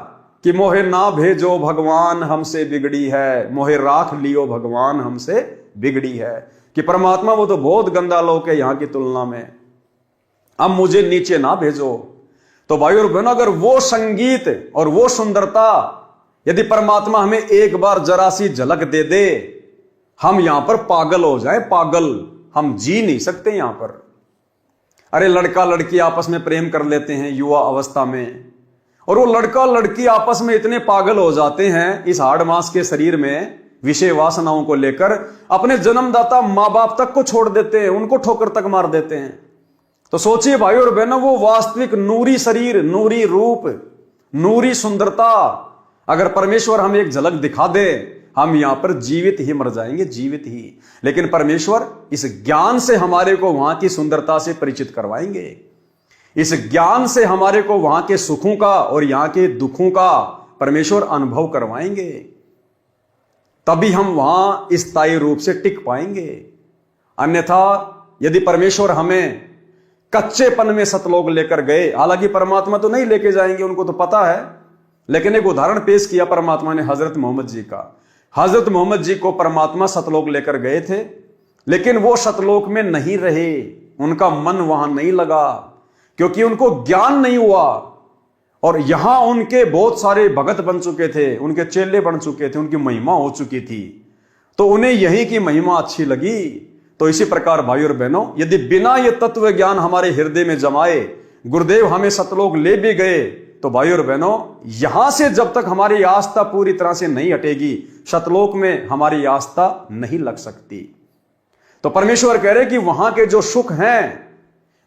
कि मोहे ना भेजो भगवान हमसे बिगड़ी है, मोहे राख लियो भगवान हमसे बिगड़ी है। कि परमात्मा वो तो बहुत गंदा लोक है यहां की तुलना में, अब मुझे नीचे ना भेजो। तो भाई और बहनों, अगर वो संगीत और वो सुंदरता यदि परमात्मा हमें एक बार जरा सी झलक दे दे, हम यहां पर पागल हो जाएं, पागल, हम जी नहीं सकते यहां पर। अरे लड़का लड़की आपस में प्रेम कर लेते हैं युवा अवस्था में, और वो लड़का लड़की आपस में इतने पागल हो जाते हैं इस हाड़ मांस के शरीर में विषय वासनाओं को लेकर, अपने जन्मदाता मां बाप तक को छोड़ देते हैं, उनको ठोकर तक मार देते हैं। तो सोचिए भाई और बहनों, वो वास्तविक नूरी शरीर, नूरी रूप, नूरी सुंदरता अगर परमेश्वर हमें एक झलक दिखा दे, हम यहां पर जीवित ही मर जाएंगे, जीवित ही। लेकिन परमेश्वर इस ज्ञान से हमारे को वहां की सुंदरता से परिचित करवाएंगे, इस ज्ञान से हमारे को वहां के सुखों का और यहां के दुखों का परमेश्वर अनुभव करवाएंगे। तभी हम वहां स्थायी रूप से टिक पाएंगे। अन्यथा यदि परमेश्वर हमें कच्चेपन में सतलोक लेकर गए, हालांकि परमात्मा तो नहीं लेके जाएंगे, उनको तो पता है, लेकिन एक उदाहरण पेश किया परमात्मा ने हजरत मोहम्मद जी का। हजरत मोहम्मद जी को परमात्मा सतलोक लेकर गए थे, लेकिन वो सतलोक में नहीं रहे, उनका मन वहां नहीं लगा, क्योंकि उनको ज्ञान नहीं हुआ। और यहां उनके बहुत सारे भगत बन चुके थे, उनके चेले बन चुके थे, उनकी महिमा हो चुकी थी, तो उन्हें यही की महिमा अच्छी लगी। तो इसी प्रकार भाई और बहनों, यदि बिना ये तत्व ज्ञान हमारे हृदय में जमाए गुरुदेव हमें सतलोक ले भी गए, तो भाई और बहनों, यहां से जब तक हमारी आस्था पूरी तरह से नहीं हटेगी, सतलोक में हमारी आस्था नहीं लग सकती। तो परमेश्वर कह रहे कि वहां के जो सुख हैं,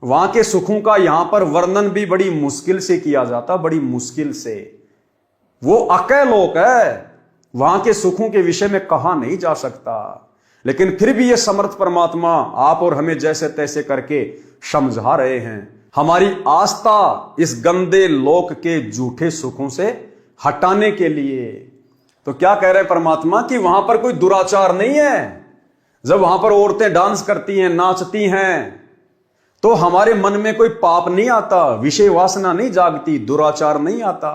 वहां के सुखों का यहां पर वर्णन भी बड़ी मुश्किल से किया जाता, बड़ी मुश्किल से। वो अकय लोक है, वहां के सुखों के विषय में कहा नहीं जा सकता। लेकिन फिर भी ये समर्थ परमात्मा आप और हमें जैसे तैसे करके समझा रहे हैं, हमारी आस्था इस गंदे लोक के झूठे सुखों से हटाने के लिए। तो क्या कह रहे हैं परमात्मा कि वहां पर कोई दुराचार नहीं है। जब वहां पर औरतें डांस करती हैं, नाचती हैं, तो हमारे मन में कोई पाप नहीं आता, विषय वासना नहीं जागती, दुराचार नहीं आता।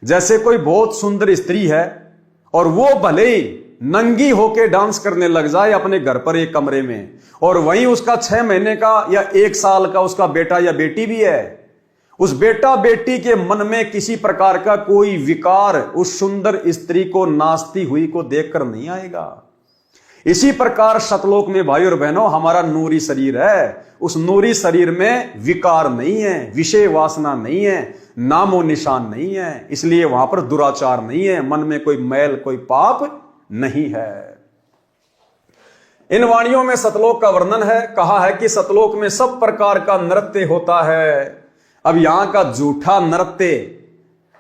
जैसे कोई बहुत सुंदर स्त्री है और वो भले ही नंगी होके डांस करने लग जाए अपने घर पर एक कमरे में, और वहीं उसका 6 महीने का या 1 साल का उसका बेटा या बेटी भी है, उस बेटा बेटी के मन में किसी प्रकार का कोई विकार उस सुंदर स्त्री को नाचती हुई को देखकर नहीं आएगा। इसी प्रकार सतलोक में भाई और बहनों हमारा नूरी शरीर है, उस नूरी शरीर में विकार नहीं है, विषय वासना नहीं है, नामो निशान नहीं है, इसलिए वहां पर दुराचार नहीं है, मन में कोई मैल कोई पाप नहीं है। इन वाणियों में सतलोक का वर्णन है, कहा है कि सतलोक में सब प्रकार का नृत्य होता है। अब यहां का झूठा नृत्य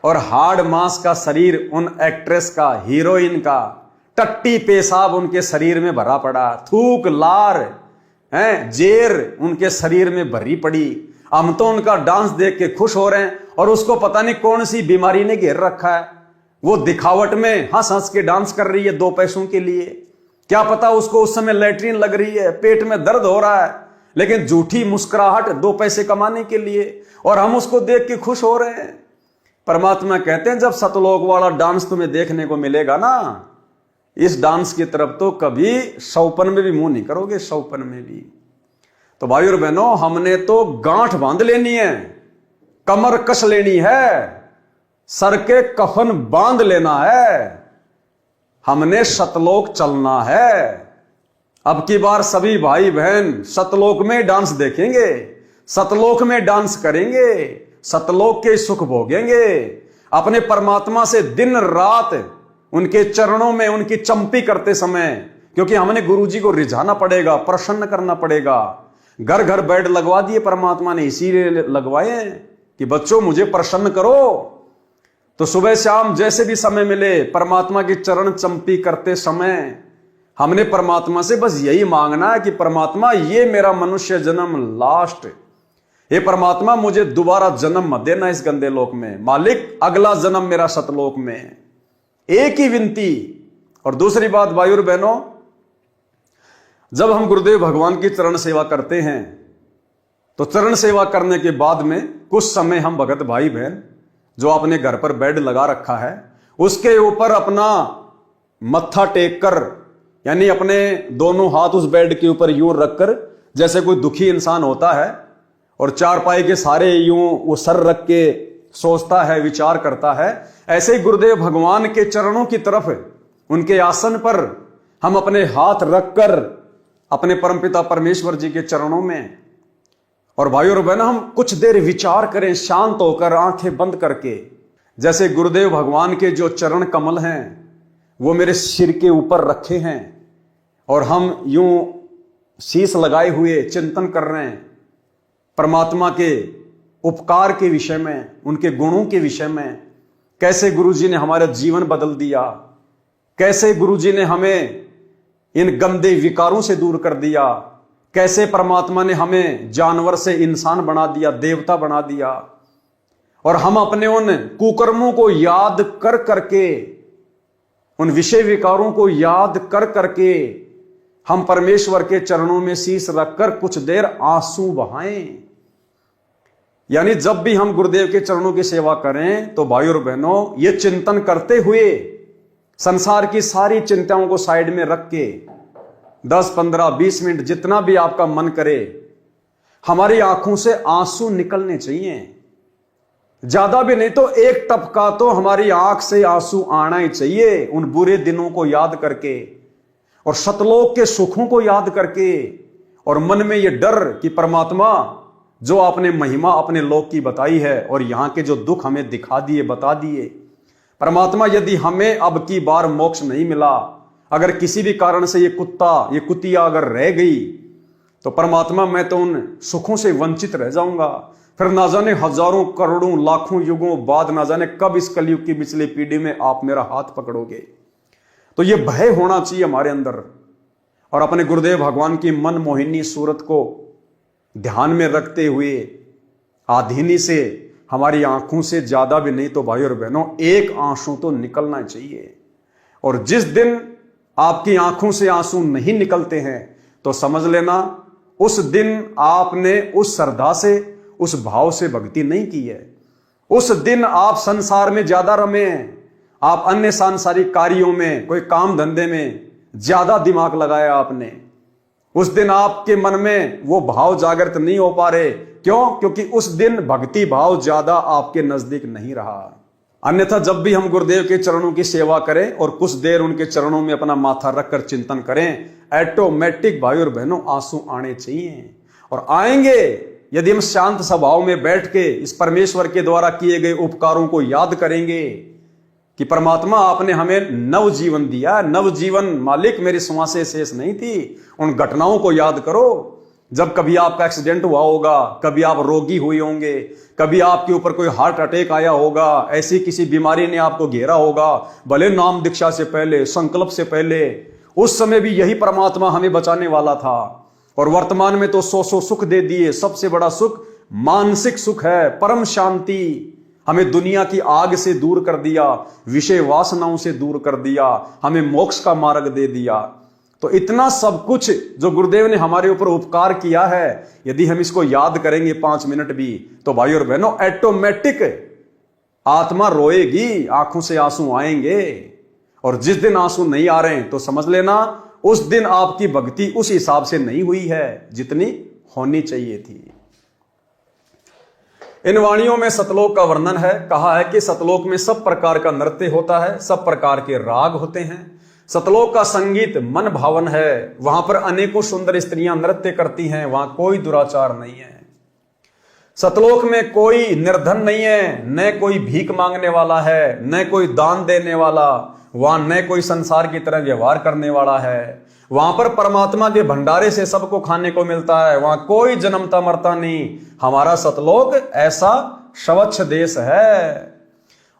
और हाड़ मांस का शरीर उन एक्ट्रेस का, हीरोइन का, टट्टी पेशाब उनके शरीर में भरा पड़ा, थूक लार हैं जेर उनके शरीर में भरी पड़ी। हम तो उनका डांस देख के खुश हो रहे हैं और उसको पता नहीं कौन सी बीमारी ने घेर रखा है। वो दिखावट में हंस हंस के डांस कर रही है 2 पैसों के लिए, क्या पता उसको उस समय लैट्रिन लग रही है, पेट में दर्द हो रहा है, लेकिन झूठी मुस्कुराहट 2 पैसे कमाने के लिए, और हम उसको देख के खुश हो रहे हैं। परमात्मा कहते हैं जब सतलोक वाला डांस तुम्हें देखने को मिलेगा ना, इस डांस की तरफ तो कभी सौपन में भी मुंह नहीं करोगे, सौपन में भी। तो भाई और बहनों हमने तो गांठ बांध लेनी है, कमर कस लेनी है, सर के कफन बांध लेना है, हमने सतलोक चलना है। अब की बार सभी भाई बहन सतलोक में डांस देखेंगे, सतलोक में डांस करेंगे, सतलोक के सुख भोगेंगे, अपने परमात्मा से दिन रात उनके चरणों में उनकी चंपी करते समय, क्योंकि हमने गुरुजी को रिझाना पड़ेगा, प्रसन्न करना पड़ेगा। घर घर बेड लगवा दिए परमात्मा ने इसीलिए लगवाए कि बच्चों मुझे प्रसन्न करो। तो सुबह शाम जैसे भी समय मिले परमात्मा की चरण चंपी करते समय हमने परमात्मा से बस यही मांगना है कि परमात्मा ये मेरा मनुष्य जन्म लास्ट, हे परमात्मा मुझे दोबारा जन्म मत देना इस गंदे लोक में, मालिक अगला जन्म मेरा सतलोक में। एक ही विनती। और दूसरी बात भाई और बहनों, जब हम गुरुदेव भगवान की चरण सेवा करते हैं तो चरण सेवा करने के बाद में कुछ समय हम भगत भाई बहन जो अपने घर पर बेड लगा रखा है उसके ऊपर अपना मत्था टेक कर, यानी अपने दोनों हाथ उस बेड के ऊपर यूं रखकर, जैसे कोई दुखी इंसान होता है और चारपाई के सारे यूं वो सर रख के सोचता है, विचार करता है, ऐसे ही गुरुदेव भगवान के चरणों की तरफ उनके आसन पर हम अपने हाथ रखकर अपने परमपिता परमेश्वर जी के चरणों में, और भाई और बहन हम कुछ देर विचार करें शांत होकर आंखें बंद करके, जैसे गुरुदेव भगवान के जो चरण कमल हैं वो मेरे सिर के ऊपर रखे हैं और हम यूं शीश लगाए हुए चिंतन कर रहे हैं परमात्मा के उपकार के विषय में, उनके गुणों के विषय में, कैसे गुरुजी ने हमारा जीवन बदल दिया, कैसे गुरुजी ने हमें इन गंदे विकारों से दूर कर दिया, कैसे परमात्मा ने हमें जानवर से इंसान बना दिया, देवता बना दिया, और हम अपने उन कुकर्मों को याद कर करके, उन विषय विकारों को याद कर करके हम परमेश्वर के चरणों में शीश रखकर कुछ देर आंसू बहाएं। यानी जब भी हम गुरुदेव के चरणों की सेवा करें तो भाई और बहनों ये चिंतन करते हुए संसार की सारी चिंताओं को साइड में रख के 10, 15, 20 मिनट जितना भी आपका मन करे हमारी आंखों से आंसू निकलने चाहिए। ज्यादा भी नहीं तो एक टपका तो हमारी आंख से आंसू आना ही चाहिए, उन बुरे दिनों को याद करके और सतलोक के सुखों को याद करके, और मन में ये डर कि परमात्मा जो आपने महिमा अपने लोक की बताई है और यहां के जो दुख हमें दिखा दिए, बता दिए, परमात्मा यदि हमें अब की बार मोक्ष नहीं मिला, अगर किसी भी कारण से ये कुतिया अगर रह गई, तो परमात्मा मैं तो उन सुखों से वंचित रह जाऊंगा। फिर ना जाने हजारों करोड़ों लाखों युगों बाद ना जाने कब इस कलयुग की पिछली पीढ़ी में आप मेरा हाथ पकड़ोगे। तो ये भय होना चाहिए हमारे अंदर, और अपने गुरुदेव भगवान की मन मोहिनी सूरत को ध्यान में रखते हुए आधीनी से हमारी आंखों से ज्यादा भी नहीं तो भाई और बहनों एक आंसू तो निकलना चाहिए। और जिस दिन आपकी आंखों से आंसू नहीं निकलते हैं तो समझ लेना उस दिन आपने उस श्रद्धा से, उस भाव से भक्ति नहीं की है। उस दिन आप संसार में ज्यादा रमे हैं, आप अन्य सांसारिक कार्यों में, कोई काम धंधे में ज्यादा दिमाग लगाया आपने, उस दिन आपके मन में वो भाव जागृत नहीं हो पा रहे। क्यों? क्योंकि उस दिन भक्ति भाव ज्यादा आपके नजदीक नहीं रहा। अन्यथा जब भी हम गुरुदेव के चरणों की सेवा करें और कुछ देर उनके चरणों में अपना माथा रखकर चिंतन करें, ऑटोमेटिक भाई और बहनों आंसू आने चाहिए, और आएंगे यदि हम शांत स्वभाव में बैठ के इस परमेश्वर के द्वारा किए गए उपकारों को याद करेंगे कि परमात्मा आपने हमें नव जीवन दिया, नव जीवन मालिक मेरी श्वासें शेष नहीं थी। उन घटनाओं को याद करो जब कभी आपका एक्सीडेंट हुआ होगा, कभी आप रोगी हुए होंगे, कभी आपके ऊपर कोई हार्ट अटैक आया होगा, ऐसी किसी बीमारी ने आपको घेरा होगा, भले नाम दीक्षा से पहले, संकल्प से पहले, उस समय भी यही परमात्मा हमें बचाने वाला था। और वर्तमान में तो सौ सुख दे दिए। सबसे बड़ा सुख मानसिक सुख है, परम शांति। हमें दुनिया की आग से दूर कर दिया, विषय वासनाओं से दूर कर दिया, हमें मोक्ष का मार्ग दे दिया। तो इतना सब कुछ जो गुरुदेव ने हमारे ऊपर उपकार किया है, यदि हम इसको याद करेंगे 5 मिनट भी, तो भाई और बहनों ऑटोमेटिक आत्मा रोएगी, आंखों से आंसू आएंगे। और जिस दिन आंसू नहीं आ रहे हैं तो समझ लेना उस दिन आपकी भक्ति उस हिसाब से नहीं हुई है जितनी होनी चाहिए थी। इन वाणियों में सतलोक का वर्णन है। कहा है कि सतलोक में सब प्रकार का नृत्य होता है, सब प्रकार के राग होते हैं। सतलोक का संगीत मन भावन है, वहां पर अनेकों सुंदर स्त्रियां नृत्य करती हैं, वहां कोई दुराचार नहीं है। सतलोक में कोई निर्धन नहीं है, न कोई भीख मांगने वाला है, न कोई दान देने वाला, वहां न कोई संसार की तरह व्यवहार करने वाला है। वहां पर परमात्मा के भंडारे से सबको खाने को मिलता है, वहां कोई जन्मता मरता नहीं। हमारा सतलोक ऐसा स्वच्छ देश है।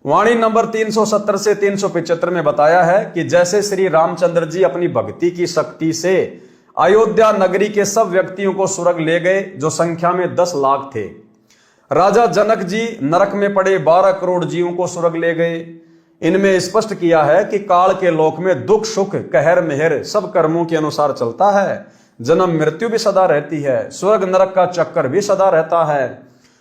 वाणी नंबर 370 से 375 में बताया है कि जैसे श्री रामचंद्र जी अपनी भक्ति की शक्ति से अयोध्या नगरी के सब व्यक्तियों को स्वर्ग ले गए, जो संख्या में 10 लाख थे। राजा जनक जी नरक में पड़े 12 करोड़ जीवों को स्वर्ग ले गए। इनमें स्पष्ट किया है कि काल के लोक में दुख सुख कहर मेहर सब कर्मों के अनुसार चलता है। जन्म मृत्यु भी सदा रहती है, स्वर्ग नरक का चक्कर भी सदा रहता है।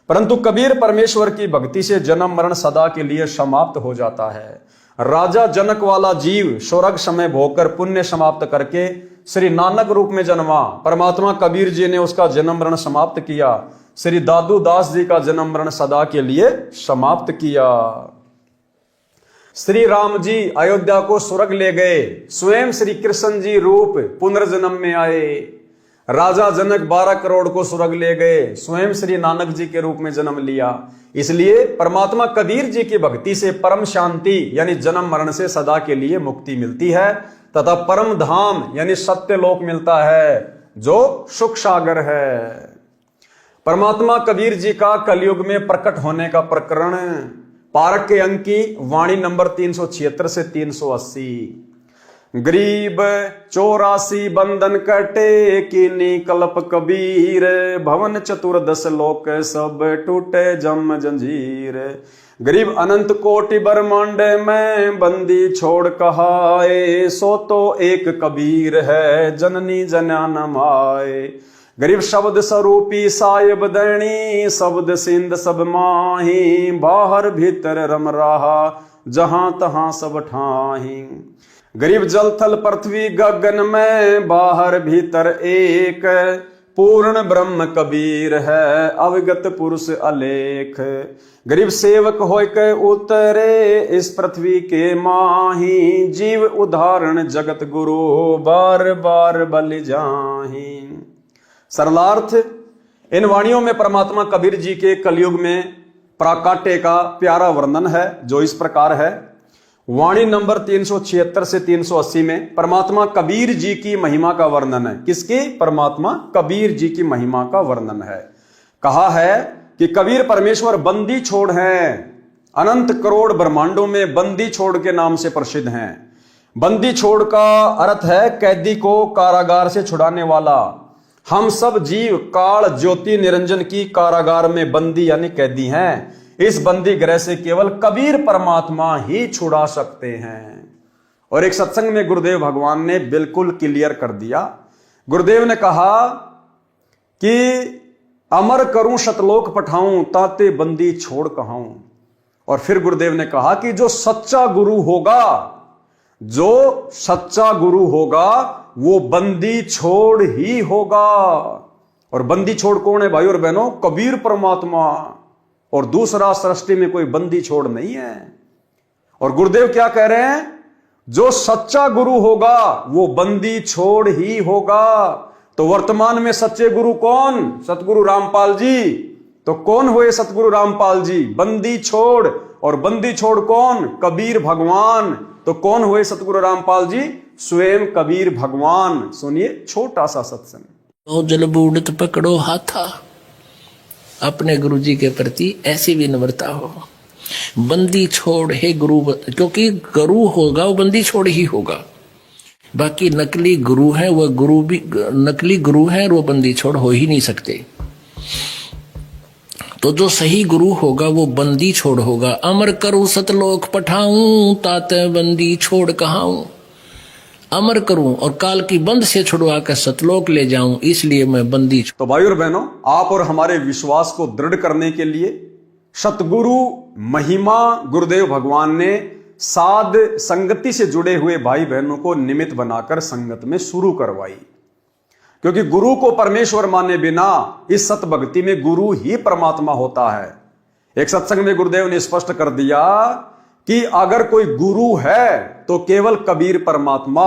परंतु कबीर परमेश्वर की भक्ति से जन्म मरण सदा के लिए समाप्त हो जाता है। राजा जनक वाला जीव स्वर्ग समय भोगकर पुण्य समाप्त करके श्री नानक रूप में जन्मा। परमात्मा कबीर जी ने उसका जन्म मरण समाप्त किया। श्री दादू दास जी का जन्म मरण सदा के लिए समाप्त किया। श्री राम जी अयोध्या को स्वर्ग ले गए, स्वयं श्री कृष्ण जी रूप पुनर्जन्म में आए। राजा जनक 12 करोड़ को स्वर्ग ले गए, स्वयं श्री नानक जी के रूप में जन्म लिया। इसलिए परमात्मा कबीर जी की भक्ति से परम शांति यानी जन्म मरण से सदा के लिए मुक्ति मिलती है, तथा परम धाम यानी सत्य लोक मिलता है, जो सुख सागर है। परमात्मा कबीर जी का कलयुग में प्रकट होने का प्रकरण पारक के अंक की वाणी नंबर 376 से 380। गरीब 84 बंधन कटे कीनी कल्प कबीर, भवन चतुर्दश लोक सब टूटे जम जंजीर। गरीब अनंत कोटि ब्रह्मांड में बंदी छोड़ कहाए, सो तो एक कबीर है जननी जन्या न माए। गरीब शब्द स्वरूपी साहिब दैनी, शब्द सिंध सब माही, बाहर भीतर रम रहा जहां तहां सब ठाही। गरीब जल थल पृथ्वी गगन में, बाहर भीतर एक, पूर्ण ब्रह्म कबीर है अवगत पुरुष अलेख। गरीब सेवक होय के उतरे इस पृथ्वी के माही, जीव उदाहरण जगत गुरु बार बार बलि जाही। सरलार्थ, इन वाणियों में परमात्मा कबीर जी के कलयुग में प्राकाट्य का प्यारा वर्णन है, जो इस प्रकार है। वाणी नंबर 376 से 380 में परमात्मा कबीर जी की महिमा का वर्णन है। किसकी? परमात्मा कबीर जी की महिमा का वर्णन है। कहा है कि कबीर परमेश्वर बंदी छोड़ हैं, अनंत करोड़ ब्रह्मांडों में बंदी छोड़ के नाम से प्रसिद्ध हैं। बंदी छोड़ का अर्थ है कैदी को कारागार से छुड़ाने वाला। हम सब जीव काल ज्योति निरंजन की कारागार में बंदी यानी कैदी हैं। इस बंदी गृह से केवल कबीर परमात्मा ही छुड़ा सकते हैं। और एक सत्संग में गुरुदेव भगवान ने बिल्कुल क्लियर कर दिया। गुरुदेव ने कहा कि अमर करूं शतलोक पठाऊं, ताते बंदी छोड़ कहाऊं। और फिर गुरुदेव ने कहा कि जो सच्चा गुरु होगा, जो सच्चा गुरु होगा वो बंदी छोड़ ही होगा। और बंदी छोड़ कौन है भाई और बहनों? कबीर परमात्मा। और दूसरा सृष्टि में कोई बंदी छोड़ नहीं है। और गुरुदेव क्या कह रहे हैं? जो सच्चा गुरु होगा वो बंदी छोड़ ही होगा। तो वर्तमान में सच्चे गुरु कौन? सतगुरु रामपाल जी। तो कौन हुए सतगुरु रामपाल जी? बंदी छोड़। और बंदी छोड़ कौन? कबीर भगवान। तो कौन हुए सतगुरु रामपाल जी? स्वयं कबीर भगवान। सुनिए छोटा सा सत्संग। तो जल बूढ़त पकड़ो हाथा, अपने गुरु जी के प्रति ऐसी विनम्रता हो। बंदी छोड़ हे गुरु, क्योंकि गुरु होगा वो बंदी छोड़ ही होगा। बाकी नकली गुरु है, वह गुरु भी नकली गुरु है और वो बंदी छोड़ हो ही नहीं सकते। तो जो सही गुरु होगा वो बंदी छोड़ होगा। अमर करूं सतलोक पठाऊं, ताते बंदी छोड़ कहाऊं। अमर करूं और काल की बंद से छुड़वा कर सतलोक ले जाऊं, इसलिए मैं बंदी। तो भाई और बहनों, आप और हमारे विश्वास को दृढ़ करने के लिए सतगुरु महिमा गुरुदेव भगवान ने साध संगति से जुड़े हुए भाई बहनों को निमित्त बनाकर संगत में शुरू करवाई। क्योंकि गुरु को परमेश्वर माने बिना इस सत भक्ति में गुरु ही परमात्मा होता है। एक सत्संग में गुरुदेव ने स्पष्ट कर दिया कि अगर कोई गुरु है तो केवल कबीर परमात्मा,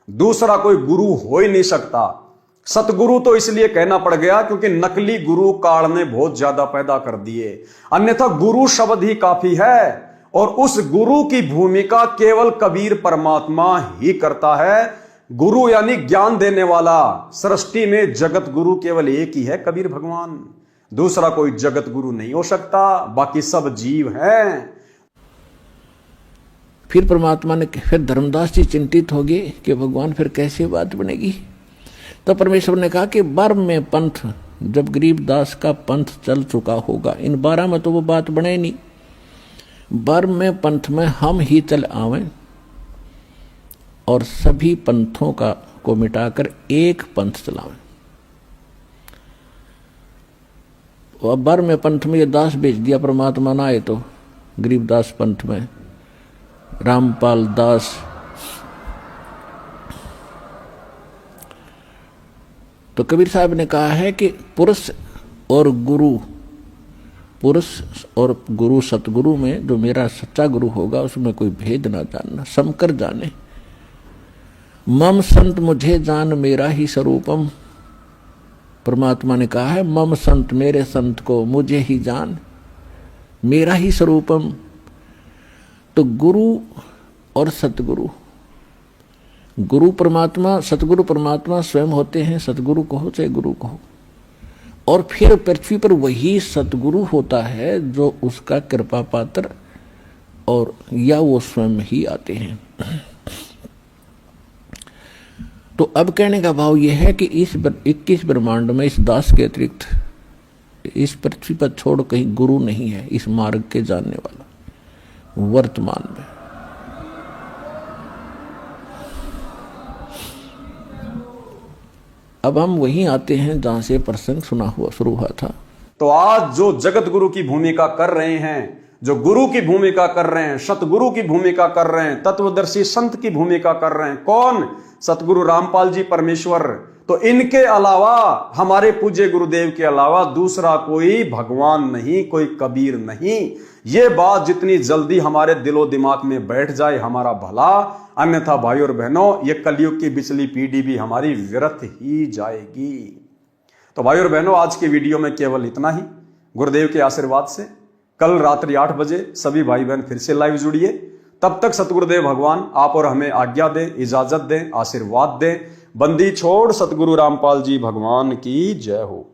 दूसरा कोई गुरु हो ही नहीं सकता। सतगुरु तो इसलिए कहना पड़ गया क्योंकि नकली गुरु काल ने बहुत ज्यादा पैदा कर दिए, अन्यथा गुरु शब्द ही काफी है। और उस गुरु की भूमिका केवल कबीर परमात्मा ही करता है। गुरु यानी ज्ञान देने वाला। सृष्टि में जगत गुरु केवल एक ही है, कबीर भगवान। दूसरा कोई जगत गुरु नहीं हो सकता, बाकी सब जीव हैं। फिर परमात्मा ने, फिर धर्मदास जी चिंतित हो गए कि भगवान फिर कैसे बात बनेगी। तो परमेश्वर ने कहा कि 12 में पंथ, जब गरीबदास का पंथ चल चुका होगा, इन 12 में तो वो बात बने नहीं। 12 में पंथ में हम ही चल आवें और सभी पंथों को मिटाकर एक पंथ चलावें। और 12 में पंथ में ये दास भेज दिया परमात्मा ना आए तो गरीबदास पंथ में रामपाल दास। तो कबीर साहब ने कहा है कि पुरुष और गुरु सतगुरु में जो मेरा सच्चा गुरु होगा उसमें कोई भेद ना जानना, समकर जाने। मम संत मुझे जान मेरा ही स्वरूपम। परमात्मा ने कहा है मम संत, मेरे संत को मुझे ही जान, मेरा ही स्वरूपम। तो गुरु और सतगुरु, गुरु परमात्मा, सतगुरु परमात्मा स्वयं होते हैं, सतगुरु कहो चाहे गुरु कहो। और फिर पृथ्वी पर वही सतगुरु होता है जो उसका कृपा पात्र, और या वो स्वयं ही आते हैं। तो अब कहने का भाव यह है कि इस 21 ब्रह्मांड में इस दास के अतिरिक्त इस पृथ्वी पर छोड़ कहीं गुरु नहीं है इस मार्ग के जानने वाला वर्तमान में। अब हम वहीं आते हैं जहां से प्रसंग शुरू हुआ था। तो आज जो जगत गुरु की भूमिका कर रहे हैं, जो गुरु की भूमिका कर रहे हैं, सतगुरु की भूमिका कर रहे हैं, तत्वदर्शी संत की भूमिका कर रहे हैं, कौन? सतगुरु रामपाल जी परमेश्वर। तो इनके अलावा, हमारे पूज्य गुरुदेव के अलावा दूसरा कोई भगवान नहीं, कोई कबीर नहीं। ये बात जितनी जल्दी हमारे दिलो दिमाग में बैठ जाए हमारा भला, अन्यथा भाई और बहनों ये कलयुग की बिचली पीढ़ी भी हमारी व्यर्थ ही जाएगी। तो भाई और बहनों, आज की वीडियो में केवल इतना ही। गुरुदेव के आशीर्वाद से कल रात्रि 8 बजे सभी भाई बहन फिर से लाइव जुड़िए। तब तक सतगुरुदेव भगवान आप और हमें आज्ञा दें, इजाजत दें, आशीर्वाद दें। बंदी छोड़ सतगुरु रामपाल जी भगवान की जय हो।